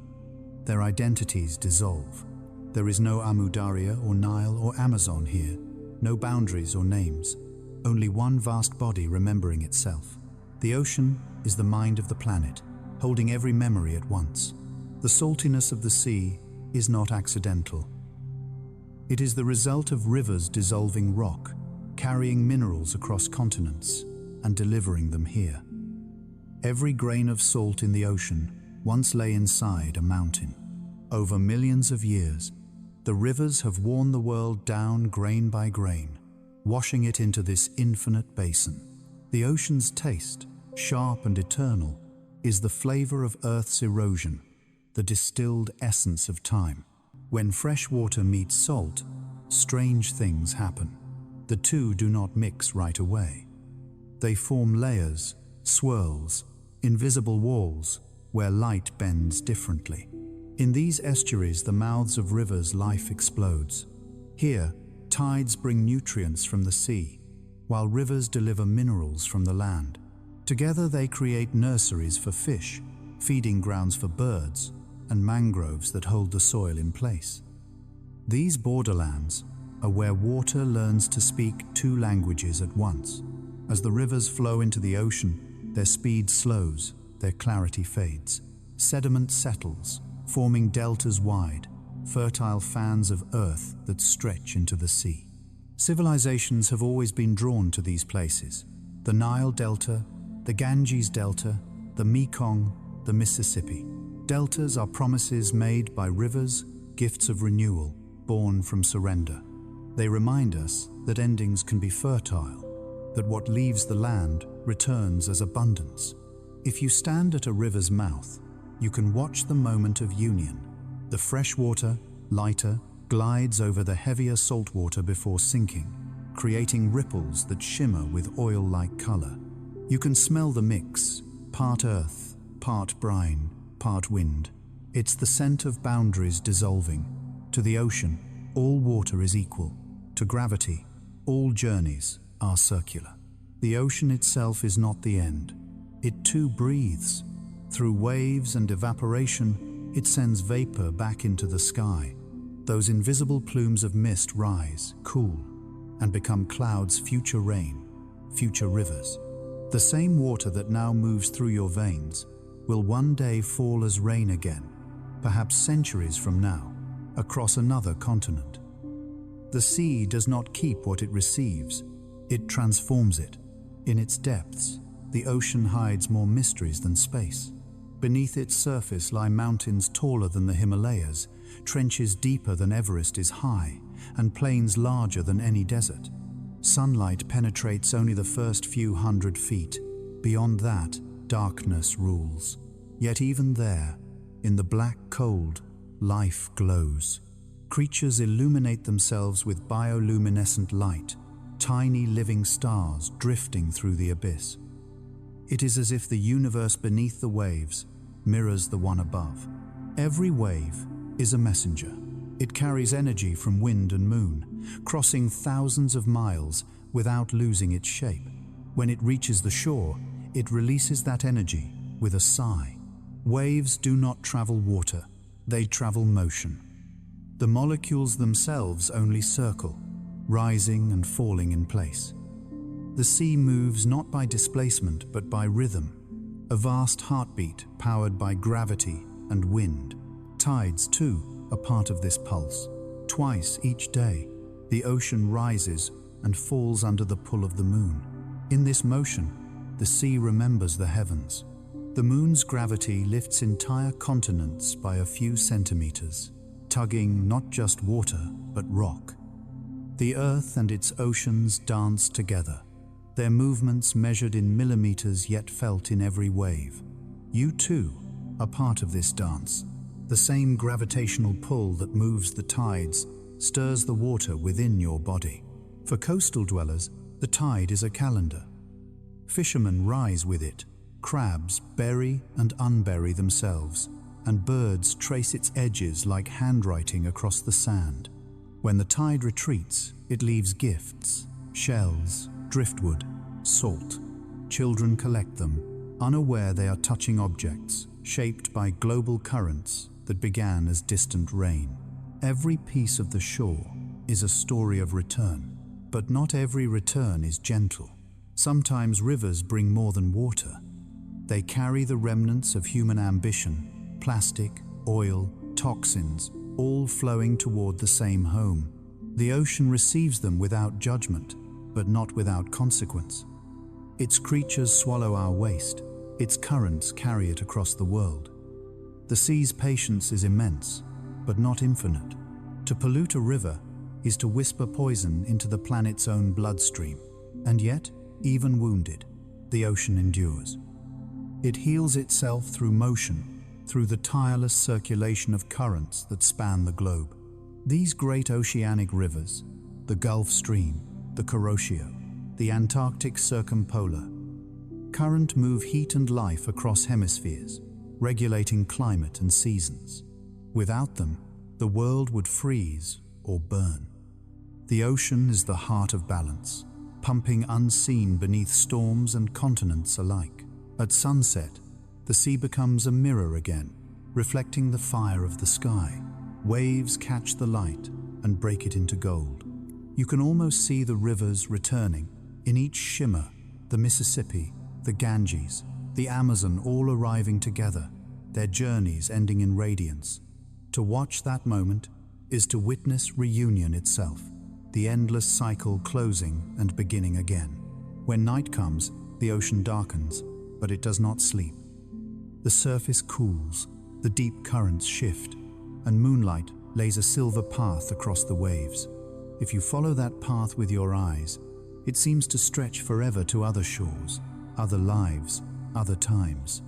their identities dissolve. There is no Amu Darya or Nile or Amazon here, no boundaries or names, only one vast body remembering itself. The ocean is the mind of the planet, holding every memory at once. The saltiness of the sea is not accidental. It is the result of rivers dissolving rock, carrying minerals across continents, and delivering them here. Every grain of salt in the ocean once lay inside a mountain. Over millions of years, the rivers have worn the world down grain by grain, washing it into this infinite basin. The ocean's taste, sharp and eternal, is the flavor of Earth's erosion, the distilled essence of time. When fresh water meets salt, strange things happen. The two do not mix right away. They form layers, swirls, invisible walls, where light bends differently. In these estuaries, the mouths of rivers, life explodes. Here, tides bring nutrients from the sea, while rivers deliver minerals from the land. Together they create nurseries for fish, feeding grounds for birds, and mangroves that hold the soil in place. These borderlands are where water learns to speak two languages at once. As the rivers flow into the ocean, their speed slows, their clarity fades. Sediment settles, forming deltas wide, fertile fans of earth that stretch into the sea. Civilizations have always been drawn to these places: the Nile Delta, the Ganges Delta, the Mekong, the Mississippi. Deltas are promises made by rivers, gifts of renewal, born from surrender. They remind us that endings can be fertile, that what leaves the land returns as abundance. If you stand at a river's mouth, you can watch the moment of union. The fresh water, lighter, glides over the heavier salt water before sinking, creating ripples that shimmer with oil-like color. You can smell the mix, part earth, part brine, part wind. It's the scent of boundaries dissolving. To the ocean, all water is equal. To gravity, all journeys are circular. The ocean itself is not the end. It too breathes. Through waves and evaporation, it sends vapor back into the sky. Those invisible plumes of mist rise, cool, and become clouds, future rain, future rivers. The same water that now moves through your veins will one day fall as rain again, perhaps centuries from now, across another continent. The sea does not keep what it receives, it transforms it. In its depths, the ocean hides more mysteries than space. Beneath its surface lie mountains taller than the Himalayas, trenches deeper than Everest is high, and plains larger than any desert. Sunlight penetrates only the first few hundred feet. Beyond that, darkness rules. Yet even there, in the black cold, life glows. Creatures illuminate themselves with bioluminescent light, tiny living stars drifting through the abyss. It is as if the universe beneath the waves mirrors the one above. Every wave is a messenger. It carries energy from wind and moon, crossing thousands of miles without losing its shape. When it reaches the shore, it releases that energy with a sigh. Waves do not travel water, they travel motion. The molecules themselves only circle, rising and falling in place. The sea moves not by displacement but by rhythm, a vast heartbeat powered by gravity and wind. Tides, too, are part of this pulse. Twice each day, the ocean rises and falls under the pull of the moon. In this motion, the sea remembers the heavens. The moon's gravity lifts entire continents by a few centimeters, tugging not just water but rock. The earth and its oceans dance together, their movements measured in millimeters yet felt in every wave. You too are part of this dance. The same gravitational pull that moves the tides stirs the water within your body. For coastal dwellers, the tide is a calendar. Fishermen rise with it, crabs bury and unbury themselves, and birds trace its edges like handwriting across the sand. When the tide retreats, it leaves gifts, shells, driftwood, salt. Children collect them, unaware they are touching objects shaped by global currents that began as distant rain. Every piece of the shore is a story of return, but not every return is gentle. Sometimes rivers bring more than water. They carry the remnants of human ambition, plastic, oil, toxins, all flowing toward the same home. The ocean receives them without judgment, but not without consequence. Its creatures swallow our waste, its currents carry it across the world. The sea's patience is immense, but not infinite. To pollute a river is to whisper poison into the planet's own bloodstream, and yet, even wounded, the ocean endures. It heals itself through motion, through the tireless circulation of currents that span the globe. These great oceanic rivers, the Gulf Stream, the Kuroshio, the Antarctic Circumpolar, current move heat and life across hemispheres, regulating climate and seasons. Without them, the world would freeze or burn. The ocean is the heart of balance, pumping unseen beneath storms and continents alike. At sunset, the sea becomes a mirror again, reflecting the fire of the sky. Waves catch the light and break it into gold. You can almost see the rivers returning. In each shimmer, the Mississippi, the Ganges, the Amazon all arriving together, their journeys ending in radiance. To watch that moment is to witness reunion itself, the endless cycle closing and beginning again. When night comes, the ocean darkens, but it does not sleep. The surface cools, the deep currents shift, and moonlight lays a silver path across the waves. If you follow that path with your eyes, it seems to stretch forever to other shores, other lives, other times.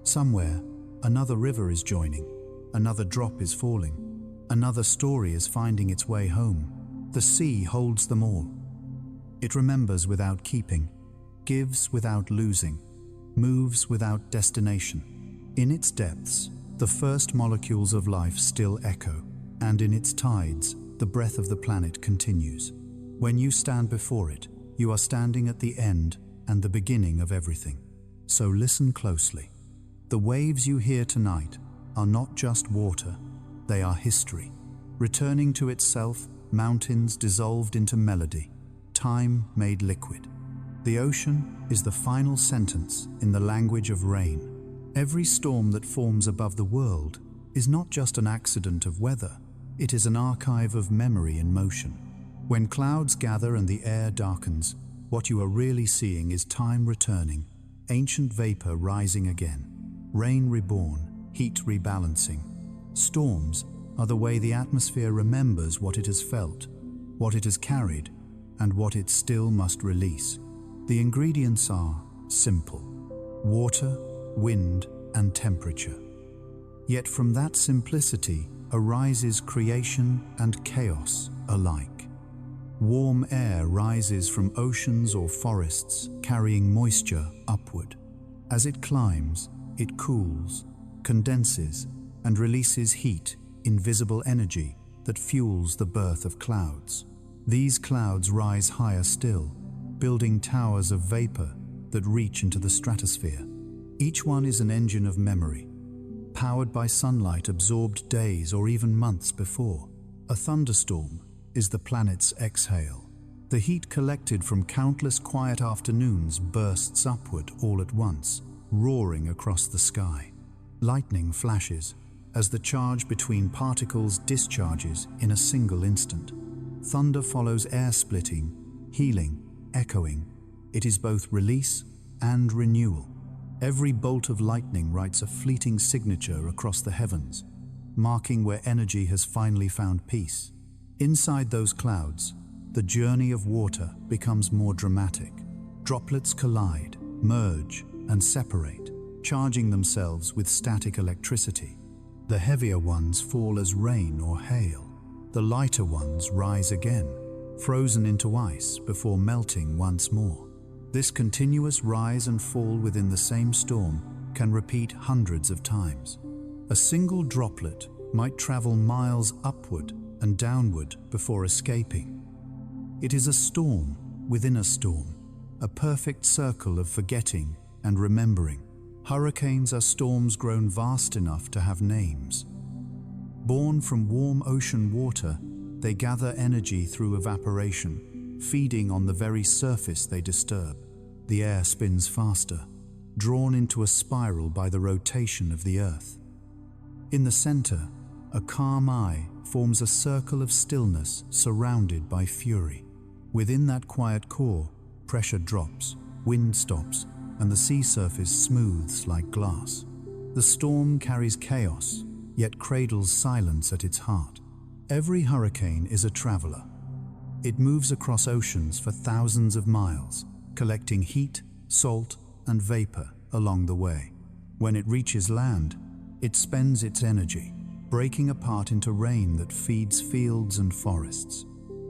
Somewhere, another river is joining, another drop is falling, another story is finding its way home. The sea holds them all. It remembers without keeping, gives without losing, moves without destination. In its depths, the first molecules of life still echo, and in its tides, the breath of the planet continues. When you stand before it, you are standing at the end and the beginning of everything. So listen closely. The waves you hear tonight are not just water, they are history. Returning to itself, mountains dissolved into melody, time made liquid. The ocean is the final sentence in the language of rain. Every storm that forms above the world is not just an accident of weather, it is an archive of memory in motion. When clouds gather and the air darkens, what you are really seeing is time returning, ancient vapor rising again, rain reborn, heat rebalancing. Storms are the way the atmosphere remembers what it has felt, what it has carried, and what it still must release. The ingredients are simple: water, wind, and temperature. Yet from that simplicity arises creation and chaos alike. Warm air rises from oceans or forests, carrying moisture upward. As it climbs, it cools, condenses, and releases heat, invisible energy that fuels the birth of clouds. These clouds rise higher still, building towers of vapor that reach into the stratosphere. Each one is an engine of memory, powered by sunlight absorbed days or even months before. A thunderstorm is the planet's exhale. The heat collected from countless quiet afternoons bursts upward all at once, roaring across the sky. Lightning flashes as the charge between particles discharges in a single instant. Thunder follows air splitting, healing, echoing. It is both release and renewal. Every bolt of lightning writes a fleeting signature across the heavens, marking where energy has finally found peace. Inside those clouds, the journey of water becomes more dramatic. Droplets collide, merge, and separate, charging themselves with static electricity. The heavier ones fall as rain or hail. The lighter ones rise again, frozen into ice before melting once more. This continuous rise and fall within the same storm can repeat hundreds of times. A single droplet might travel miles upward and downward before escaping. It is a storm within a storm, a perfect circle of forgetting and remembering. Hurricanes are storms grown vast enough to have names. Born from warm ocean water, they gather energy through evaporation, feeding on the very surface they disturb. The air spins faster, drawn into a spiral by the rotation of the Earth. In the center, a calm eye forms a circle of stillness surrounded by fury. Within that quiet core, pressure drops, wind stops, and the sea surface smooths like glass. The storm carries chaos, yet cradles silence at its heart. Every hurricane is a traveler. It moves across oceans for thousands of miles, collecting heat, salt, and vapor along the way. When it reaches land, it spends its energy, breaking apart into rain that feeds fields and forests.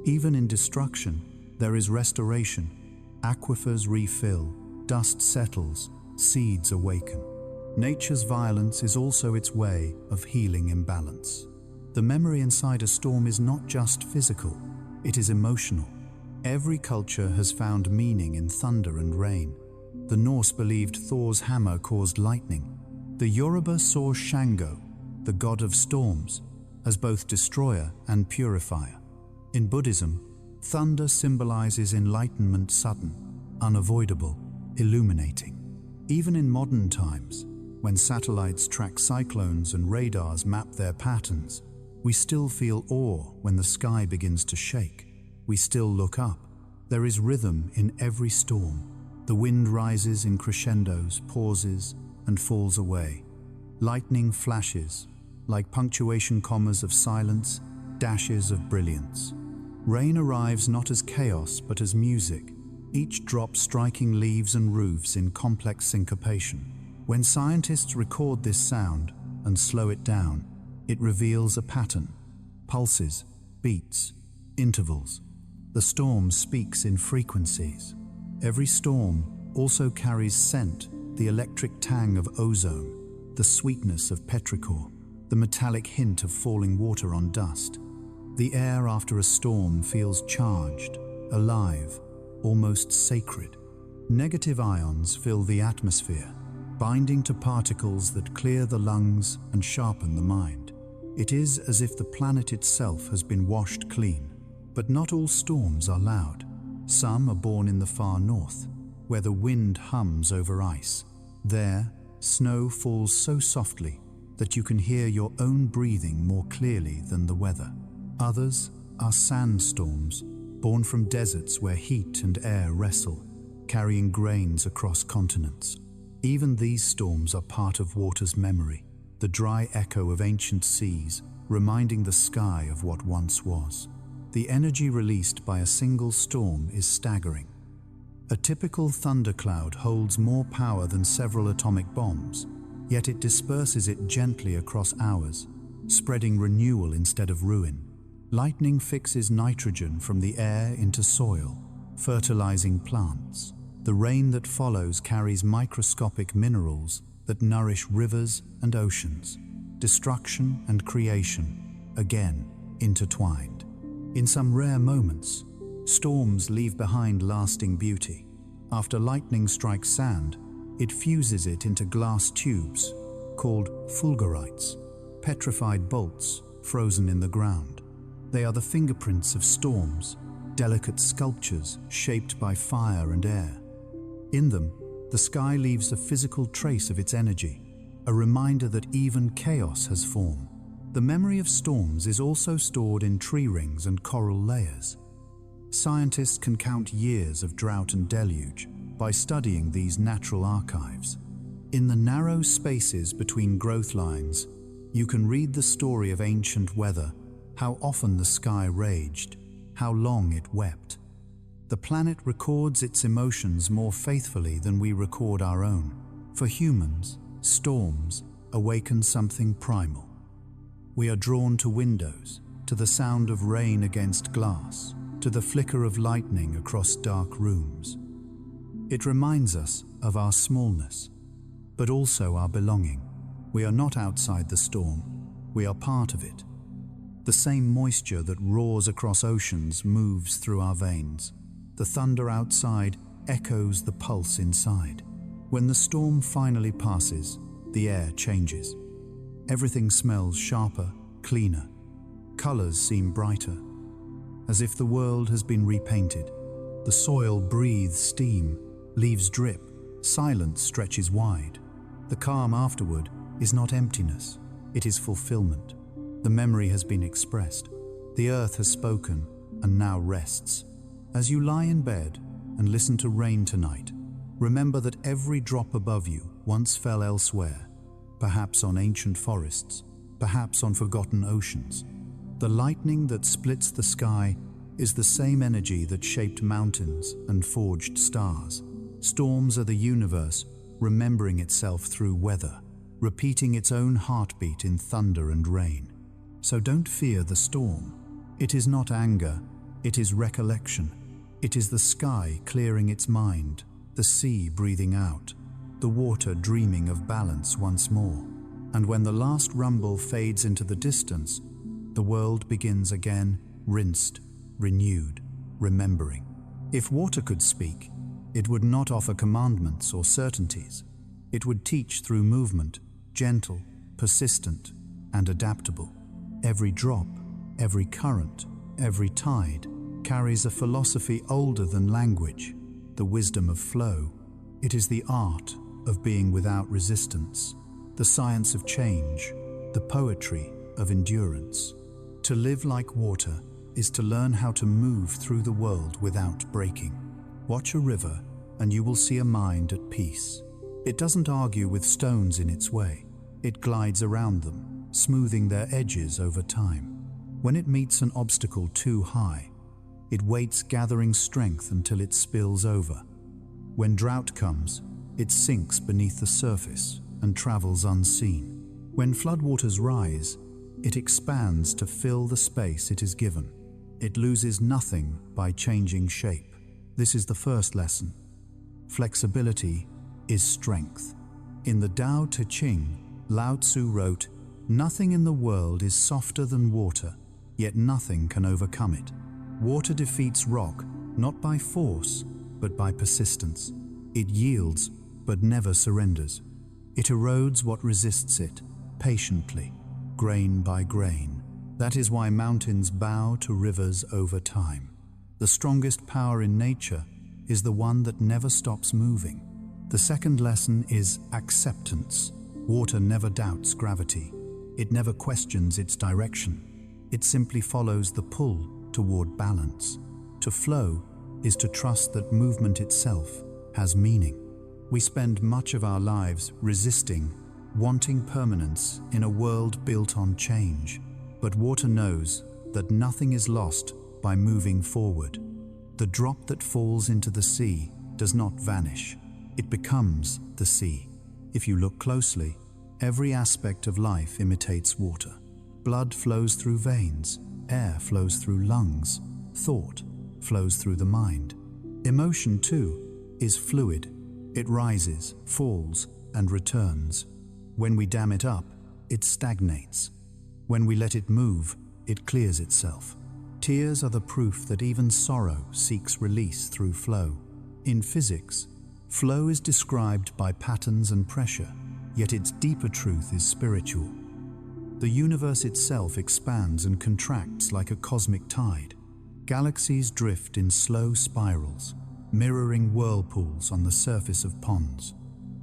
Even in destruction, there is restoration. Aquifers refill, dust settles, seeds awaken. Nature's violence is also its way of healing imbalance. The memory inside a storm is not just physical, it is emotional. Every culture has found meaning in thunder and rain. The Norse believed Thor's hammer caused lightning. The Yoruba saw Shango, the god of storms, as both destroyer and purifier. In Buddhism, thunder symbolizes enlightenment, sudden, unavoidable, illuminating. Even in modern times, when satellites track cyclones and radars map their patterns, we still feel awe when the sky begins to shake. We still look up. There is rhythm in every storm. The wind rises in crescendos, pauses, and falls away. Lightning flashes, like punctuation commas of silence, dashes of brilliance. Rain arrives not as chaos, but as music, each drop striking leaves and roofs in complex syncopation. When scientists record this sound and slow it down, it reveals a pattern: pulses, beats, intervals. The storm speaks in frequencies. Every storm also carries scent, the electric tang of ozone, the sweetness of petrichor, the metallic hint of falling water on dust. The air after a storm feels charged, alive, almost sacred. Negative ions fill the atmosphere, binding to particles that clear the lungs and sharpen the mind. It is as if the planet itself has been washed clean. But not all storms are loud. Some are born in the far north, where the wind hums over ice. There, snow falls so softly that you can hear your own breathing more clearly than the weather. Others are sandstorms, born from deserts where heat and air wrestle, carrying grains across continents. Even these storms are part of water's memory, the dry echo of ancient seas, reminding the sky of what once was. The energy released by a single storm is staggering. A typical thundercloud holds more power than several atomic bombs, yet it disperses it gently across hours, spreading renewal instead of ruin. Lightning fixes nitrogen from the air into soil, fertilizing plants. The rain that follows carries microscopic minerals that nourish rivers and oceans. Destruction and creation, again, intertwined. In some rare moments, storms leave behind lasting beauty. After lightning strikes sand, it fuses it into glass tubes, called fulgurites, petrified bolts frozen in the ground. They are the fingerprints of storms, delicate sculptures shaped by fire and air. In them, the sky leaves a physical trace of its energy, a reminder that even chaos has form. The memory of storms is also stored in tree rings and coral layers. Scientists can count years of drought and deluge by studying these natural archives. In the narrow spaces between growth lines, you can read the story of ancient weather, how often the sky raged, how long it wept. The planet records its emotions more faithfully than we record our own. For humans, storms awaken something primal. We are drawn to windows, to the sound of rain against glass, to the flicker of lightning across dark rooms. It reminds us of our smallness, but also our belonging. We are not outside the storm, we are part of it. The same moisture that roars across oceans moves through our veins. The thunder outside echoes the pulse inside. When the storm finally passes, the air changes. Everything smells sharper, cleaner. Colors seem brighter, as if the world has been repainted. The soil breathes steam, leaves drip, silence stretches wide. The calm afterward is not emptiness, it is fulfillment. The memory has been expressed. The earth has spoken and now rests. As you lie in bed and listen to rain tonight, remember that every drop above you once fell elsewhere, perhaps on ancient forests, perhaps on forgotten oceans. The lightning that splits the sky is the same energy that shaped mountains and forged stars. Storms are the universe remembering itself through weather, repeating its own heartbeat in thunder and rain. So don't fear the storm. It is not anger, it is recollection. It is the sky clearing its mind, the sea breathing out, the water dreaming of balance once more. And when the last rumble fades into the distance, the world begins again, rinsed, renewed, remembering. If water could speak, it would not offer commandments or certainties. It would teach through movement, gentle, persistent, and adaptable. Every drop, every current, every tide carries a philosophy older than language, the wisdom of flow. It is the art of being without resistance, the science of change, the poetry of endurance. To live like water is to learn how to move through the world without breaking. Watch a river and you will see a mind at peace. It doesn't argue with stones in its way. It glides around them, smoothing their edges over time. When it meets an obstacle too high, it waits, gathering strength until it spills over. When drought comes, it sinks beneath the surface and travels unseen. When floodwaters rise, it expands to fill the space it is given. It loses nothing by changing shape. This is the first lesson. Flexibility is strength. In the Tao Te Ching, Lao Tzu wrote, "Nothing in the world is softer than water, yet nothing can overcome it." Water defeats rock, not by force, but by persistence. It yields, but never surrenders. It erodes what resists it, patiently, grain by grain. That is why mountains bow to rivers over time. The strongest power in nature is the one that never stops moving. The second lesson is acceptance. Water never doubts gravity. It never questions its direction. It simply follows the pull toward balance. To flow is to trust that movement itself has meaning. We spend much of our lives resisting, wanting permanence in a world built on change. But water knows that nothing is lost by moving forward. The drop that falls into the sea does not vanish. It becomes the sea. If you look closely, every aspect of life imitates water. Blood flows through veins, air flows through lungs, thought flows through the mind. Emotion, too, is fluid. It rises, falls, and returns. When we dam it up, it stagnates. When we let it move, it clears itself. Tears are the proof that even sorrow seeks release through flow. In physics, flow is described by patterns and pressure, yet its deeper truth is spiritual. The universe itself expands and contracts like a cosmic tide. Galaxies drift in slow spirals, mirroring whirlpools on the surface of ponds.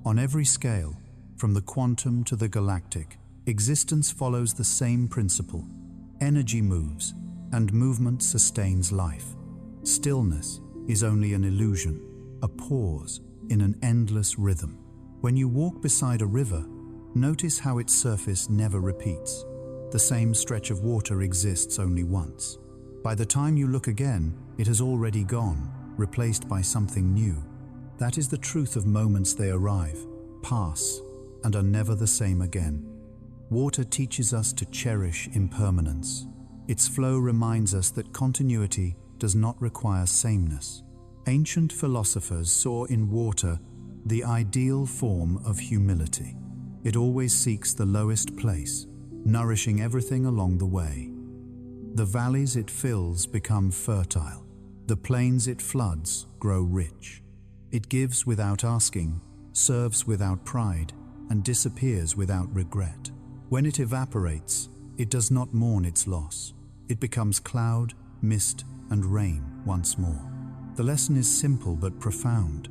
On every scale, from the quantum to the galactic, existence follows the same principle. Energy moves, and movement sustains life. Stillness is only an illusion, a pause in an endless rhythm. When you walk beside a river, notice how its surface never repeats. The same stretch of water exists only once. By the time you look again, it has already gone, replaced by something new. That is the truth of moments. They arrive, pass, and are never the same again. Water teaches us to cherish impermanence. Its flow reminds us that continuity does not require sameness. Ancient philosophers saw in water the ideal form of humility. It always seeks the lowest place, nourishing everything along the way. The valleys it fills become fertile. The plains it floods grow rich. It gives without asking, serves without pride, and disappears without regret. When it evaporates, it does not mourn its loss. It becomes cloud, mist, and rain once more. The lesson is simple but profound.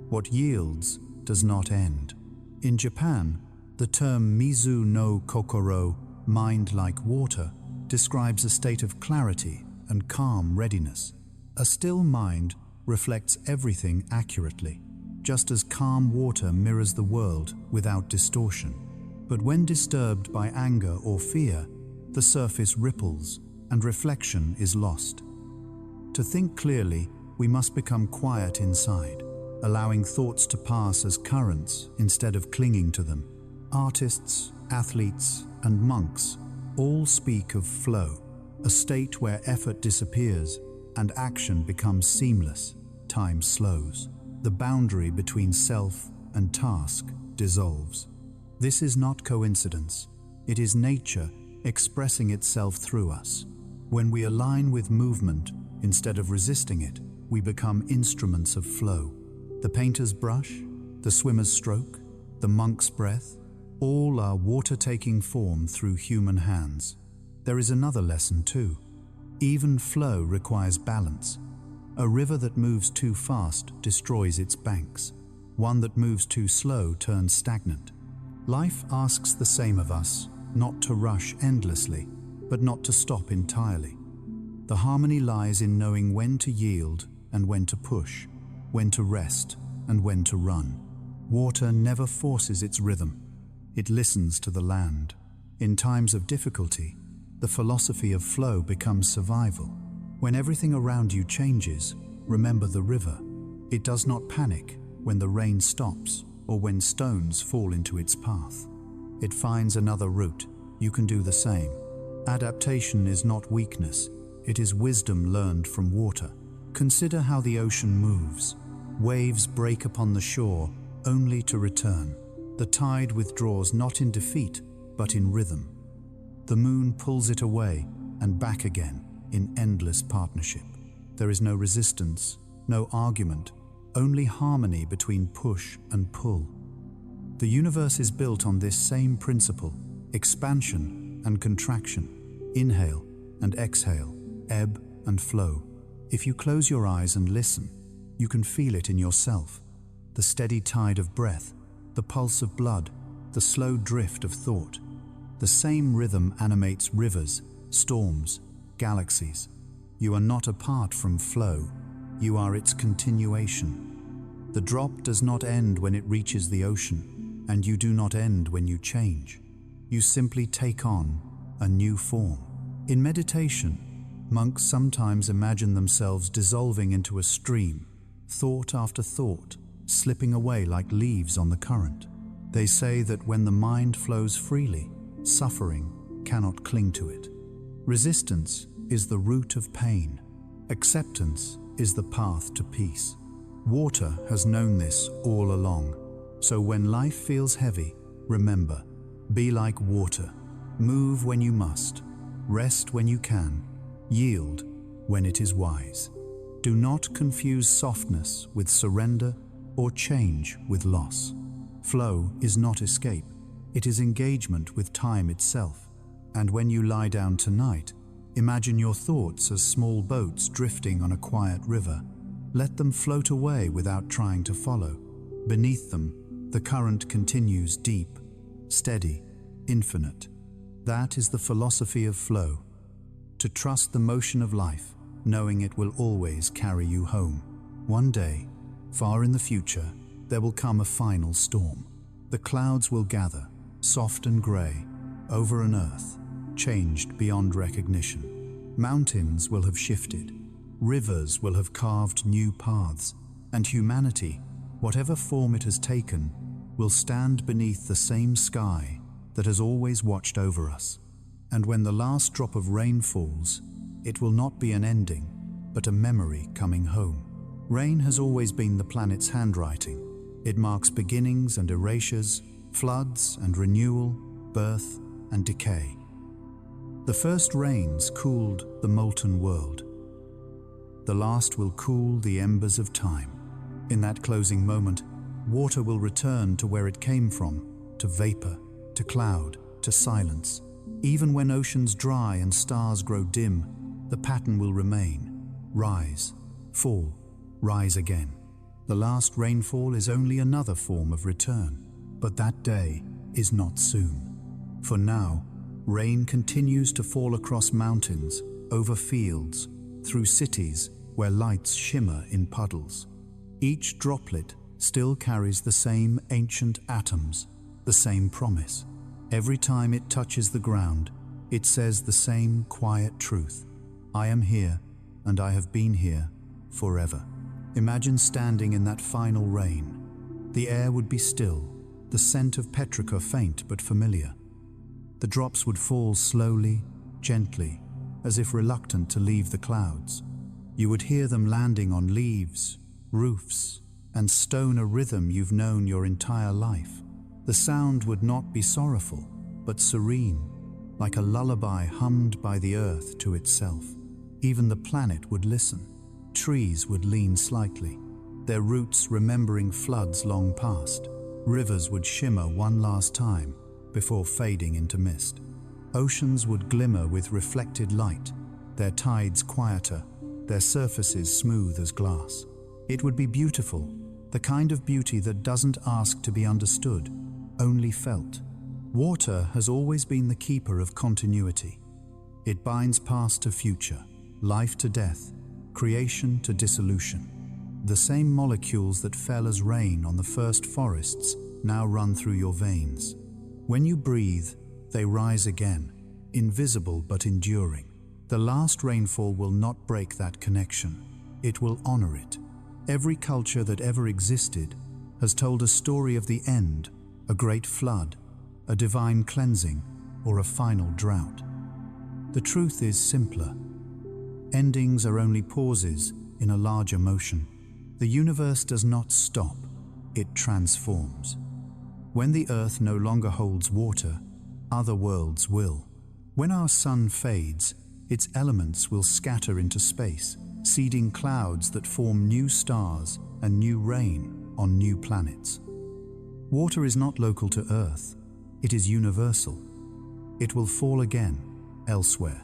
What yields does not end. In Japan, the term mizu no kokoro, mind like water, describes a state of clarity and calm readiness. A still mind reflects everything accurately, just as calm water mirrors the world without distortion. But when disturbed by anger or fear, the surface ripples and reflection is lost. To think clearly, we must become quiet inside, allowing thoughts to pass as currents instead of clinging to them. Artists, athletes, and monks all speak of flow, a state where effort disappears and action becomes seamless. Time slows. The boundary between self and task dissolves. This is not coincidence. It is nature expressing itself through us. When we align with movement instead of resisting it, we become instruments of flow. The painter's brush, the swimmer's stroke, the monk's breath, all are water taking form through human hands. There is another lesson too. Even flow requires balance. A river that moves too fast destroys its banks. One that moves too slow turns stagnant. Life asks the same of us, not to rush endlessly, but not to stop entirely. The harmony lies in knowing when to yield and when to push, when to rest and when to run. Water never forces its rhythm. It listens to the land. In times of difficulty, the philosophy of flow becomes survival. When everything around you changes, remember the river. It does not panic when the rain stops or when stones fall into its path. It finds another route. You can do the same. Adaptation is not weakness. It is wisdom learned from water. Consider how the ocean moves. Waves break upon the shore only to return. The tide withdraws not in defeat, but in rhythm. The moon pulls it away and back again in endless partnership. There is no resistance, no argument, only harmony between push and pull. The universe is built on this same principle: expansion and contraction, inhale and exhale, ebb and flow. If you close your eyes and listen, you can feel it in yourself. The steady tide of breath, the pulse of blood, the slow drift of thought. The same rhythm animates rivers, storms, galaxies. You are not apart from flow. You are its continuation. The drop does not end when it reaches the ocean, and you do not end when you change. You simply take on a new form. In meditation, monks sometimes imagine themselves dissolving into a stream, thought after thought, slipping away like leaves on the current. They say that when the mind flows freely, suffering cannot cling to it. Resistance is the root of pain. Acceptance is the path to peace. Water has known this all along. So when life feels heavy, remember, be like water. Move when you must. Rest when you can. Yield when it is wise. Do not confuse softness with surrender or change with loss. Flow is not escape. It is engagement with time itself. And when you lie down tonight, imagine your thoughts as small boats drifting on a quiet river. Let them float away without trying to follow. Beneath them, the current continues deep, steady, infinite. That is the philosophy of flow. To trust the motion of life, knowing it will always carry you home. One day, far in the future, there will come a final storm. The clouds will gather, soft and grey, over an earth changed beyond recognition. Mountains will have shifted, rivers will have carved new paths, and humanity, whatever form it has taken, will stand beneath the same sky that has always watched over us. And when the last drop of rain falls, it will not be an ending, but a memory coming home. Rain has always been the planet's handwriting. It marks beginnings and erasures, floods and renewal, birth and decay. The first rains cooled the molten world. The last will cool the embers of time. In that closing moment, water will return to where it came from, to vapor, to cloud, to silence. Even when oceans dry and stars grow dim, the pattern will remain. Rise, fall, rise again. The last rainfall is only another form of return, but that day is not soon. For now, Rain continues to fall across mountains, over fields, through cities where lights shimmer in puddles. Each droplet still carries the same ancient atoms, the same promise. Every time it touches the ground, it says the same quiet truth. I am here, and I have been here forever. Imagine standing in that final rain. The air would be still, the scent of petrichor faint but familiar. The drops would fall slowly, gently, as if reluctant to leave the clouds. You would hear them landing on leaves, roofs, and stone, a rhythm you've known your entire life. The sound would not be sorrowful, but serene, like a lullaby hummed by the earth to itself. Even the planet would listen. Trees would lean slightly, their roots remembering floods long past. Rivers would shimmer one last time before fading into mist. Oceans would glimmer with reflected light, their tides quieter, their surfaces smooth as glass. It would be beautiful, the kind of beauty that doesn't ask to be understood, only felt. Water has always been the keeper of continuity. It binds past to future, life to death, creation to dissolution. The same molecules that fell as rain on the first forests now run through your veins. When you breathe, they rise again, invisible but enduring. The last rainfall will not break that connection. It will honor it. Every culture that ever existed has told a story of the end, a great flood, a divine cleansing, or a final drought. The truth is simpler. Endings are only pauses in a larger motion. The universe does not stop, it transforms. When the earth no longer holds water, other worlds will. When our sun fades, its elements will scatter into space, seeding clouds that form new stars and new rain on new planets. Water is not local to Earth, it is universal. It will fall again, elsewhere.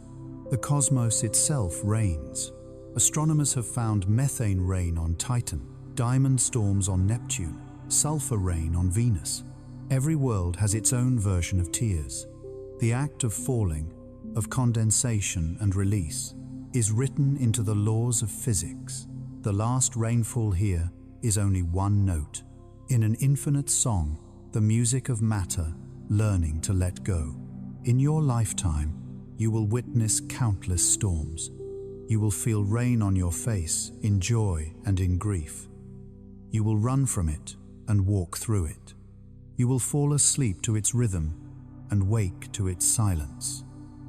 The cosmos itself reigns. Astronomers have found methane rain on Titan, diamond storms on Neptune, sulfur rain on Venus. Every world has its own version of tears. The act of falling, of condensation and release, is written into the laws of physics. The last rainfall here is only one note. In an infinite song, the music of matter learning to let go. In your lifetime, you will witness countless storms. You will feel rain on your face in joy and in grief. You will run from it and walk through it. You will fall asleep to its rhythm and wake to its silence.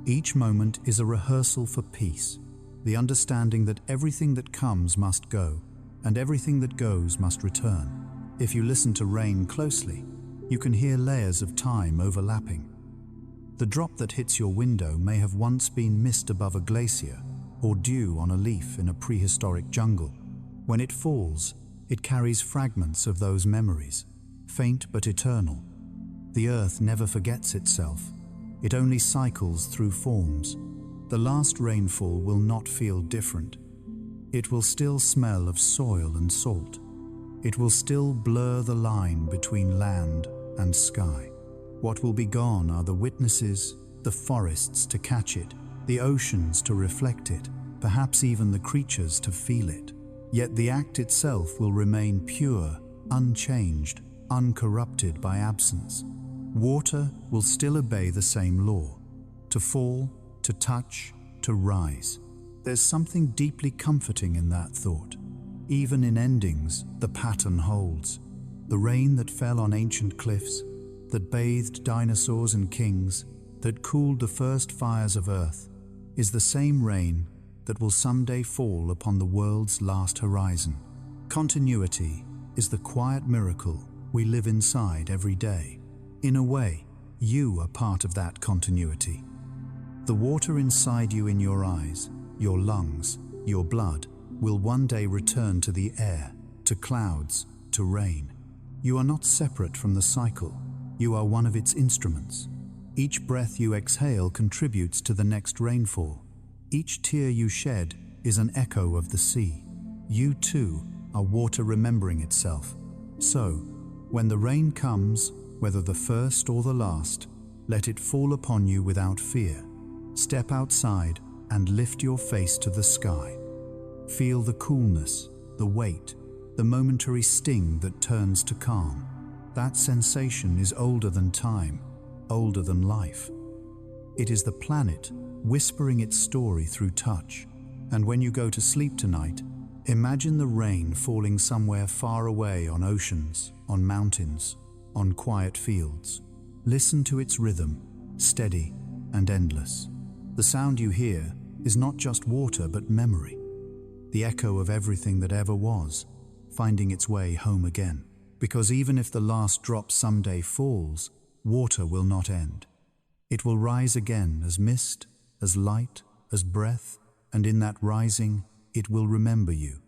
Each moment is a rehearsal for peace, the understanding that everything that comes must go, and everything that goes must return. If you listen to rain closely, you can hear layers of time overlapping. The drop that hits your window may have once been mist above a glacier, or dew on a leaf in a prehistoric jungle. When it falls, it carries fragments of those memories, faint but eternal. The earth never forgets itself. It only cycles through forms. The last rainfall will not feel different. It will still smell of soil and salt. It will still blur the line between land and sky. What will be gone are the witnesses, the forests to catch it, the oceans to reflect it, perhaps even the creatures to feel it. Yet the act itself will remain pure, unchanged, uncorrupted by absence. Water will still obey the same law: to fall, to touch, to rise. There's something deeply comforting in that thought. Even in endings, the pattern holds. The rain that fell on ancient cliffs, that bathed dinosaurs and kings, that cooled the first fires of Earth, is the same rain that will someday fall upon the world's last horizon. Continuity is the quiet miracle we live inside every day. In a way, you are part of that continuity. The water inside you, in your eyes, your lungs, your blood, will one day return to the air, to clouds, to rain. You are not separate from the cycle. You are one of its instruments. Each breath you exhale contributes to the next rainfall. Each tear you shed is an echo of the sea. You too are water remembering itself. So, when the rain comes, whether the first or the last, Let it fall upon you without fear. Step outside and lift your face to the sky. Feel the coolness, the weight, the momentary sting that turns to calm. That sensation is older than time, older than life. It is the planet whispering its story through touch. And when you go to sleep tonight, imagine the rain falling somewhere far away on oceans, on mountains, on quiet fields. Listen to its rhythm, steady and endless. The sound you hear is not just water but memory, the echo of everything that ever was, finding its way home again. Because even if the last drop someday falls, water will not end. It will rise again as mist, as light, as breath, and in that rising, it will remember you.